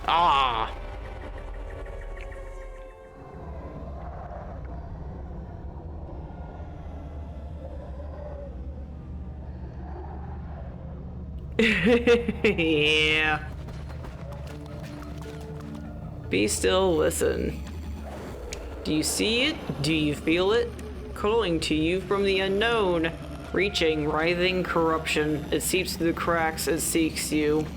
Ah! Yeah. Be still, listen. Do you see it? Do you feel it? Calling to you from the unknown. Reaching, writhing corruption. It seeps through the cracks, it seeks you.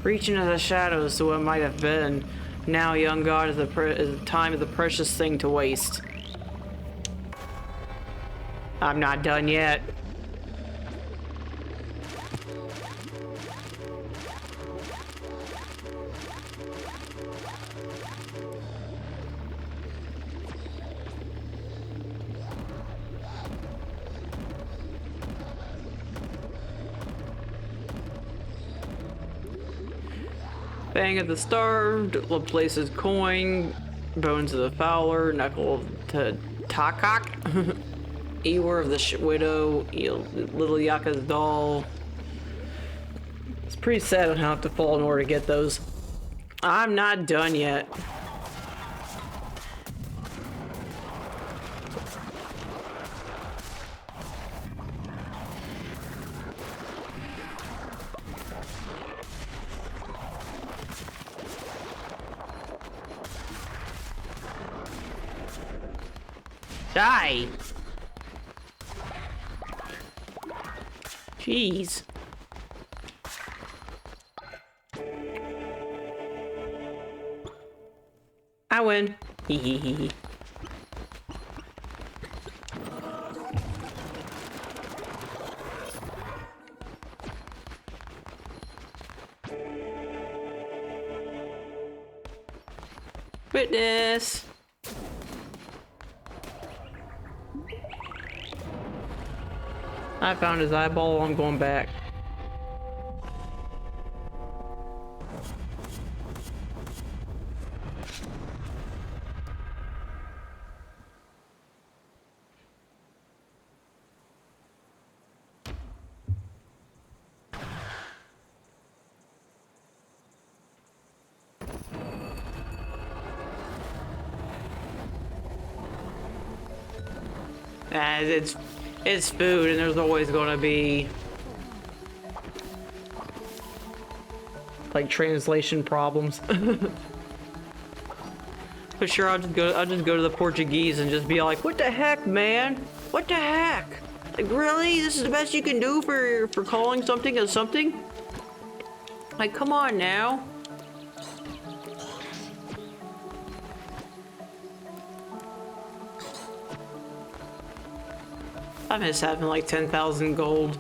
Reach into the shadows to what might have been. Now, young God, is the time of the precious thing to waste. I'm not done yet. Fang of the Starved, Laplace's Coin, Bones of the Fowler, Knuckle to Takak, Eeyore of the Widow, Little Yaka's Doll. It's pretty sad on how I have to fall in order to get those. I'm not done yet. Die! Jeez. I win. Hee hee hee hee. Witness. I found his eyeball, I'm going back. It's food, and there's always gonna be like translation problems. But sure, I'll just go to the Portuguese and just be like, "What the heck, man? What the heck? Like, really? This is the best you can do for calling something a something? Like, come on now." I miss having like 10,000 gold.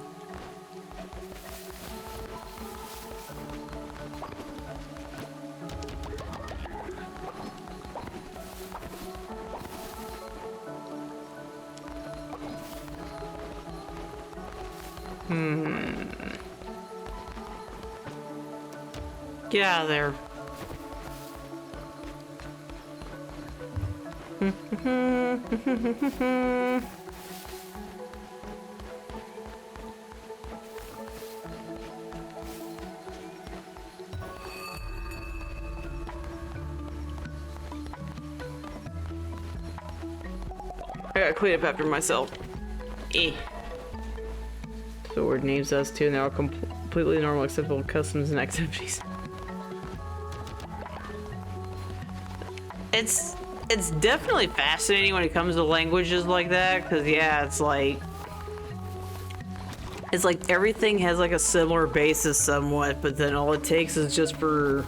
Get out of there. I gotta clean up after myself. Sword names us too, and they're all completely normal except for customs and activities. It's definitely fascinating when it comes to languages like that, because yeah, it's like everything has like a similar basis somewhat, but then all it takes is just for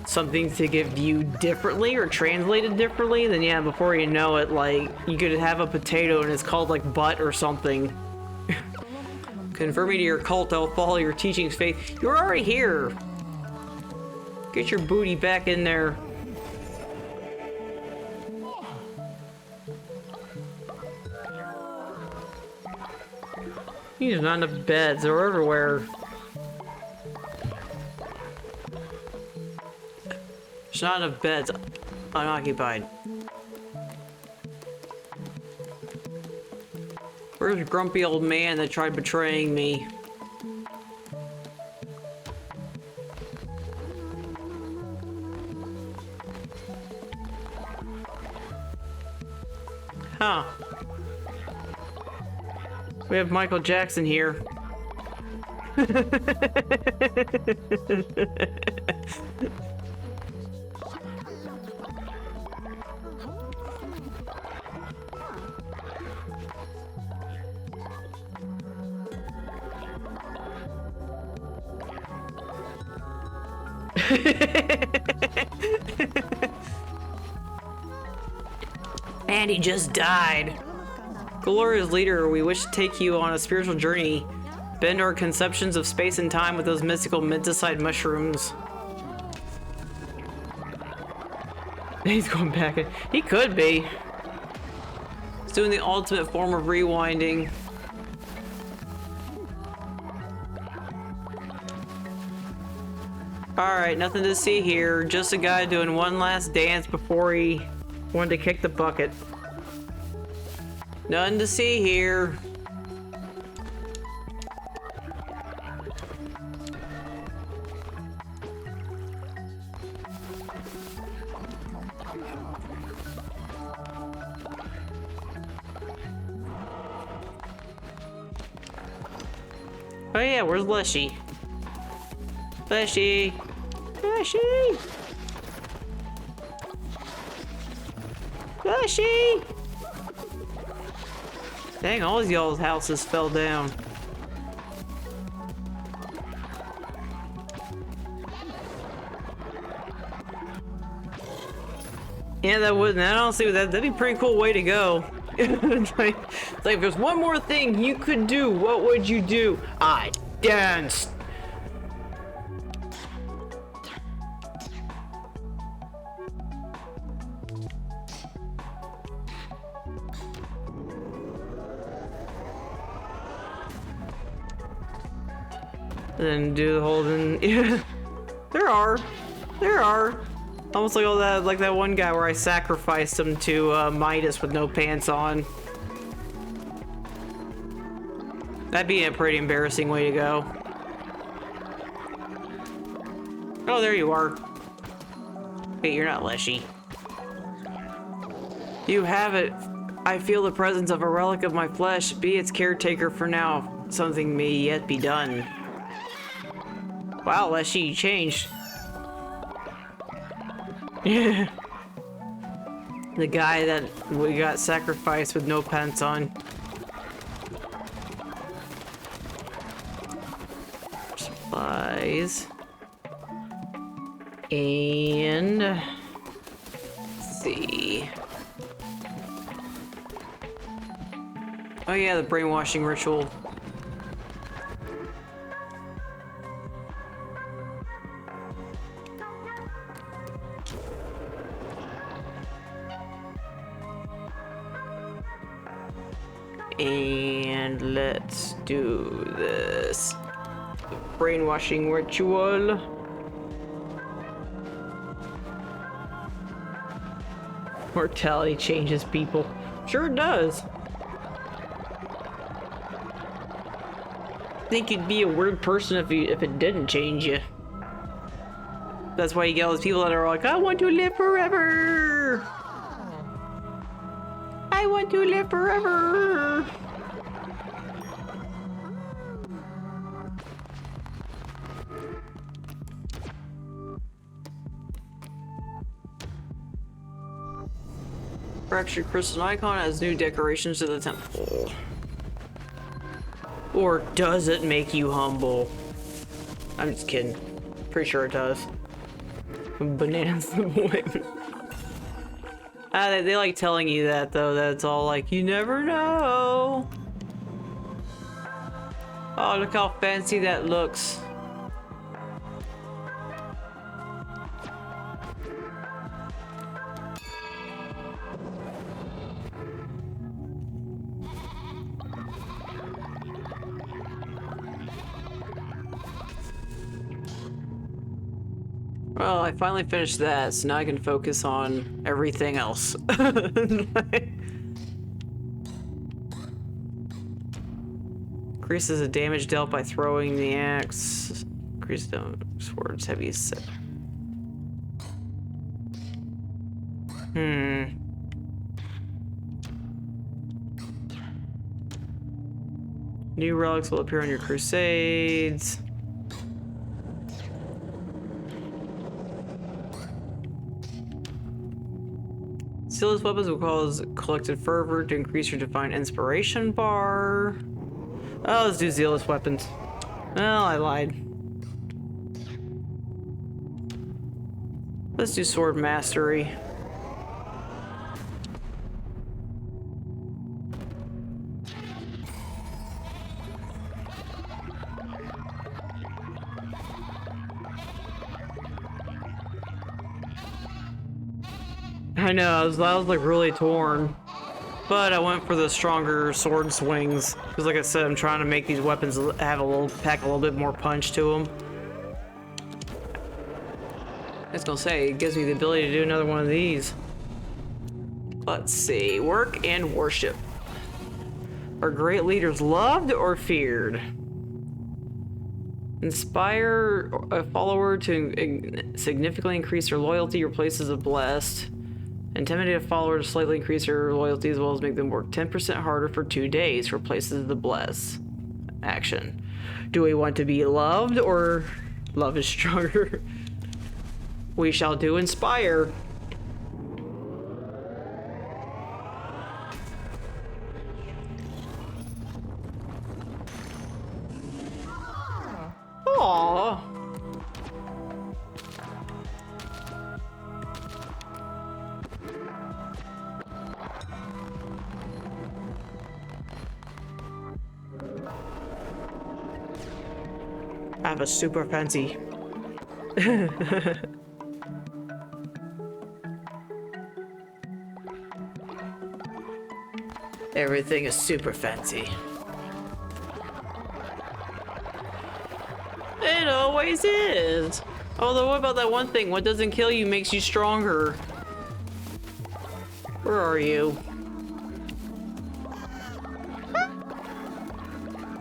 something to get viewed differently or translated differently, then yeah, before you know it, like, you could have a potato and it's called like butt or something. Convert me to your cult, I'll follow your teachings, faith. You're already here. Get your booty back in there. There's not enough beds, they're everywhere. There's not enough beds unoccupied. Where's the grumpy old man that tried betraying me? Huh. We have Michael Jackson here. And he just died. Glorious leader, we wish to take you on a spiritual journey. Bend our conceptions of space and time with those mystical menticide mushrooms. He's going back. He could be. He's doing the ultimate form of rewinding. Alright, nothing to see here. Just a guy doing one last dance before he wanted to kick the bucket. Nothing to see here. Oh yeah, where's Leshy? Leshy! Leshy! Leshy! Dang, all of y'all's houses fell down. Yeah, that wouldn't. I don't see that. That'd be a pretty cool way to go. It's like if there's one more thing you could do, what would you do? I danced. Then do the whole thing. Yeah, there are. Almost like all that, like that one guy where I sacrificed him to Midas with no pants on. That'd be a pretty embarrassing way to go. Oh, there you are. Wait, you're not Leshy. You have it. I feel the presence of a relic of my flesh. Be its caretaker for now. Something may yet be done. Wow, Leshy, you changed. Yeah. The guy that we got sacrificed with no pants on. Supplies. And let's see. Oh yeah, the brainwashing ritual. And let's do this. The brainwashing ritual. Mortality changes people. Sure it does. I think you'd be a weird person if it didn't change you. That's why you get all those people that are like, I want to live forever. I want to live forever. Fractured crystal icon has new decorations to the temple. Or does it make you humble? I'm just kidding. Pretty sure it does. Bananas of Woolhaven. They like telling you that though, that it's all like, you never know. Oh, look how fancy that looks. Well, I finally finished that, so now I can focus on everything else. Increases the damage dealt by throwing the axe. Increases the sword's heavy set. New relics will appear on your crusades. Zealous weapons will cause collected fervor to increase your divine inspiration bar. Oh, let's do zealous weapons. Well, I lied. Let's do sword mastery. I know, I was like really torn. But I went for the stronger sword swings. Because like I said, I'm trying to make these weapons have pack a little bit more punch to them. I was gonna say, it gives me the ability to do another one of these. Let's see, work and worship. Are great leaders loved or feared? Inspire a follower to significantly increase their loyalty. Your places of blessed. Intimidate a follower to slightly increase their loyalty as well as make them work 10% harder for 2 days for places of the bless. Action. Do we want to be loved or love is stronger? We shall do inspire. Aww. I have a super fancy. Everything is super fancy. It always is. Although, what about that one thing? What doesn't kill you makes you stronger. Where are you?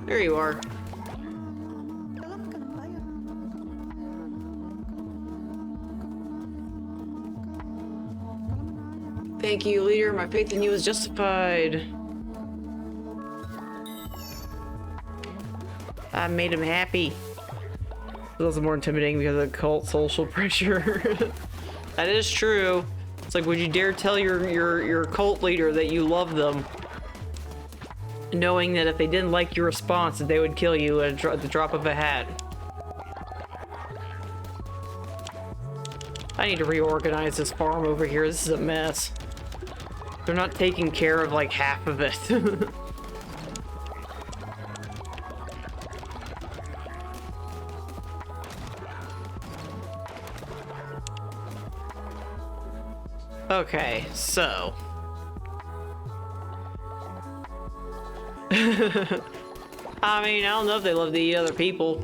There you are. Thank you, leader. My faith in you is justified. I made him happy. It's also more intimidating because of cult social pressure. That is true. It's like, would you dare tell your cult leader that you love them, knowing that if they didn't like your response, that they would kill you at the drop of a hat? I need to reorganize this farm over here. This is a mess. They're not taking care of like half of it. Okay, so. I mean, I don't know if they love to eat other people.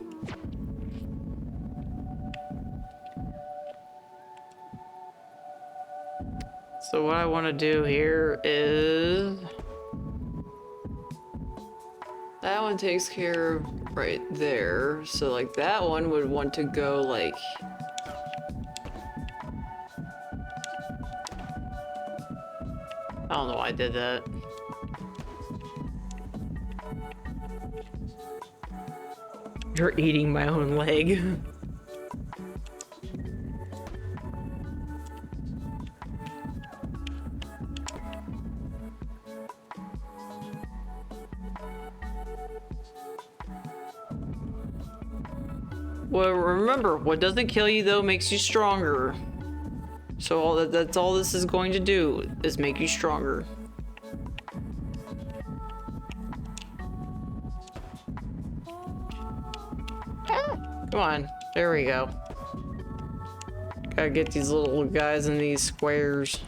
So what I want to do here is... that one takes care of right there. So like that one would want to go like... I don't know why I did that. You're eating my own leg. Well, remember, what doesn't kill you though makes you stronger. So that's all this is going to do, is make you stronger. Come on, there we go. Gotta get these little guys in these squares.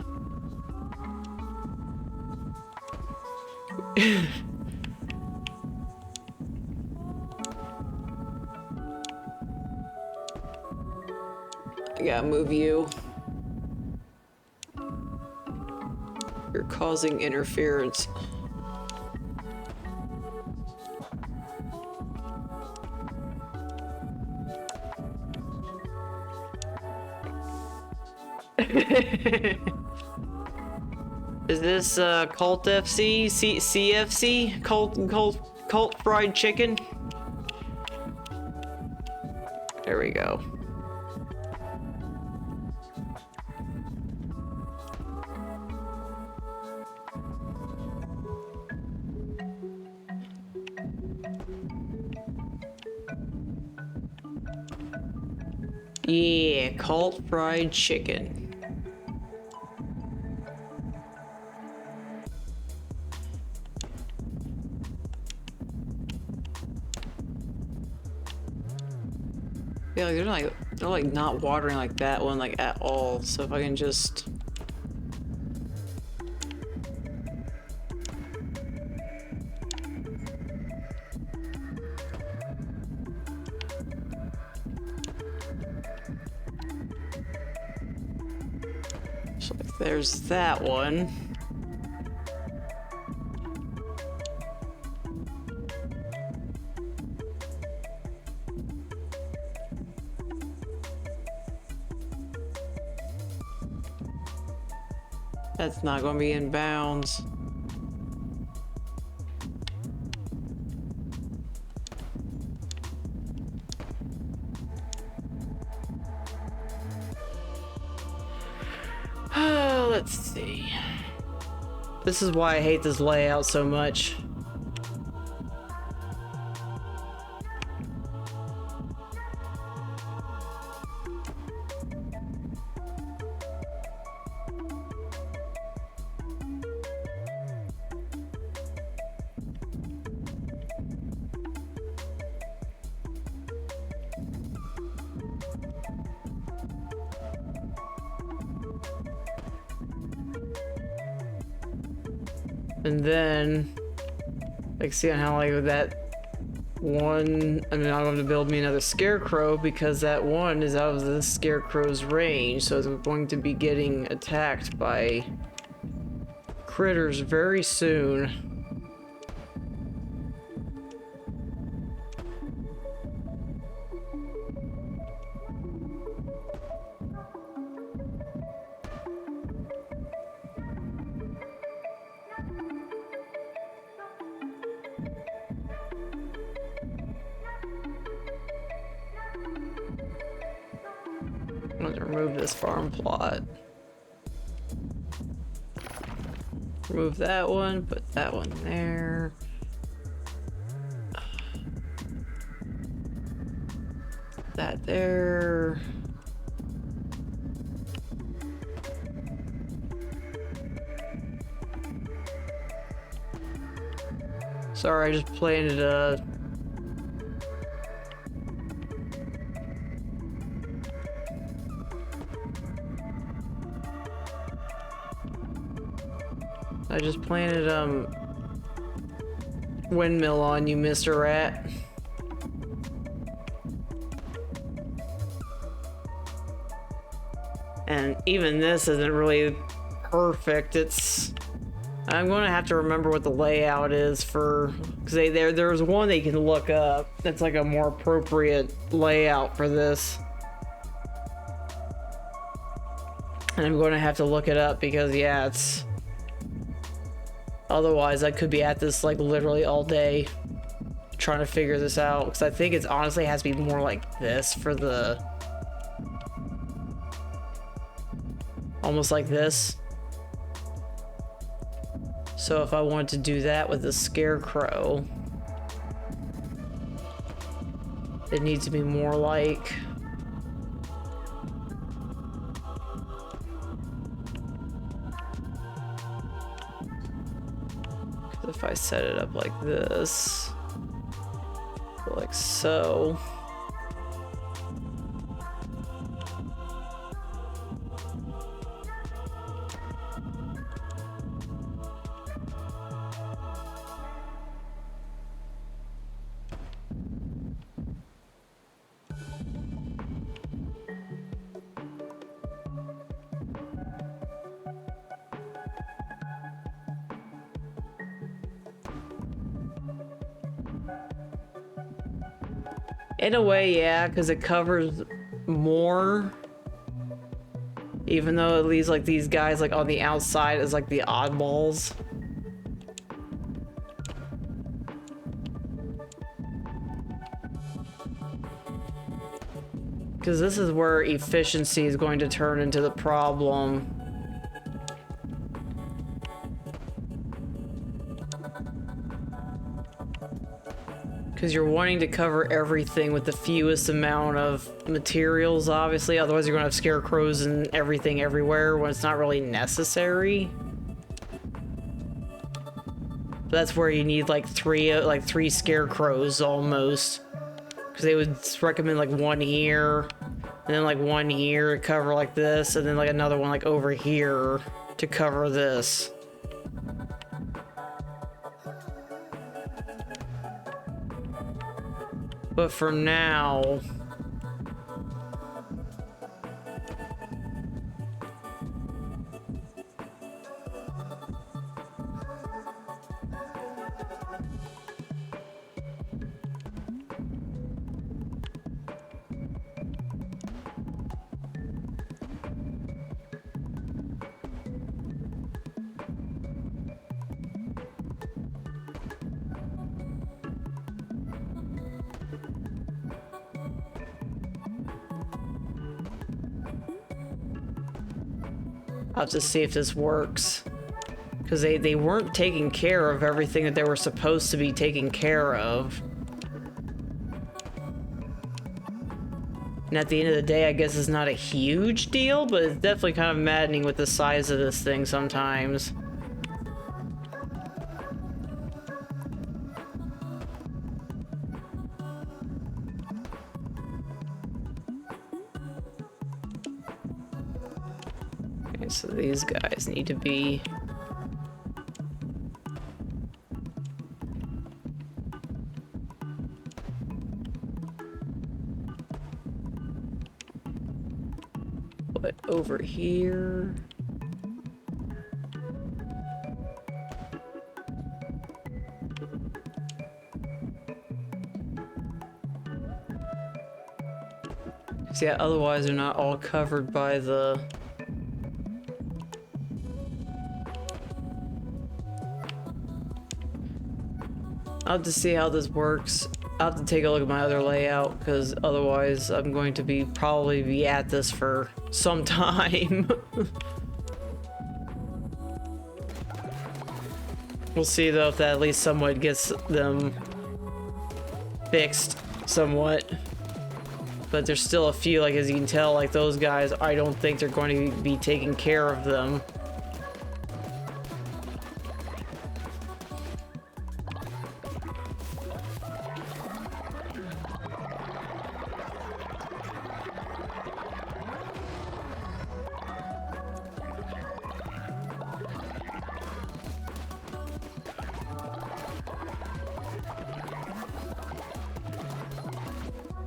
I gotta move you. You're causing interference. Is this Cult FC? CFC? Cult fried chicken? There we go. Yeah, cult fried chicken. Yeah, like they're like not watering like that one like at all. So if I can just so like there's that one. That's not going to be in bounds. Let's see. This is why I hate this layout so much. And then, like, see how like with that one, I mean, I'm going to build me another scarecrow because that one is out of the scarecrow's range, so it's going to be getting attacked by critters very soon. I'm going to remove this farm plot. Remove that one, put that one there. That there. Sorry, I just planted a... I just planted, windmill on you, Mr. Rat. And even this isn't really perfect. I'm gonna have to remember what the layout is for, because there's one that you can look up that's like a more appropriate layout for this. And I'm gonna have to look it up because, yeah, it's... Otherwise, I could be at this like literally all day trying to figure this out, because I think it's honestly has to be more like this for the... Almost like this. So if I wanted to do that with the scarecrow, It needs to be more like... If I set it up like this, like so. In a way, yeah, because it covers more. Even though it leaves like these guys like on the outside as like the oddballs. Because this is where efficiency is going to turn into the problem. Because you're wanting to cover everything with the fewest amount of materials, obviously. Otherwise, you're going to have scarecrows and everything everywhere when it's not really necessary. That's where you need like three scarecrows almost. Because they would recommend like one here, and then like one here to cover like this, and then like another one like over here to cover this. But for now... I'll have to see if this works. Because they weren't taking care of everything that they were supposed to be taking care of. And at the end of the day, I guess it's not a huge deal, but it's definitely kind of maddening with the size of this thing sometimes. Okay, so these guys need to be... But over here... Yeah, otherwise they're not all covered by the... I'll have to see how this works. I'll have to take a look at my other layout, because otherwise I'm going to be probably be at this for some time. We'll see though if that at least somewhat gets them fixed somewhat. But there's still a few, like as you can tell, like those guys, I don't think they're going to be taking care of them.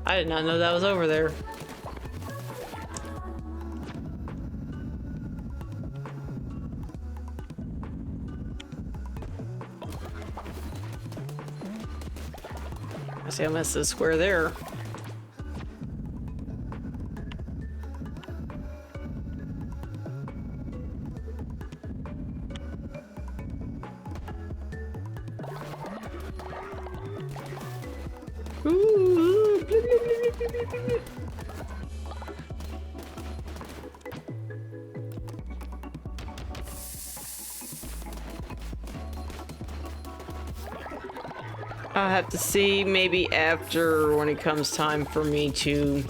I did not know that was over there. I see I missed this square there. I'll have to see maybe after when it comes time for me to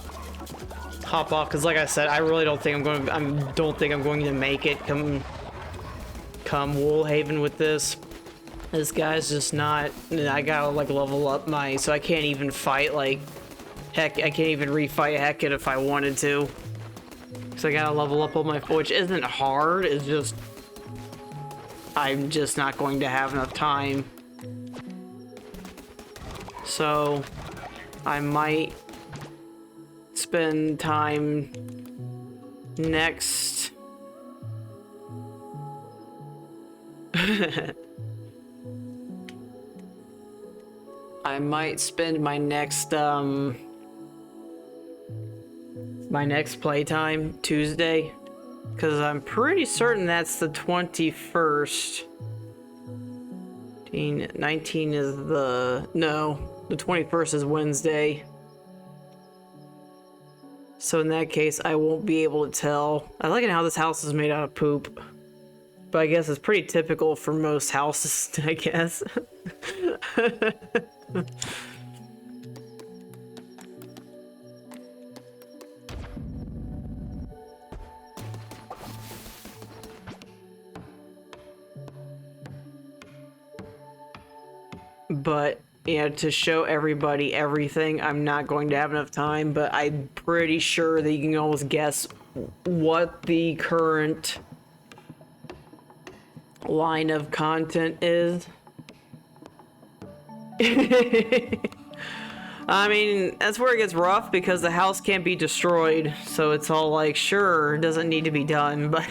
hop off, because like I said, I really don't think I'm going to make it come Woolhaven with this. This guy's just not. I gotta like level up my, so I can't even fight like heck. I can't even refight Hecate if I wanted to. So I gotta level up all my, which isn't hard. It's just I'm just not going to have enough time. So I might spend time next. I might spend my next playtime Tuesday, because I'm pretty certain that's the 21st. 19 is the, no, the 21st is Wednesday. So in that case, I won't be able to tell. I like how this house is made out of poop. But I guess it's pretty typical for most houses, I guess. But, yeah, to show everybody everything, I'm not going to have enough time, but I'm pretty sure that you can almost guess what the current line of content is. I mean, that's where it gets rough, because the house can't be destroyed, so it's all like, sure, it doesn't need to be done, but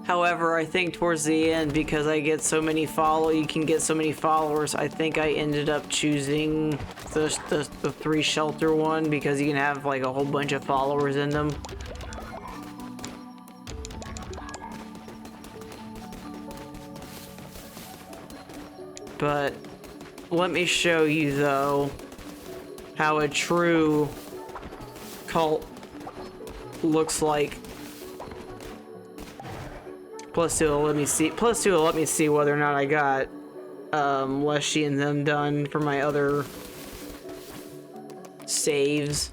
however, I think towards the end, because I get so many you can get so many followers, I think I ended up choosing the 3 shelter one, because you can have like a whole bunch of followers in them. But let me show you though how a true cult looks like. Plus it'll let me see whether or not I got Leshy and them done for my other saves.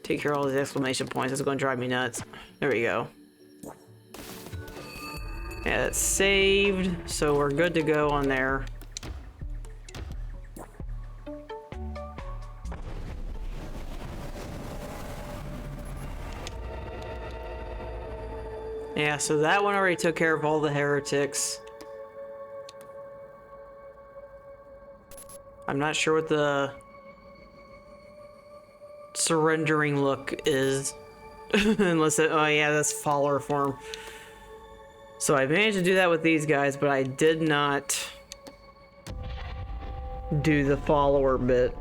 Take care of all these exclamation points. That's going to drive me nuts. There we go. Yeah, it's saved, so we're good to go on there. Yeah, so that one already took care of all the heretics. I'm not sure what the surrendering look is. Unless it, oh yeah, that's follower form. So I managed to do that with these guys, but I did not do the follower bit.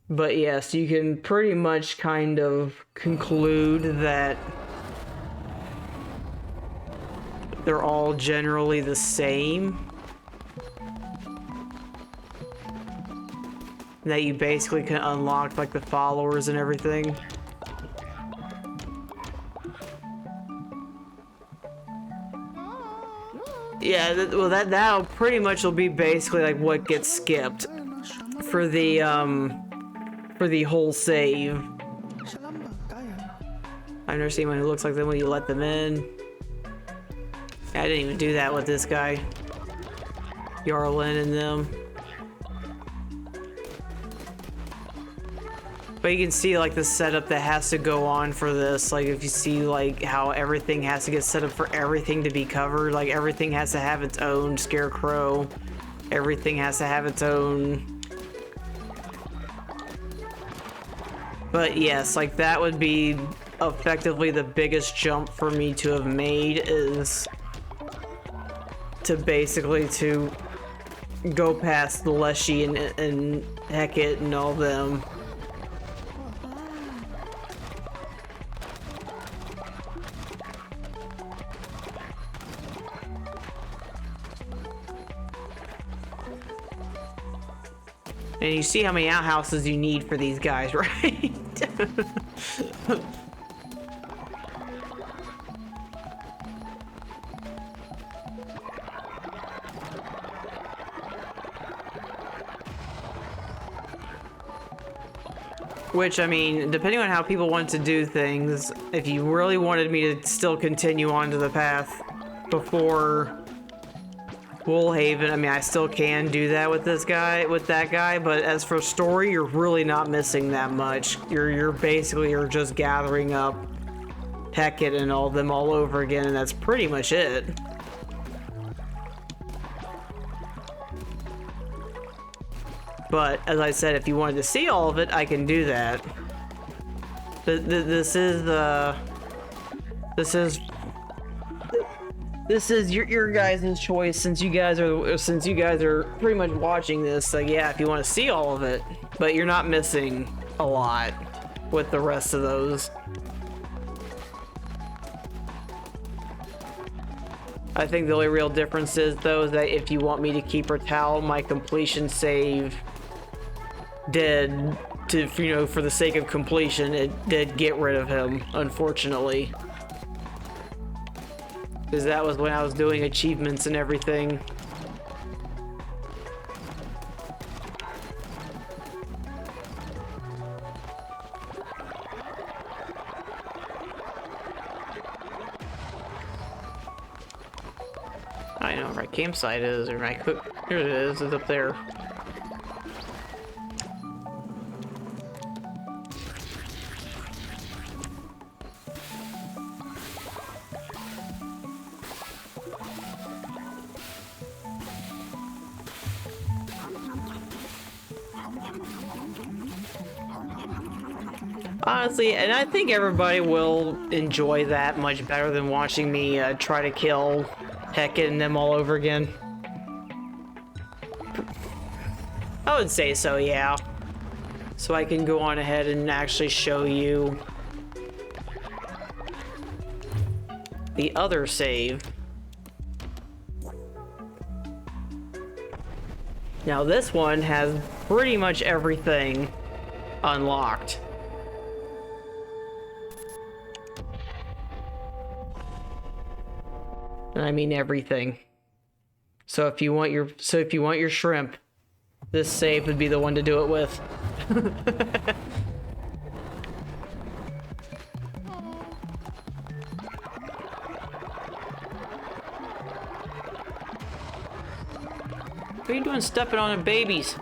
But yes, you can pretty much kind of conclude that they're all generally the same. That you basically can unlock like the followers and everything. Yeah, well that'll pretty much will be basically like what gets skipped for the whole save. I've never seen one who looks like them when you let them in. I didn't even do that with this guy. Yarlin and them. But you can see like the setup that has to go on for this. Like if you see like how everything has to get set up for everything to be covered. Like everything has to have its own scarecrow. Everything has to have its own. But yes, like that would be effectively the biggest jump for me to have made, is to basically to go past the Leshy and Hecate and all them. And you see how many outhouses you need for these guys, right? Which, I mean, depending on how people want to do things, if you really wanted me to still continue onto the path before Woolhaven, I mean, I still can do that with this guy, with that guy, but as for story, you're really not missing that much. You're basically just gathering up Hecate and all them all over again, and that's pretty much it. But, as I said, if you wanted to see all of it, I can do that. This is your guys' choice, since you guys are pretty much watching this. Like, yeah, if you want to see all of it, but you're not missing a lot with the rest of those. I think the only real difference is, though, is that if you want me to keep her towel, my completion save did, to, you know, for the sake of completion, it did get rid of him, unfortunately. Because that was when I was doing achievements and everything. I know where my campsite is, or my cook. Here it is, it's up there. Honestly, and I think everybody will enjoy that much better than watching me try to kill Hecate and them all over again. I would say so, yeah. So I can go on ahead and actually show you the other save. Now this one has pretty much everything unlocked. And I mean everything. So if you want your shrimp, this save would be the one to do it with. What are you doing stepping on the babies?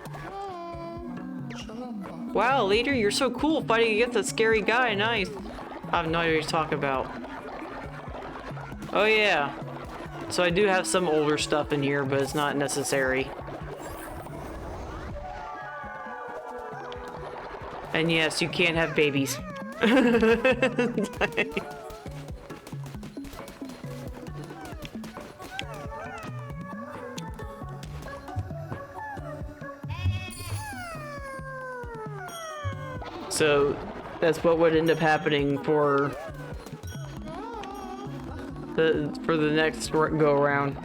Wow, leader, you're so cool fighting against that scary guy. Nice. I have no idea what you're talking about. Oh yeah. So I do have some older stuff in here, but it's not necessary. And yes, you can't have babies. So that's what would end up happening for the next go around.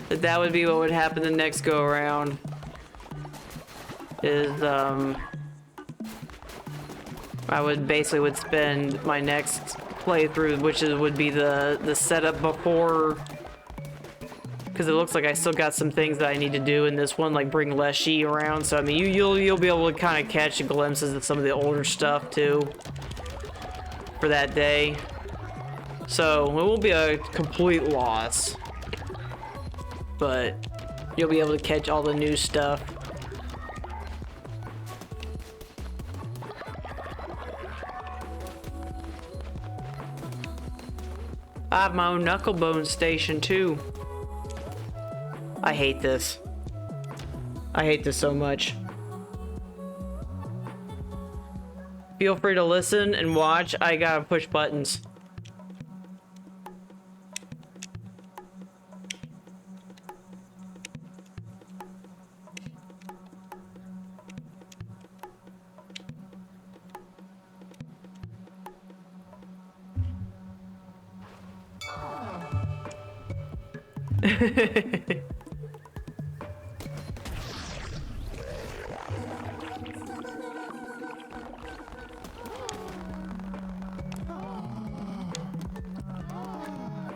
That would be what would happen the next go around. Is I would basically spend my next playthrough, which would be the setup before, because it looks like I still got some things that I need to do in this one, like bring Leshy around. So I mean, you'll be able to kind of catch glimpses of some of the older stuff too for that day. So it won't be a complete loss, but you'll be able to catch all the new stuff. I have my own Knucklebone station too. I hate this. I hate this so much. Feel free to listen and watch. I gotta push buttons.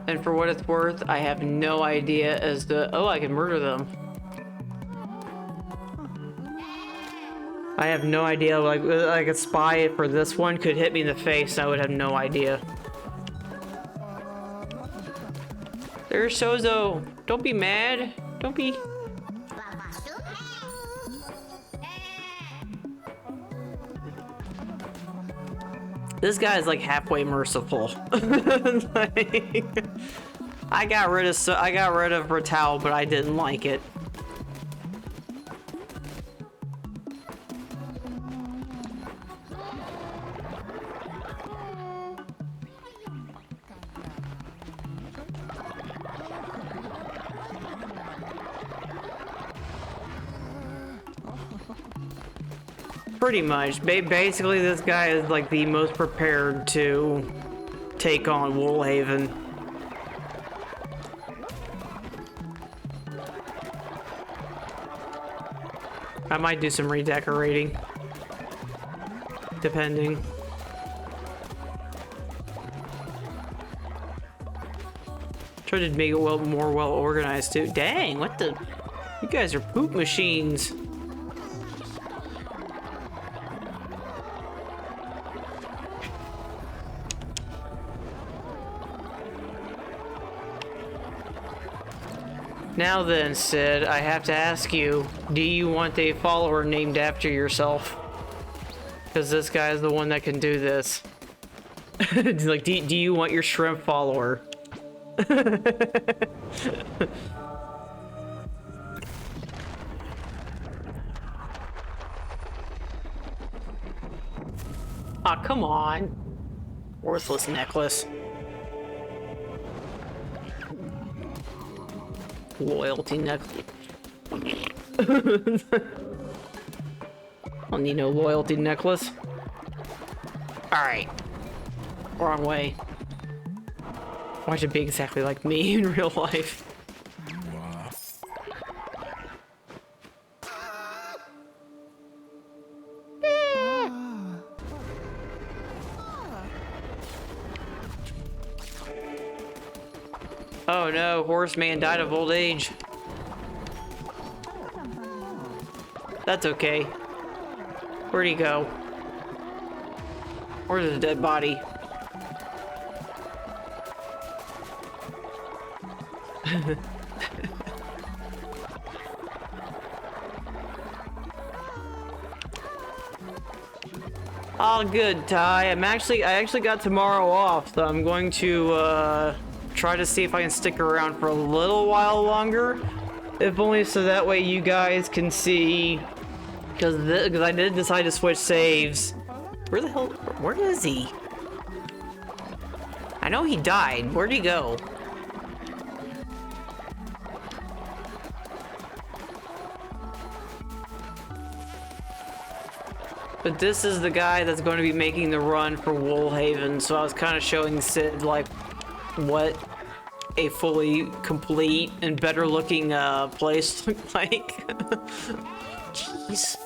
And for what it's worth, I have no idea as to... Oh, I can murder them. I have no idea, like a spy for this one could hit me in the face, I would have no idea. There's Sozo. Don't be mad. Don't be... This guy is like halfway merciful. Like, I got rid of Ratal, but I didn't like it. Pretty much. Basically, this guy is like the most prepared to take on Woolhaven. I might do some redecorating. Depending. Try to make it more well organized too. Dang, what the? You guys are poop machines. Now then, Sid, I have to ask you, do you want a follower named after yourself? Because this guy is the one that can do this. Like, do you want your shrimp follower? Aw, come on. Worthless necklace. Loyalty necklace. Don't need no loyalty necklace. Alright. Wrong way. Why should it be exactly like me in real life? Oh no, Horseman died of old age. That's okay. Where'd he go? Where's his dead body? All good, Ty. I actually got tomorrow off, so I'm going to try to see if I can stick around for a little while longer. If only so that way you guys can see, because I did decide to switch saves. Where the hell? Where is he? I know he died. Where'd he go? But this is the guy that's going to be making the run for Woolhaven, so I was kind of showing Sid, like, what a fully complete and better looking place looked like. Jeez.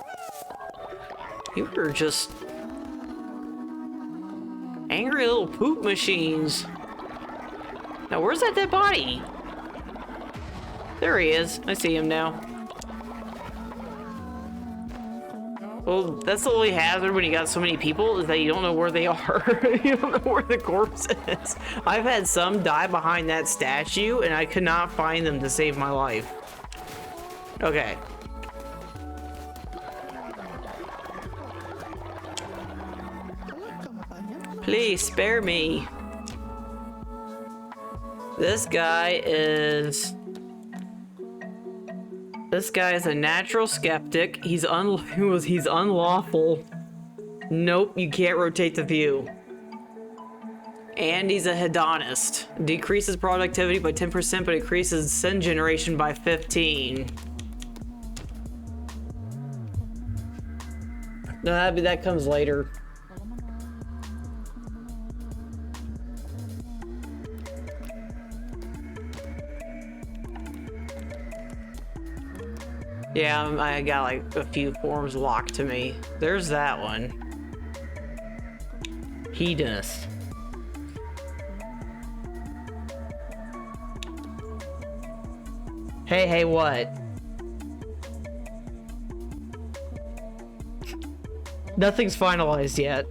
You were just angry little poop machines. Now where's that dead body? There he is. I see him now. Well, that's the only hazard when you got so many people, is that you don't know where they are. You don't know where the corpse is. I've had some die behind that statue, and I could not find them to save my life. Okay. Please spare me. This guy is a natural skeptic. He's unlawful. Nope, you can't rotate the view. And he's a hedonist. Decreases productivity by 10%, but increases sin generation by 15. No, that comes later. Yeah, I got like a few forms locked to me. There's that one. Hedonist. Hey, what? Nothing's finalized yet.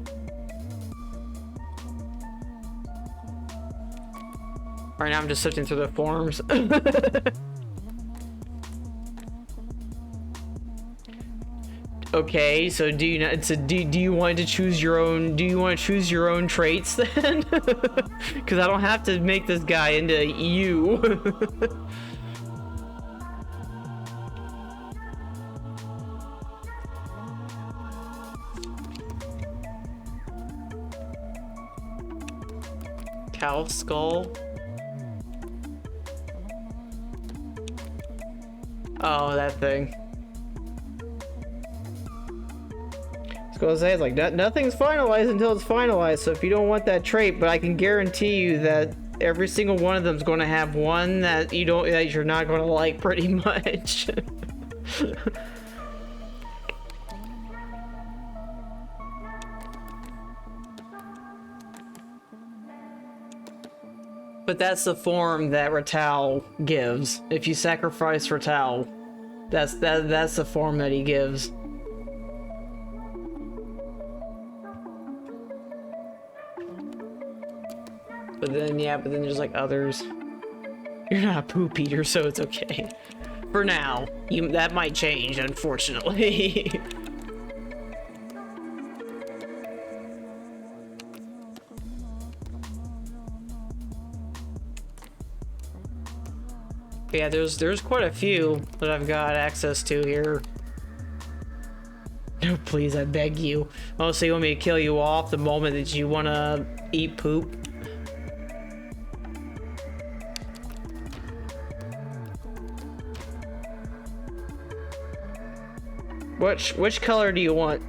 Right now I'm just sifting through the forms. Okay, so do you want to choose your own, traits then? Because I don't have to make this guy into you. Cow skull. Oh, that thing. I was gonna say, it's like, nothing's finalized until it's finalized, so if you don't want that trait, but I can guarantee you that every single one of them is going to have one that you're not going to like pretty much. But that's the form that Ratal gives. If you sacrifice Ratal, that's the form that he gives. But then there's like others. You're not a poop eater, so it's okay. For now. That might change, unfortunately. Yeah, there's quite a few that I've got access to here. No, please, I beg you. Oh, so you want me to kill you off the moment that you want to eat poop? Which color do you want?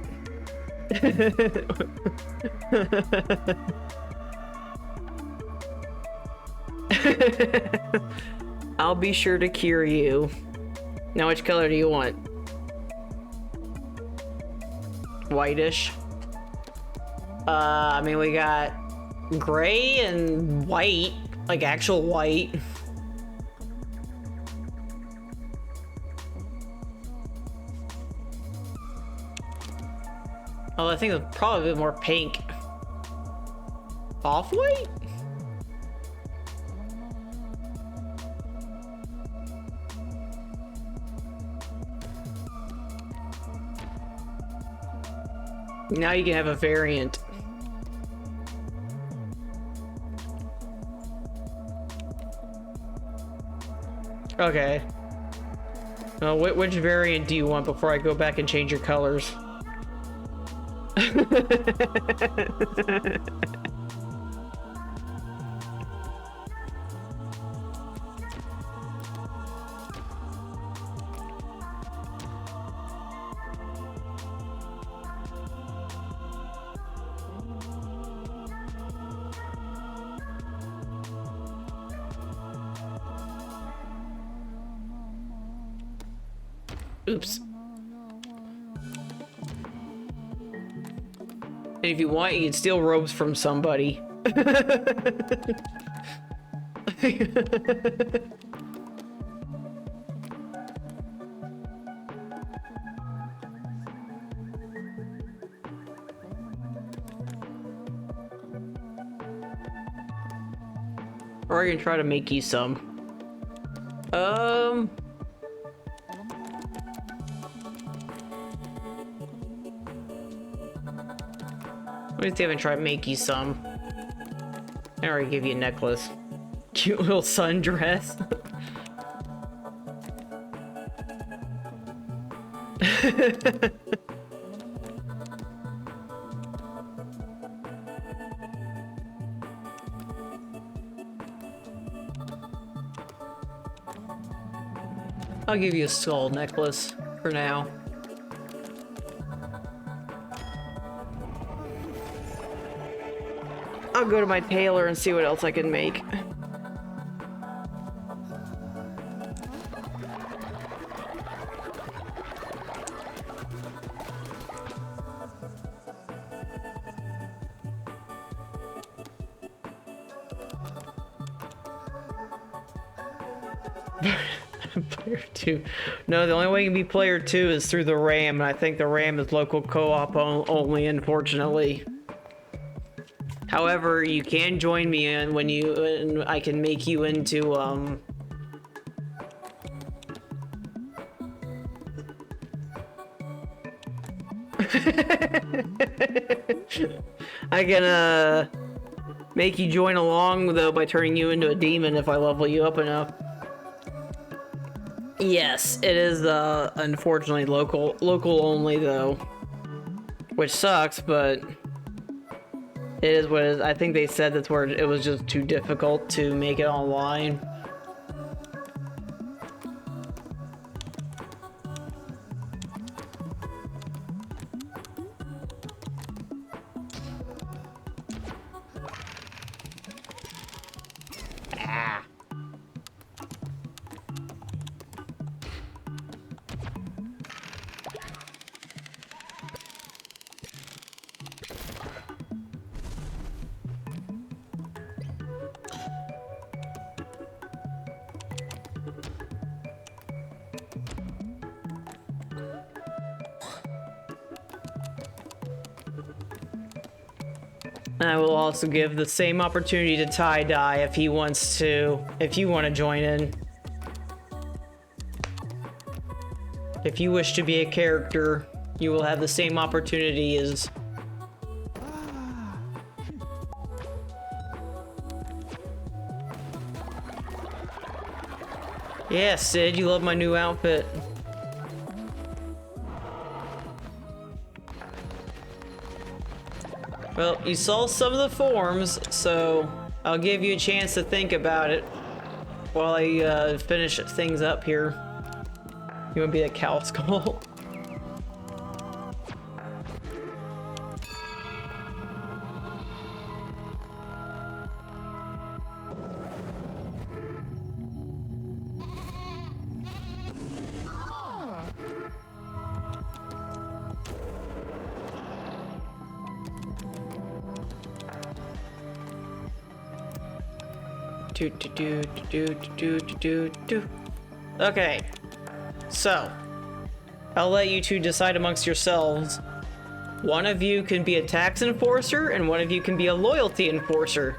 I'll be sure to cure you. Now, which color do you want? Whitish. I mean, we got gray and white, like actual white. Oh, I think it's probably a bit more pink. Off-white? Now you can have a variant. Okay. Well, which variant do you want before I go back and change your colors? Oops. And if you want, you can steal robes from somebody. Or I can try to make you some. Let me see if I can try to make you some. I already give you a necklace. Cute little sundress. I'll give you a skull necklace for now. I'll go to my tailor and see what else I can make. Player 2. No, the only way you can be player 2 is through the RAM, and I think the RAM is local co-op only, unfortunately. However, you can join me in when you, and I can make you into, I can, make you join along, though, by turning you into a demon if I level you up enough. Yes, it is, unfortunately local only, though. Which sucks, but it is what it is. I think they said that's where it was just too difficult to make it online. I will also give the same opportunity to Tie-Dye if he wants to, if you want to join in. If you wish to be a character, you will have the same opportunity as... Yeah, Sid, you love my new outfit. Well, you saw some of the forms, so I'll give you a chance to think about it while I finish things up here. You want to be a cow skull? Okay, so I'll let you two decide amongst yourselves. One of you can be a tax enforcer, and one of you can be a loyalty enforcer.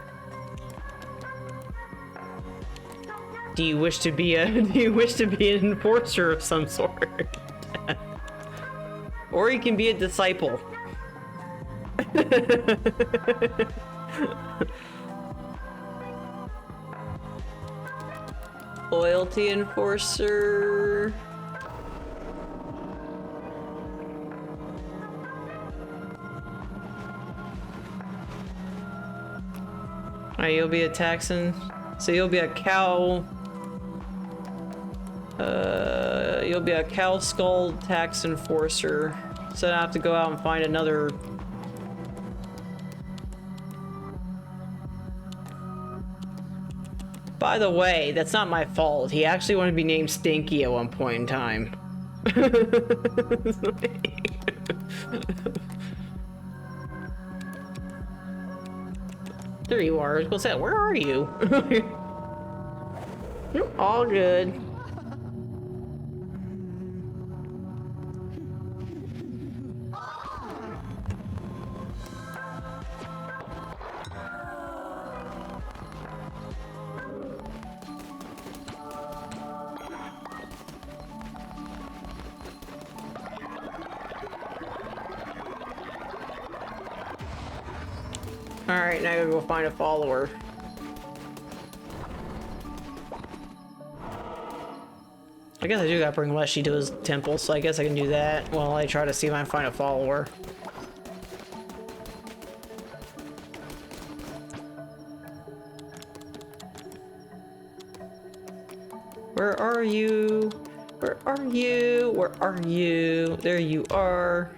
Do you wish to be an enforcer of some sort? Or you can be a disciple. Loyalty enforcer. Alright, you'll be a Texan. So you'll be a cow. You'll be a cow skull tax enforcer. So I have to go out and find another. By the way, that's not my fault. He actually wanted to be named Stinky at one point in time. There you are. What's that? Where are you? All good. Alright, now I gotta go find a follower. I guess I do gotta bring Leshy to his temple, so I guess I can do that while I try to see if I can find a follower. Where are you? Where are you? Where are you? There you are.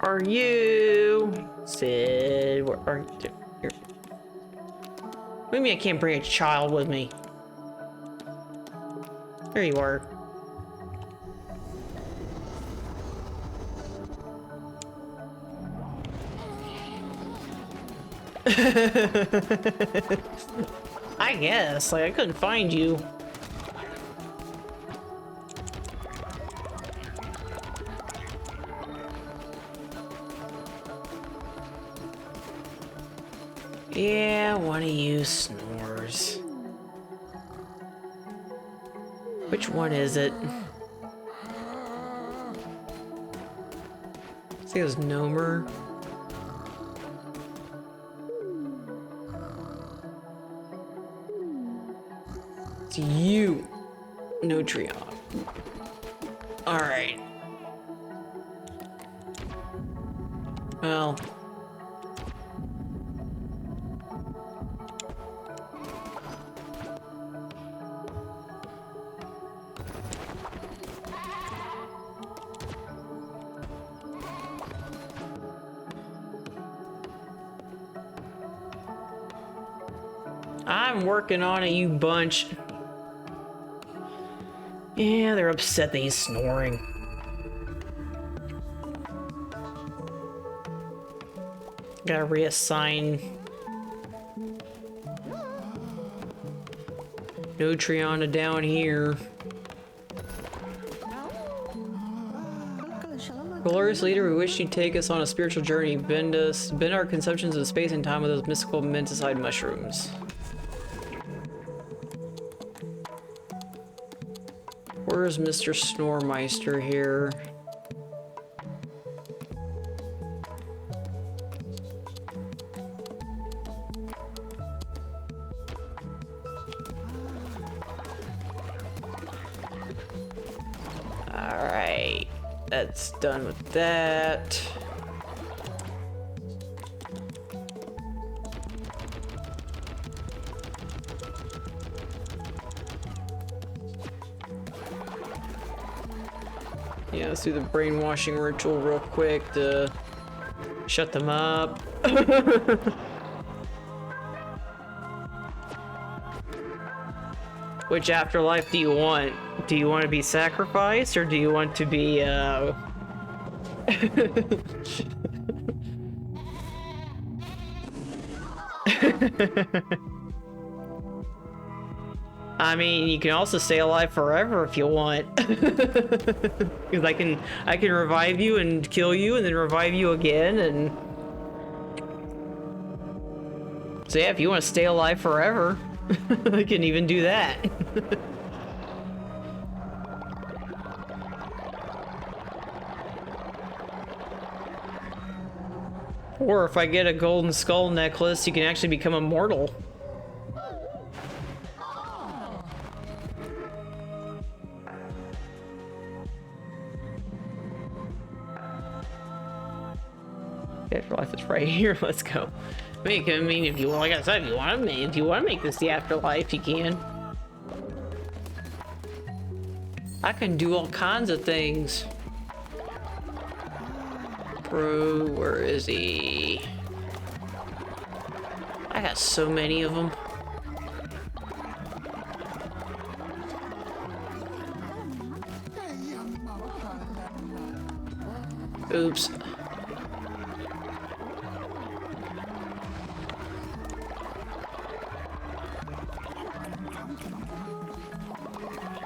Are you? Sid, where are you? Here. What do you mean I can't bring a child with me? There you are. I guess, like, I couldn't find you. Yeah, one of you snores. Which one is it? I think it was Nomer. It's you, Nutrion. Alright. Well. I'm working on it, you bunch. Yeah, they're upset that he's snoring. Gotta reassign Nutrion to down here. Glorious leader, we wish you'd take us on a spiritual journey. Bend our conceptions of space and time with those mystical menticide mushrooms. Where's Mr. Snoremeister here? Alright, that's done with that. Yeah, let's do the brainwashing ritual real quick to shut them up. Which afterlife do you want? Do you want to be sacrificed, or do you want to be, I mean, you can also stay alive forever if you want. Because I can revive you and kill you and then revive you again, and so yeah, if you want to stay alive forever, I can even do that. Or if I get a golden skull necklace, you can actually become immortal. Afterlife is right here. Let's go. I mean, if you, like I said, if you want to make this the afterlife, you can. I can do all kinds of things. Bro, where is he? I got so many of them. Oops.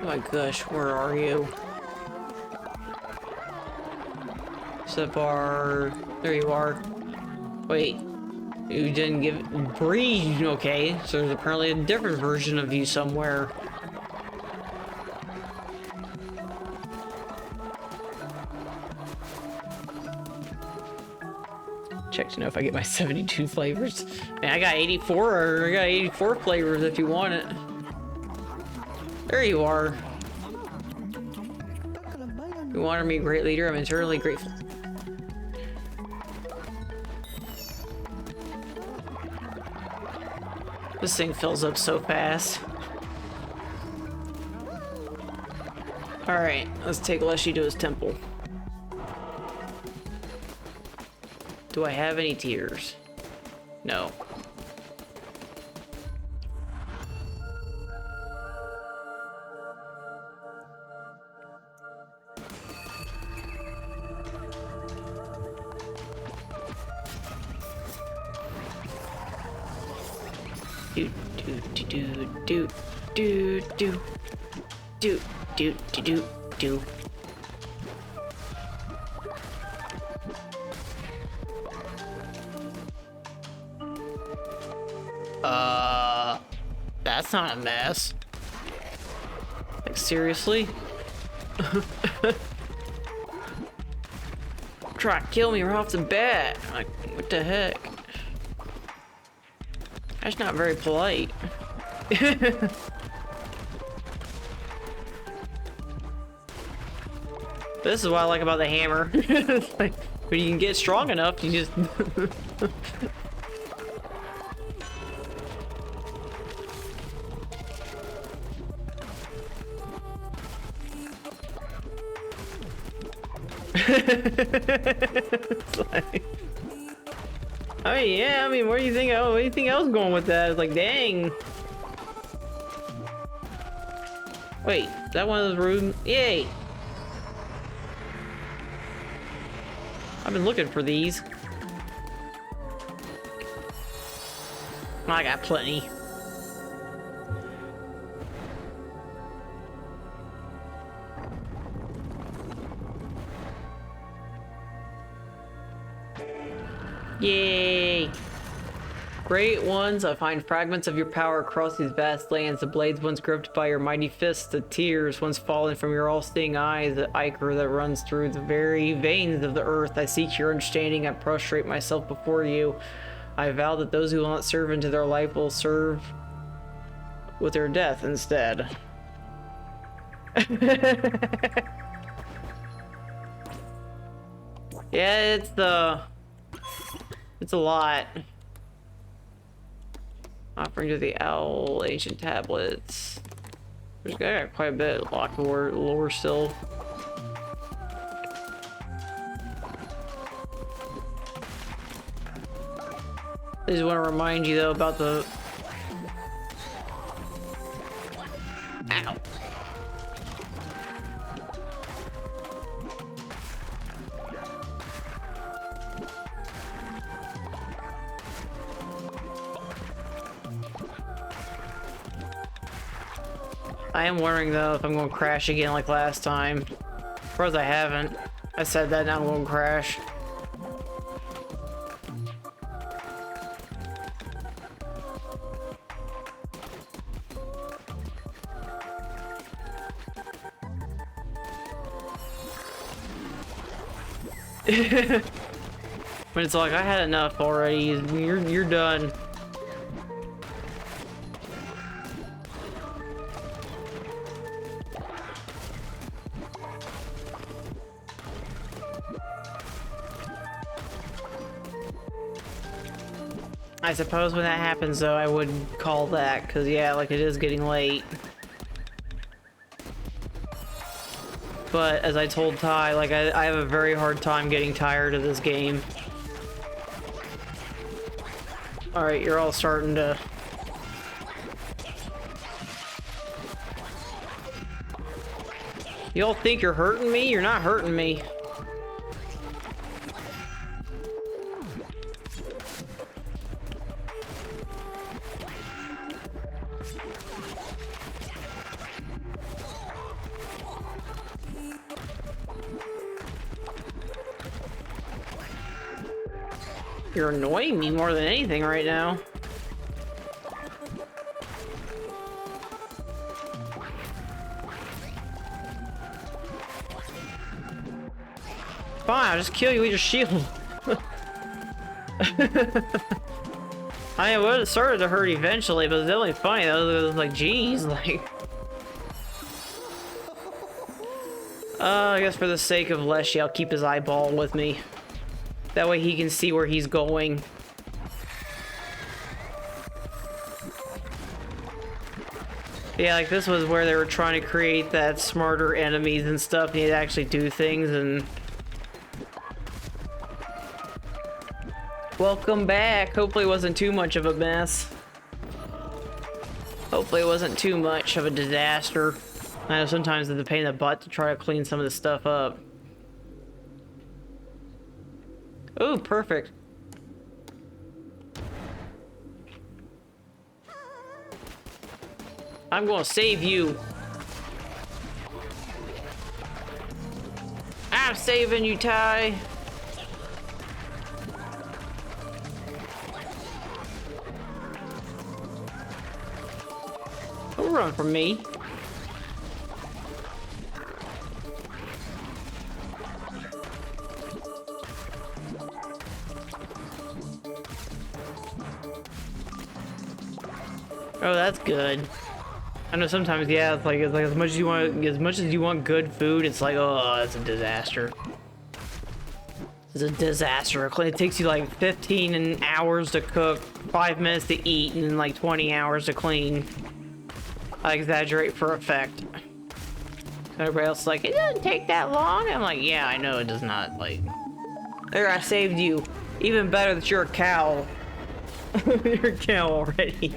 Oh my gosh, where are you? Bar. There you are. Wait. You didn't give breathe. Okay, so there's apparently a different version of you somewhere. Check to know if I get my 72 flavors. Man, I got 84 flavors if you want it. There you are. You honor me, great leader. I'm eternally grateful. This thing fills up so fast. Alright, let's take Leshy to his temple. Do I have any tears? No. Do do do do do do do do do do do. That's not a mess. Like, seriously? Try to kill me right off the bat. Like, what the heck? That's not very polite. This is what I like about the hammer. Like, when you can get strong enough, you just... It's like, I mean, yeah, I mean, where do you think I was going with that? It's like, dang. Wait, is that one of those rooms? Yay! I've been looking for these. I got plenty. Yay! Great ones, I find fragments of your power across these vast lands. The blades once gripped by your mighty fists, the tears once fallen from your all-seeing eyes, the ichor that runs through the very veins of the earth. I seek your understanding, I prostrate myself before you. I vow that those who will not serve into their life will serve with their death instead. Yeah, it's a lot. Offering to the owl, ancient tablets. I got quite a bit of locked lore still. I just want to remind you though about the... Ow. I am wondering though if I'm going to crash again like last time. Of course I haven't. I said that, now I'm going to crash. When it's like, I had enough already, you're done. I suppose when that happens though, I would call that, because yeah, like it is getting late. But as I told Ty, like I have a very hard time getting tired of this game. Alright, you're all starting to... You all think you're hurting me? You're not hurting me. You're annoying me more than anything right now. Fine, I'll just kill you with your shield. I would have started to hurt eventually, but it's only funny though. It was like, geez, like... I guess for the sake of Leshy, I'll keep his eyeball with me. That way he can see where he's going. Yeah, like this was where they were trying to create that smarter enemies and stuff, and you'd actually do things, and... Welcome back! Hopefully it wasn't too much of a mess. Hopefully it wasn't too much of a disaster. I know sometimes it's a pain in the butt to try to clean some of this stuff up. Oh, perfect. I'm gonna save you. I'm saving you, Ty. Don't run from me. Oh, that's good. I know sometimes, yeah, it's like as much as you want good food, it's like, oh, it's a disaster. It's a disaster. It takes you like 15 hours to cook, 5 minutes to eat, and then like 20 hours to clean. I exaggerate for effect. Everybody else is like, it doesn't take that long. I'm like, yeah, I know it does not. Like, there, I saved you. Even better that you're a cow. You're a cow already.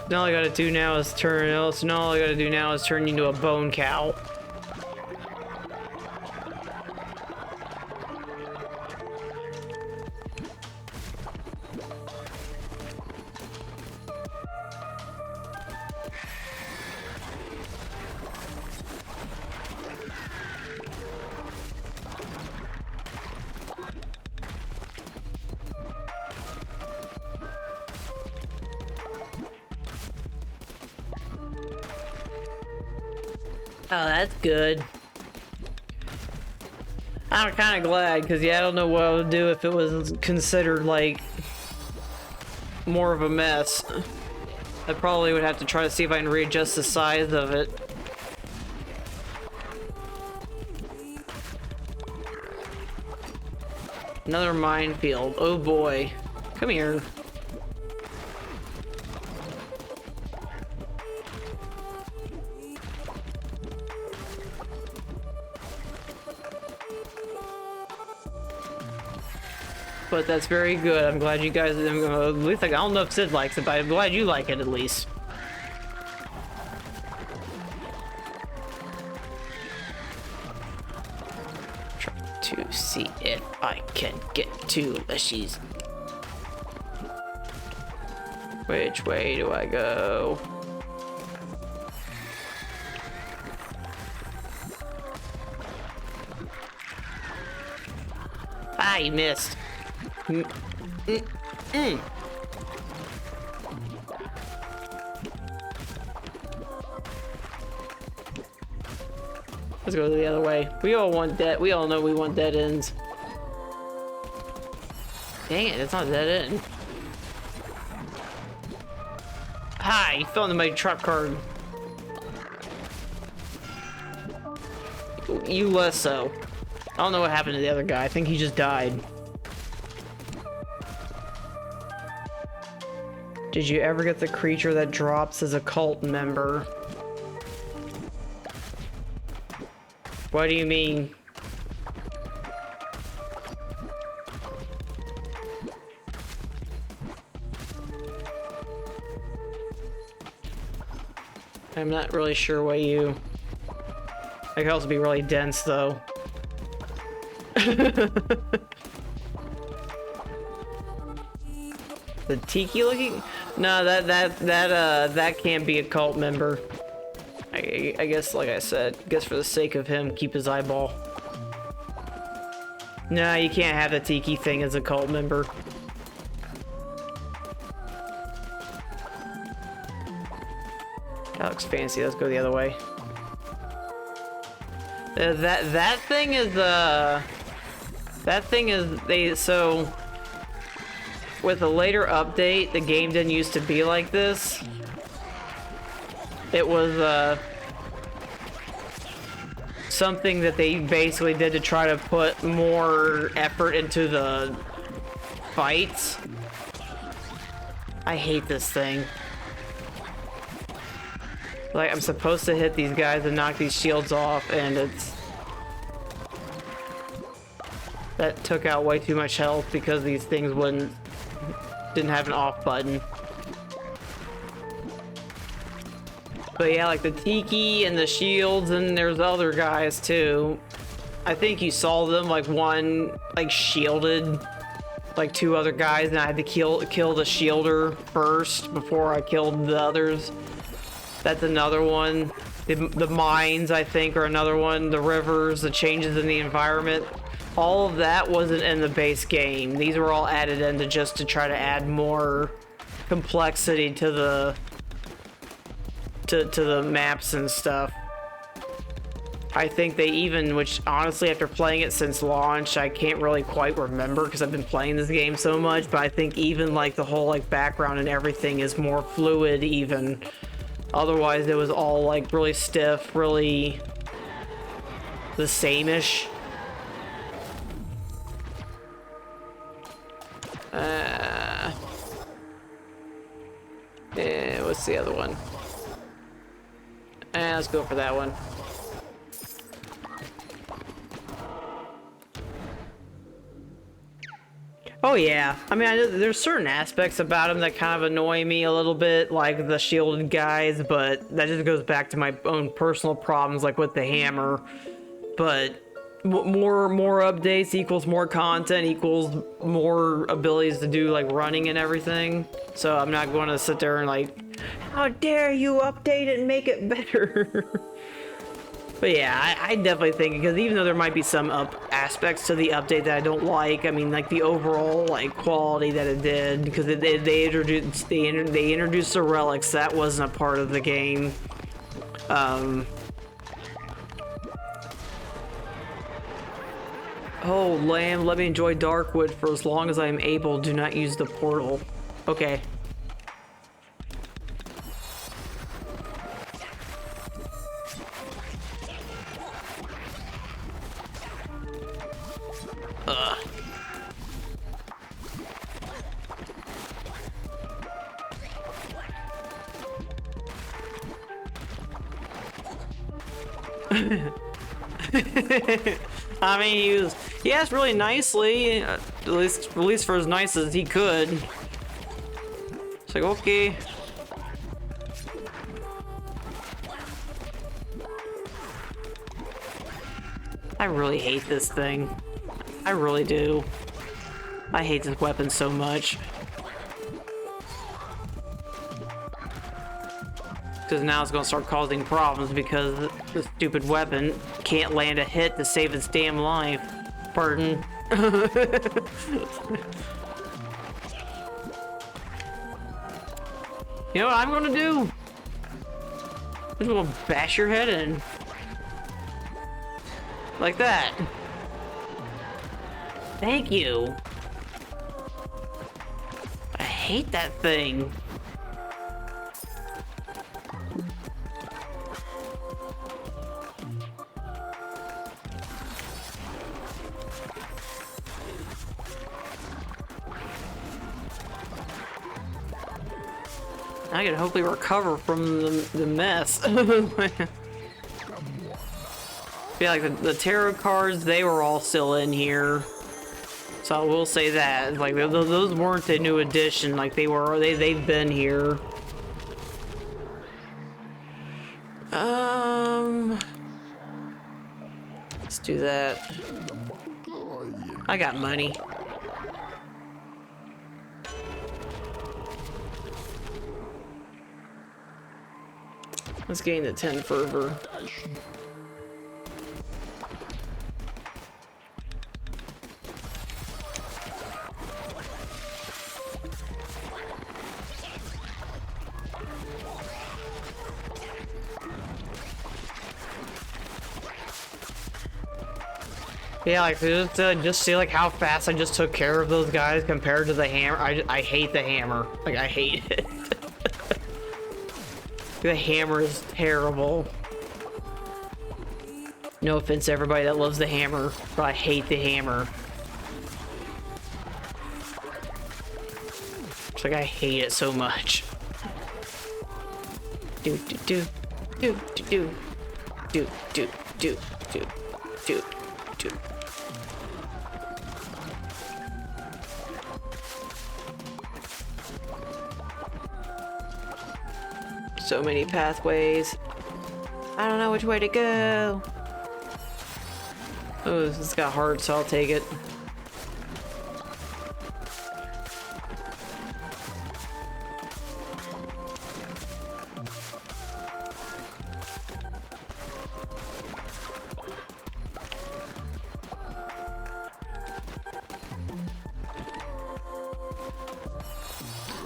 Now all I gotta do now is turn you into a bone cow. Oh, that's good. I'm kind of glad, because yeah, I don't know what I would do if it was considered, like, more of a mess. I probably would have to try to see if I can readjust the size of it. Another minefield. Oh boy. Come here. But that's very good. I'm glad you guys, at least, like, I don't know if Sid likes it, but I'm glad you like it at least. Try to see if I can get to Leshies. Which way do I go? Ah, you missed. Let's go the other way. We all want dead. We all know we want dead ends. Dang it, it's not a dead end. Hi, you fell into my truck card. You less so. I don't know what happened to the other guy. I think he just died. Did you ever get the creature that drops as a cult member? What do you mean? I'm not really sure what you... It could also be really dense, though. The tiki looking? No, that can't be a cult member. I guess, like I said, I guess for the sake of him, keep his eyeball. No, you can't have the tiki thing as a cult member. That looks fancy. Let's go the other way. That thing is so with a later update, the game didn't used to be like this. It was something that they basically did to try to put more effort into the fights. I hate this thing. Like, I'm supposed to hit these guys and knock these shields off, and it's... That took out way too much health because these things didn't have an off button. But yeah, like the tiki and the shields, and there's other guys too. I think you saw them, like one like shielded like two other guys, and I had to kill the shielder first before I killed the others. That's another one. The mines, I think, are another one. The rivers, the changes in the environment. All of that wasn't in the base game. These were all added in just to try to add more complexity to the maps and stuff. I think they even, which honestly after playing it since launch, I can't really quite remember because I've been playing this game so much, but I think even like the whole like background and everything is more fluid even. Otherwise it was all like really stiff, really the same-ish. What's the other one? Let's go for that one. Oh yeah, I mean, there's certain aspects about him that kind of annoy me a little bit, like the shielded guys, but that just goes back to my own personal problems, like with the hammer. But more updates equals more content equals more abilities to do like running and everything. So I'm not going to sit there and like, how dare you update it and make it better. But yeah, I definitely think, because even though there might be some aspects to the update that I don't like, I mean, like the overall like quality that it did, because they introduced the relics that wasn't a part of the game. Oh, lamb, let me enjoy Darkwood for as long as I am able. Do not use the portal. Okay. I mean, he asked really nicely, at least for as nice as he could. It's like, okay. I really hate this thing. I really do. I hate this weapon so much. Because now it's going to start causing problems because the stupid weapon can't land a hit to save its damn life. Pardon. You know what I'm going to do? I'm just going to bash your head in. Like that. Thank you. I hate that thing. I can hopefully recover from the mess. Yeah, like the tarot cards, they were all still in here. So I will say that, like those weren't a new addition. Like they've been here. Let's do that. I got money. Let's gain the 10 fervor. Yeah, like just see like how fast I just took care of those guys compared to the hammer. I hate the hammer. Like I hate it. The hammer is terrible. No offense to everybody that loves the hammer, but I hate the hammer. It's like I hate it so much. Do do do do do do do do do do do. So many pathways. I don't know which way to go. Oh, it's got heart, so I'll take it.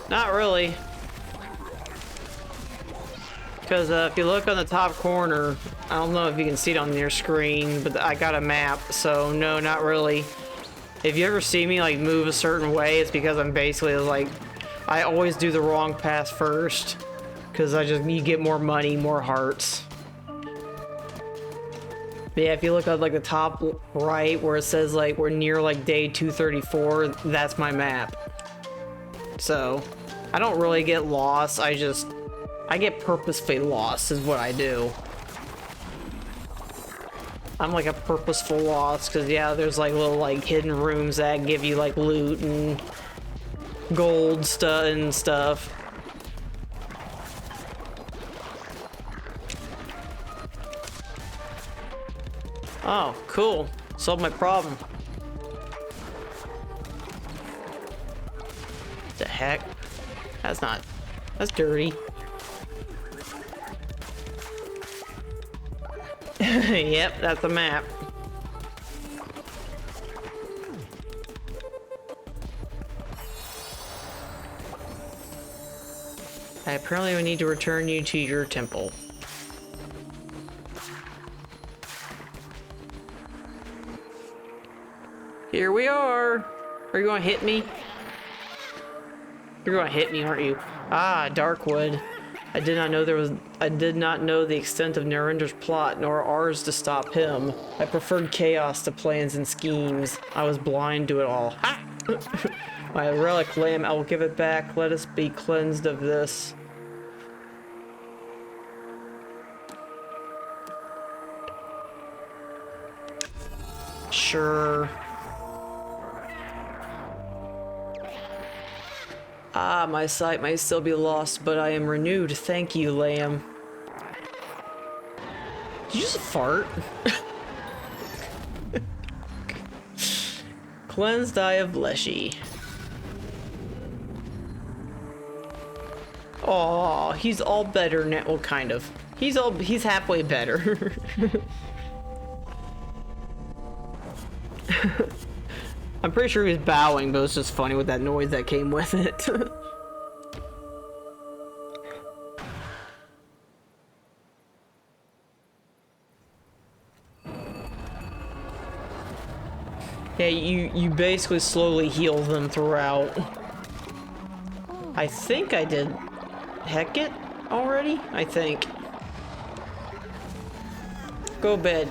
Not really. Because if you look on the top corner, I don't know if you can see it on your screen, but I got a map, so no, not really. If you ever see me like move a certain way, it's because I'm basically like, I always do the wrong path first. Because you get more money, more hearts. But yeah, if you look at like the top right where it says like we're near like day 234, that's my map. So, I don't really get lost, I get purposefully lost is what I do. I'm like a purposeful lost, because yeah, there's like little like hidden rooms that give you like loot and gold stuff. Oh, cool. Solved my problem. What the heck? That's dirty. Yep, that's a map. I apparently need to return you to your temple. Here we are. Are you gonna hit me? You're gonna hit me, aren't you? Ah, Darkwood. I did not know the extent of Narendra's plot, nor ours to stop him. I preferred chaos to plans and schemes. I was blind to it all. Ha! My relic lamb, I will give it back. Let us be cleansed of this. Sure. Ah, my sight might still be lost, but I am renewed. Thank you, lamb. Did you just fart? Cleansed eye of Leshy. Aw, he's all better now. Well, kind of. He's halfway better. I'm pretty sure he's bowing, but it's just funny with that noise that came with it. Yeah, you basically slowly heal them throughout. I think I did Hecate already? I think. Go to bed.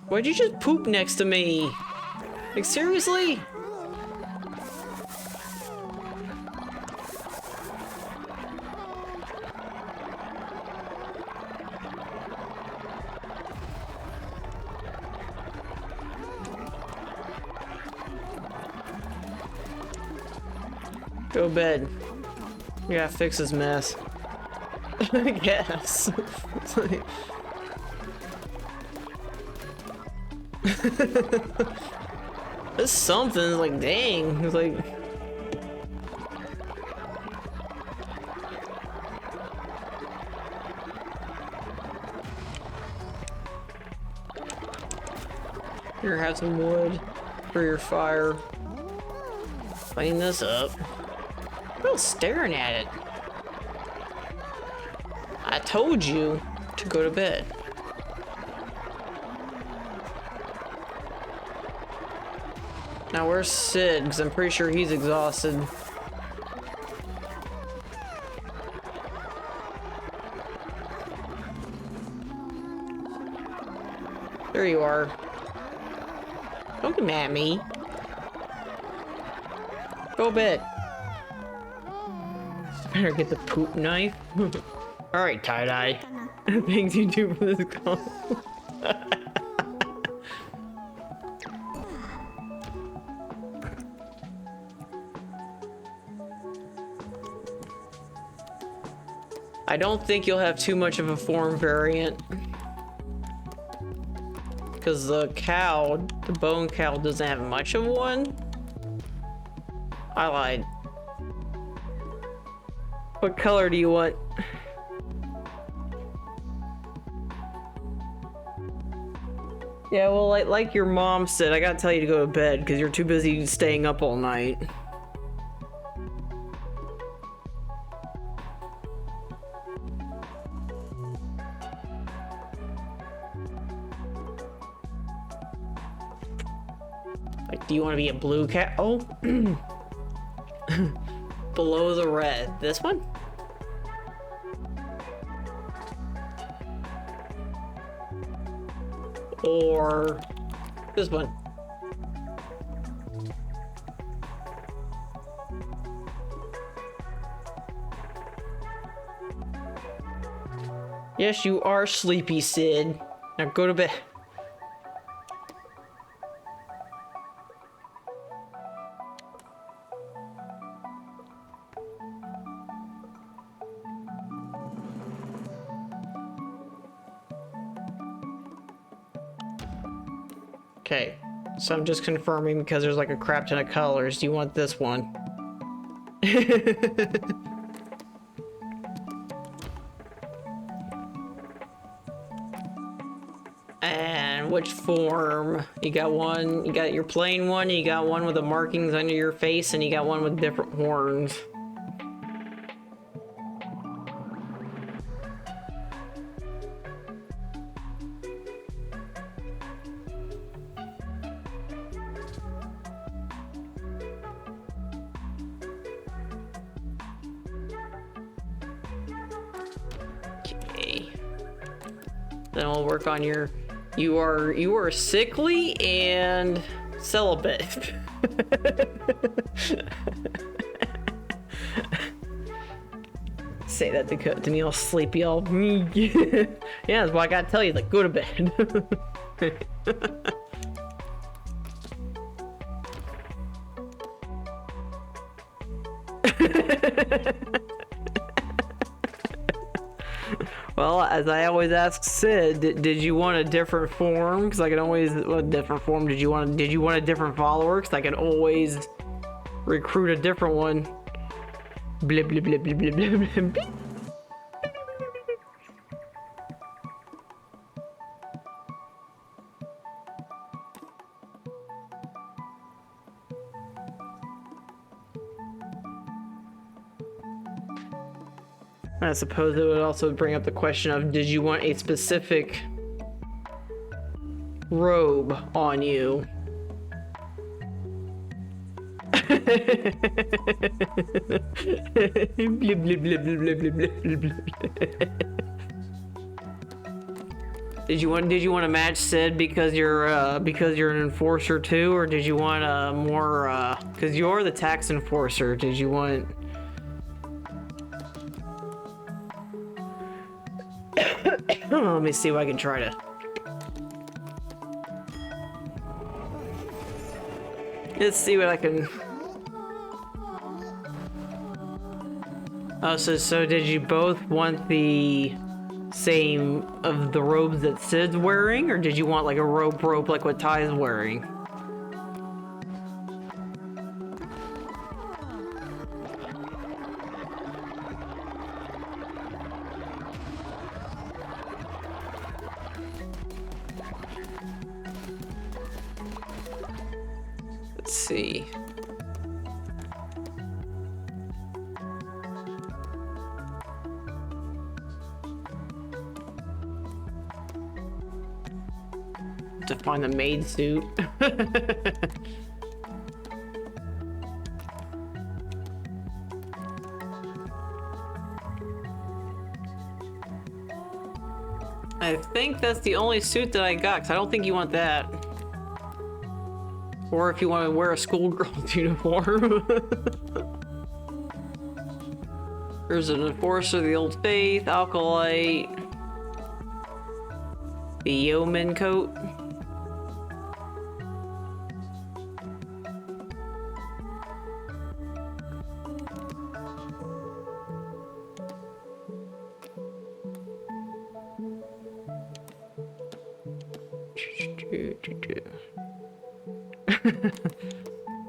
Why'd you just poop next to me? Like, seriously? Go to bed. We gotta fix this mess. I guess. It's like... This something's like, dang. It's like... Here, have some wood for your fire. Clean this up. Still staring at it. I told you to go to bed. Now where's Sid? Because I'm pretty sure he's exhausted. There you are. Don't get mad at me. Go to bed. Better get the poop knife. Alright, tie-dye. Things you do for this call. I don't think you'll have too much of a form variant. Because the cow, the bone cow, doesn't have much of one. I lied. What color do you want? Yeah, well, like your mom said, I gotta tell you to go to bed because you're too busy staying up all night. Like, do you want to be a blue cat? Oh, below the red. This one? Or this one? Yes, you are sleepy, Sid. Now go to bed. Okay, so I'm just confirming because there's like a crap ton of colors. Do you want this one? And which form? You got one, you got your plain one, you got one with the markings under your face, and you got one with different horns. Then we'll work on your, you are sickly and celibate. Say that to me all sleepy, all yeah, that's why I gotta tell you, like, go to bed. Well, as I always ask Sid, did you want a different form? Because I can always, a different form. Did you want a different follower? Because I can always recruit a different one. Blip blip blip blip blip blip blip. I suppose it would also bring up the question of, did you want a specific robe on you? Did you want to match Sid because you're an enforcer too, or did you want a more because you're the tax enforcer? Did you want? Let me see if I can try to. Let's see what I can. Oh, so did you both want the same of the robes that Sid's wearing, or did you want like a rope like what Ty's wearing? Let's see. To find the maid suit. I think that's the only suit that I got, because I don't think you want that. Or if you want to wear a schoolgirl's uniform. There's an enforcer, the Old Faith, Alkalite, the yeoman coat.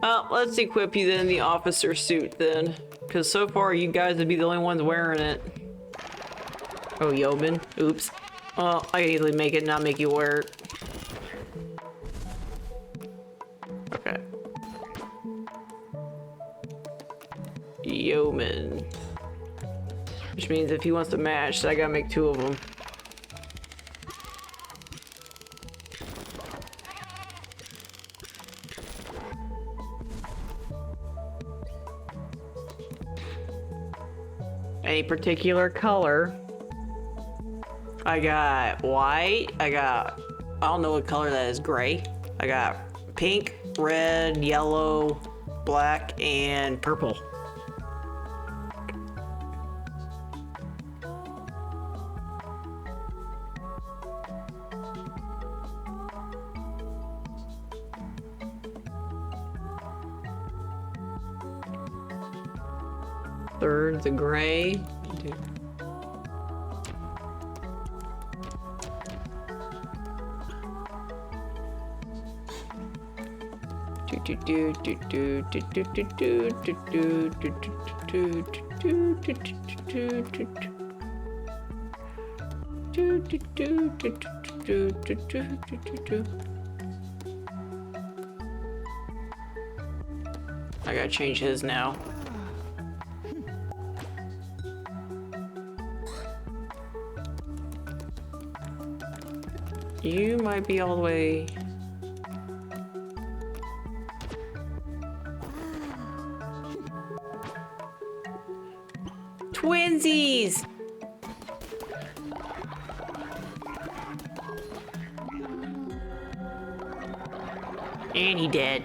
Well, let's equip you then in the officer suit then. Because so far you guys would be the only ones wearing it. Oh, yeoman. Oops. Well, I can easily make it not make you wear it. Okay. Yeoman. Which means if he wants to match, I gotta make 2 of them. Any particular color? I got white. I don't know what color that is. Gray. I got pink, red, yellow, black, and purple. Third, the gray. I gotta change his now. You might be all the way. Twinsies! And he dead.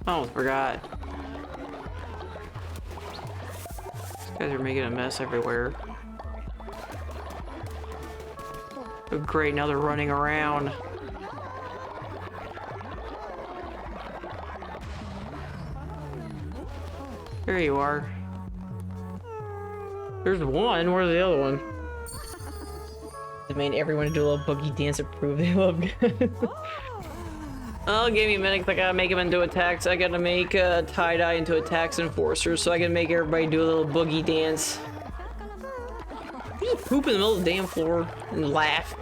Oh, forgot. These guys are making a mess everywhere. Oh, great, now they're running around. There you are. There's one. Where's the other one? I made everyone do a little boogie dance to prove they love good. Oh, give me a minute, 'cause I gotta make him into attacks. I gotta make tie-dye into a tax enforcer so I can make everybody do a little boogie dance. You just poop in the middle of the damn floor and laugh.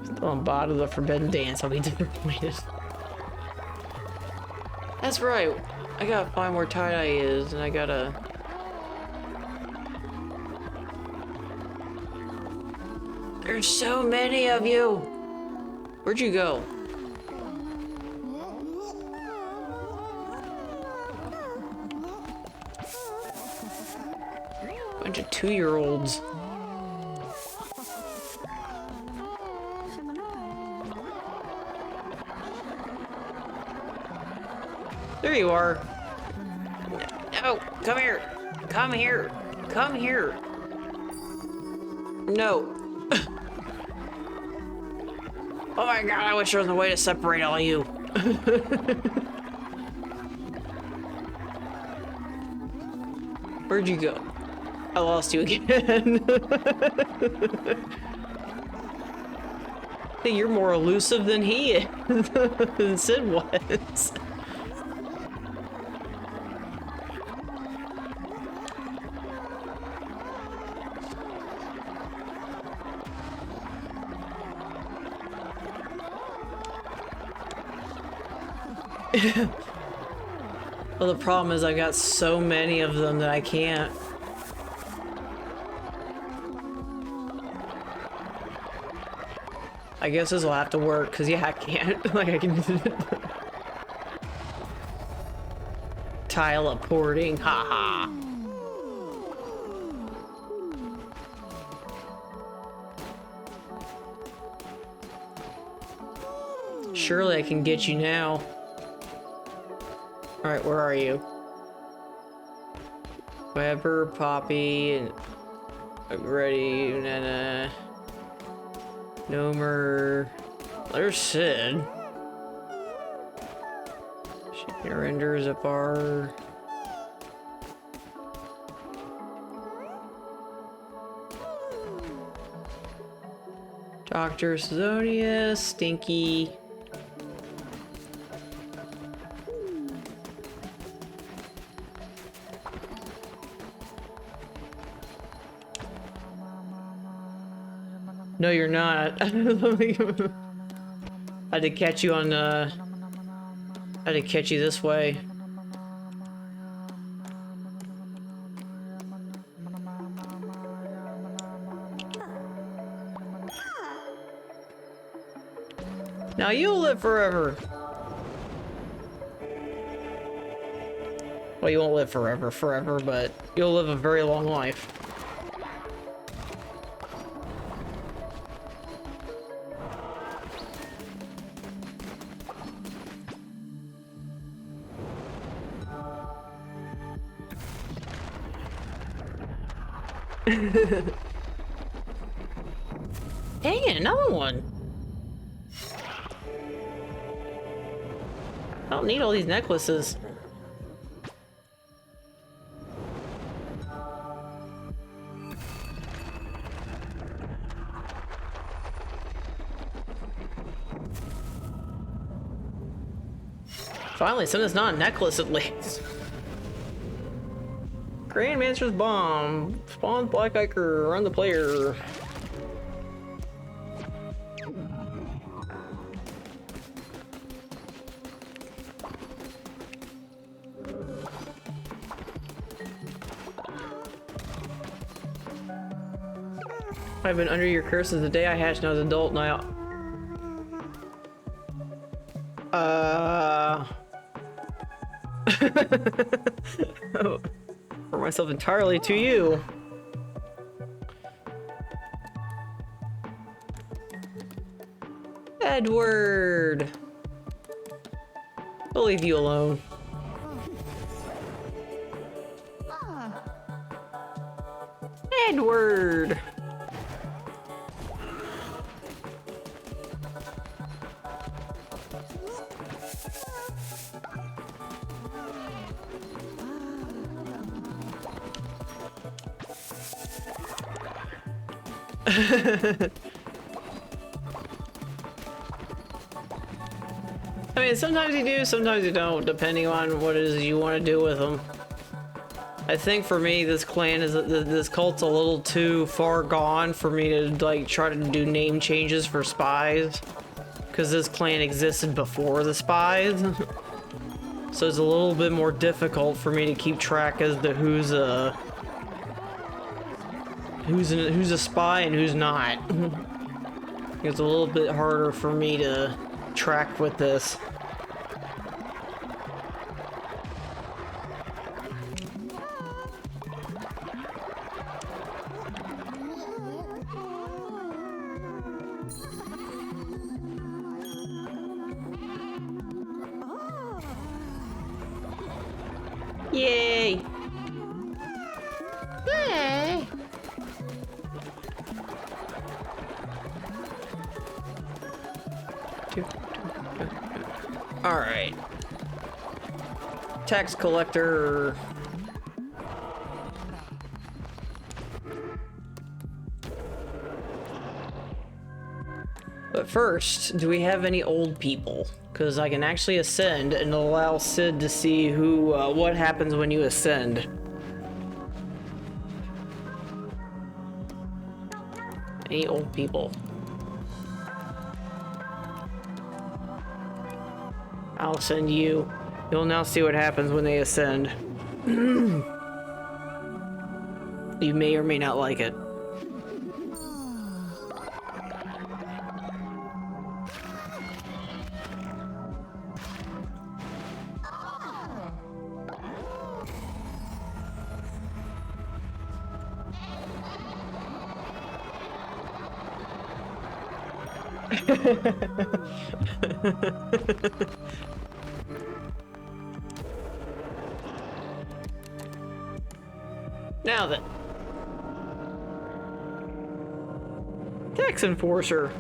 Still on bottom of the forbidden dance, I'll be disappointed. That's right. I gotta find where tie-dye is, and I gotta... There's so many of you! Where'd you go? Bunch of 2-year-olds. There you are. No, come here. Come here. Come here. No. Oh my god, I wish there was a way to separate all you. Where'd you go? I lost you again. Hey, you're more elusive than he is. Than Sid was. Well, the problem is I've got so many of them that I can't. I guess this will have to work, because yeah, I can't. Like, I can... Teleporting, haha. surely I can get you now. Alright, where are you? Weber, Poppy, and ready, Nana. Nomer. There's Sid. She renders a bar. Dr. Sidonia, Stinky. No, you're not. I had to catch you on, I had to catch you this way. Now you'll live forever. Well, you won't live forever, but you'll live a very long life. Dang it, another one. I don't need all these necklaces. Finally, something that's not a necklace at least. Grandmaster's Bomb. Spawns Black Iker. Run the player. I've been under your curse since the day I hatched and I was an adult now. For myself entirely to you. Edward! I'll leave you alone. Edward! I mean, sometimes you do, sometimes you don't, depending on what it is you want to do with them. I think for me, this clan is, this cult's a little too far gone for me to, like, try to do name changes for spies. Because this clan existed before the spies. So it's a little bit more difficult for me to keep track as to who's a spy and who's not. It's a little bit harder for me to track with this. Yay! Yay! All right. Tax collector. But first, do we have any old people? Because I can actually ascend and allow Sid to see who, what happens when you ascend. Any old people? I'll send you. You'll now see what happens when they ascend. You may or may not like it. Now then. Tax enforcer.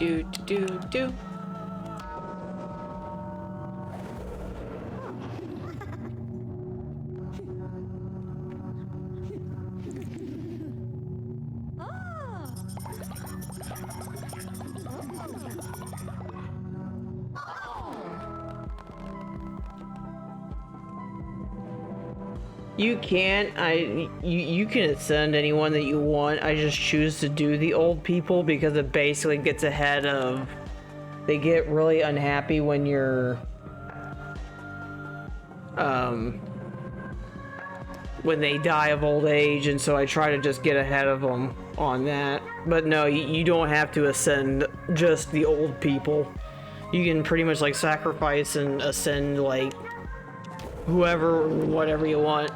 Do. You can't. You can ascend anyone that you want. I just choose to do the old people because it basically gets ahead of. They get really unhappy when you're when they die of old age, and so I try to just get ahead of them on that. But no, you don't have to ascend just the old people. You can pretty much like sacrifice and ascend like whoever, whatever you want.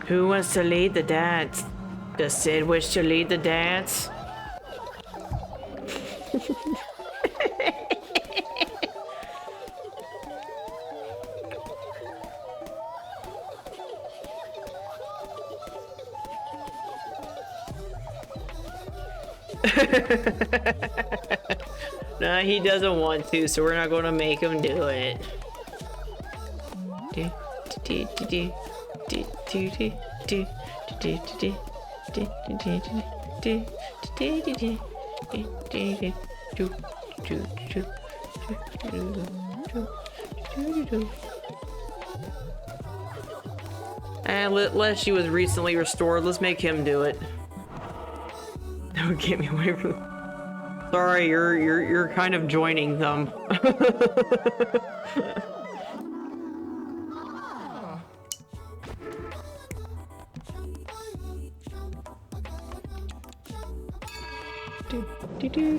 Who wants to lead the dance? Does Sid wish to lead the dance? Nah, he doesn't want to, so we're not gonna make him do it. And unless she was recently restored, let's make him do it. That would get me away from. Sorry, you're kind of joining them.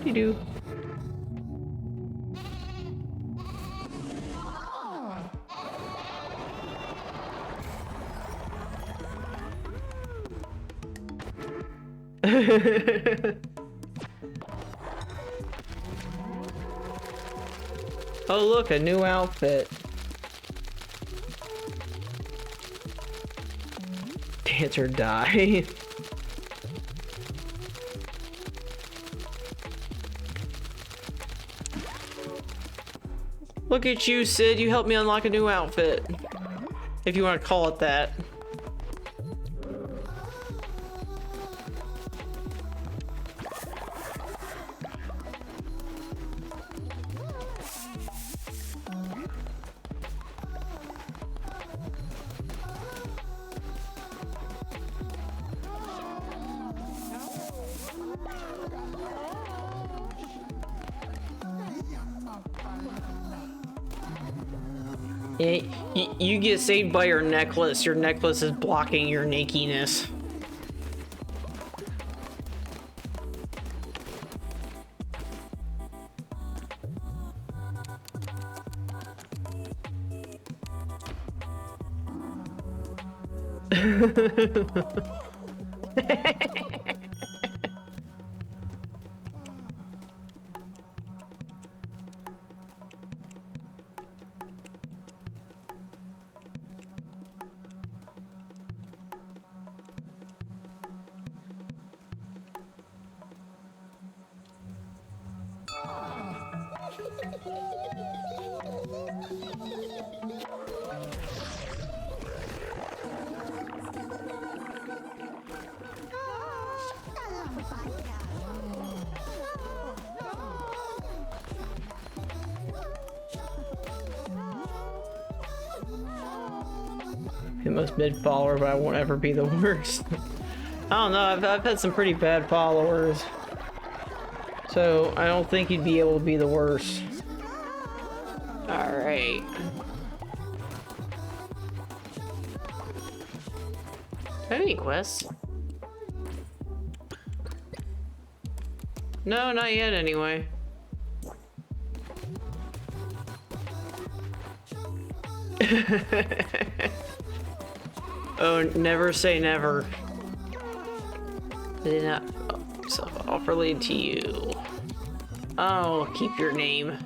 Do. Oh look, a new outfit. Dance or die. Look at you, Sid. You helped me unlock a new outfit. If you want to call it that. You get saved by your necklace. Your necklace is blocking your nakedness. The most mid follower, but I won't ever be the worst. I don't know, I've had some pretty bad followers. So I don't think you'd be able to be the worst. Alright. Any quests? No, not yet anyway. Oh, never say never. Did not offer lead to you. Oh, keep your name.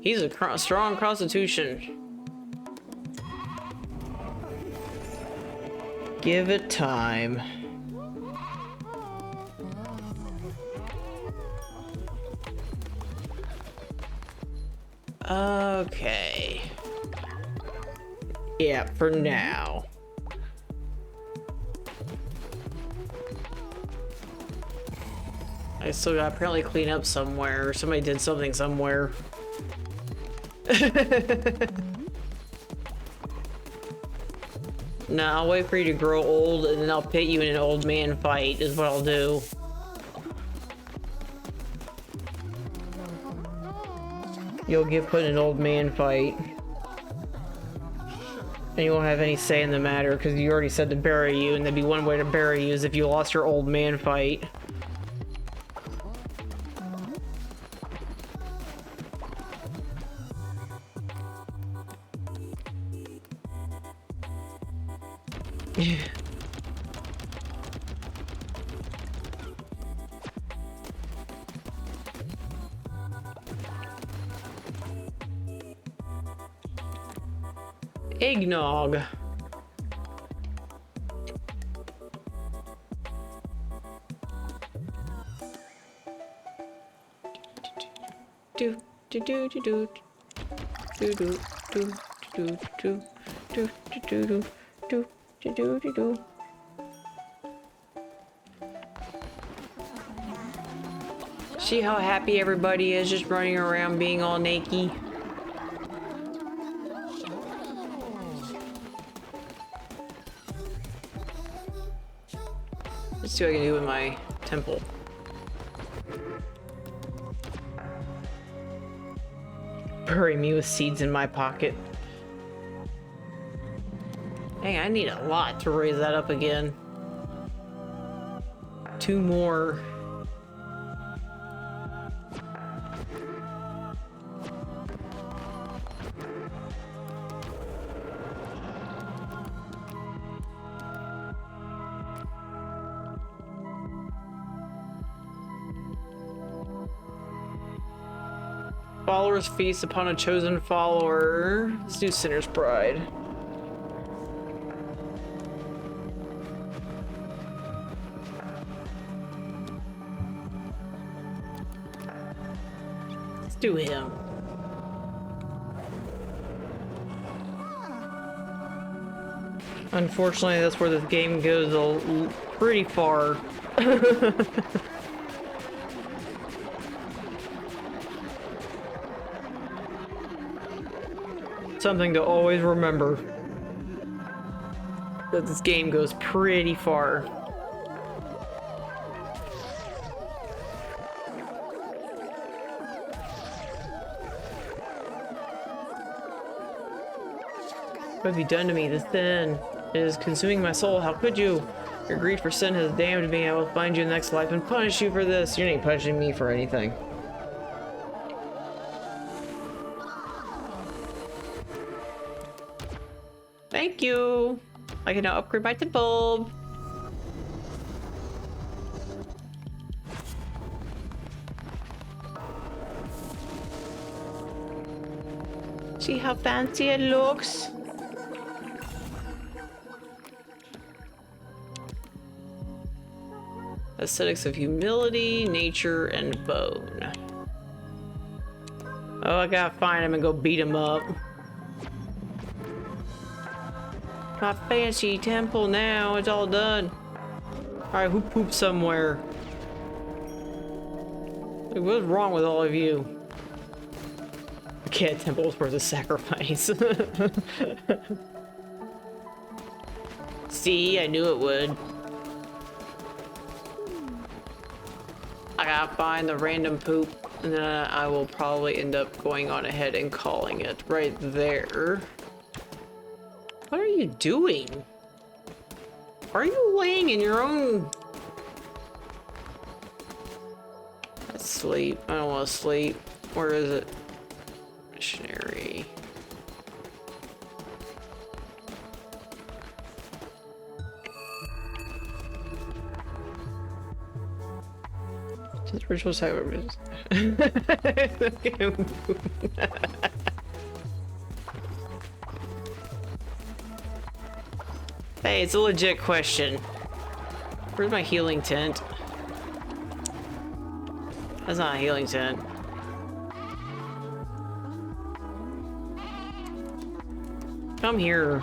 He's a strong constitution. Give it time. Okay. Yeah, for now. I still gotta apparently clean up somewhere, or somebody did something somewhere. Nah, I'll wait for you to grow old and then I'll pit you in an old man fight, is what I'll do. You'll get put in an old man fight. And you won't have any say in the matter because you already said to bury you, and there'd be one way to bury you is if you lost your old man fight. Eggnog. Do do do do do do do do do do do do do do do do do. See how happy everybody is just running around being all naked? Let's see what I can do with my temple. Bury me with seeds in my pocket. Dang, I need a lot to raise that up again. 2 more. Followers feast upon a chosen follower. Let's do Sinner's Pride. Let's do him. Unfortunately, that's where this game goes pretty far. Something to always remember, that this game goes pretty far. What have you done to me? This sin is consuming my soul. How could you? Your greed for sin has damned me. I will find you in the next life and punish you for this. You ain't punishing me for anything. Thank you. I can now upgrade my bulb. See how fancy it looks? Aesthetics of humility, nature, and bone. Oh, I gotta find him and go beat him up. My fancy temple now, it's all done. Alright, who pooped somewhere? Like, what's wrong with all of you? The cat temple was worth a sacrifice. See, I knew it would. I half behind the random poop, and then I will probably end up going on ahead and calling it right there. What are you doing? Are you laying in your own... Sleep. I don't want to sleep. Where is it? Missionary. Just ritual sacrifice. Hey, it's a legit question. Where's my healing tent? That's not a healing tent. Come here.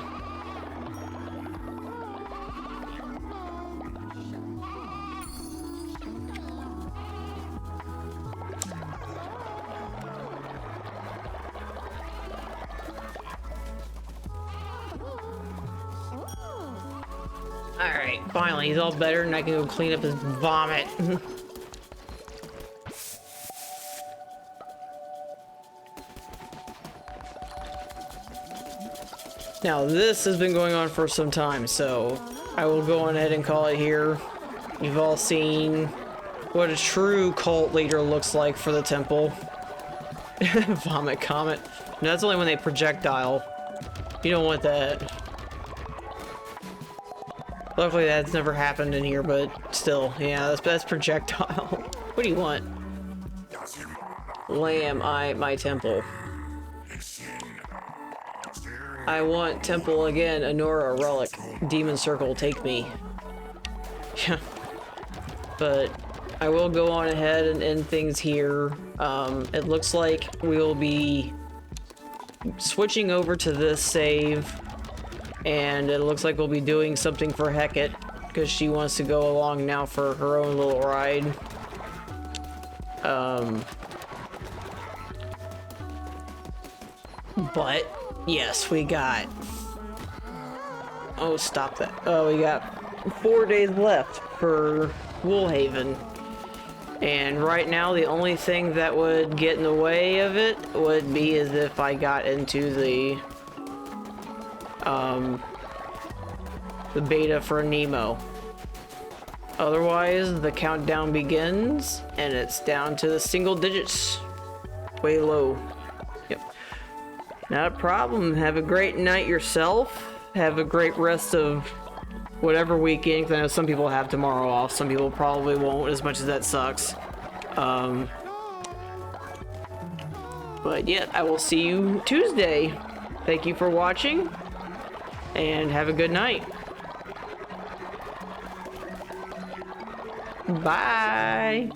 Alright, finally, he's all better and I can go clean up his vomit. Now, this has been going on for some time, so I will go on ahead and call it here. You've all seen what a true cult leader looks like for the temple. Vomit comet. No, that's only when they projectile. You don't want that. Luckily, that's never happened in here, but still, yeah, that's projectile. What do you want? Lamb, my temple. I want temple again, Anora, relic. Demon circle, take me. Yeah. But I will go on ahead and end things here. It looks like we'll be switching over to this save. And it looks like we'll be doing something for Hecate, because she wants to go along now for her own little ride. But, yes, we got... Oh, stop that. Oh, we got 4 days left for Woolhaven. And right now, the only thing that would get in the way of it would be as if I got into the beta for Nemo. Otherwise, the countdown begins, and it's down to the single digits. Way low. Yep. Not a problem. Have a great night yourself. Have a great rest of whatever weekend, because I know some people have tomorrow off. Some people probably won't, as much as that sucks. But yeah, I will see you Tuesday. Thank you for watching, and have a good night. Bye.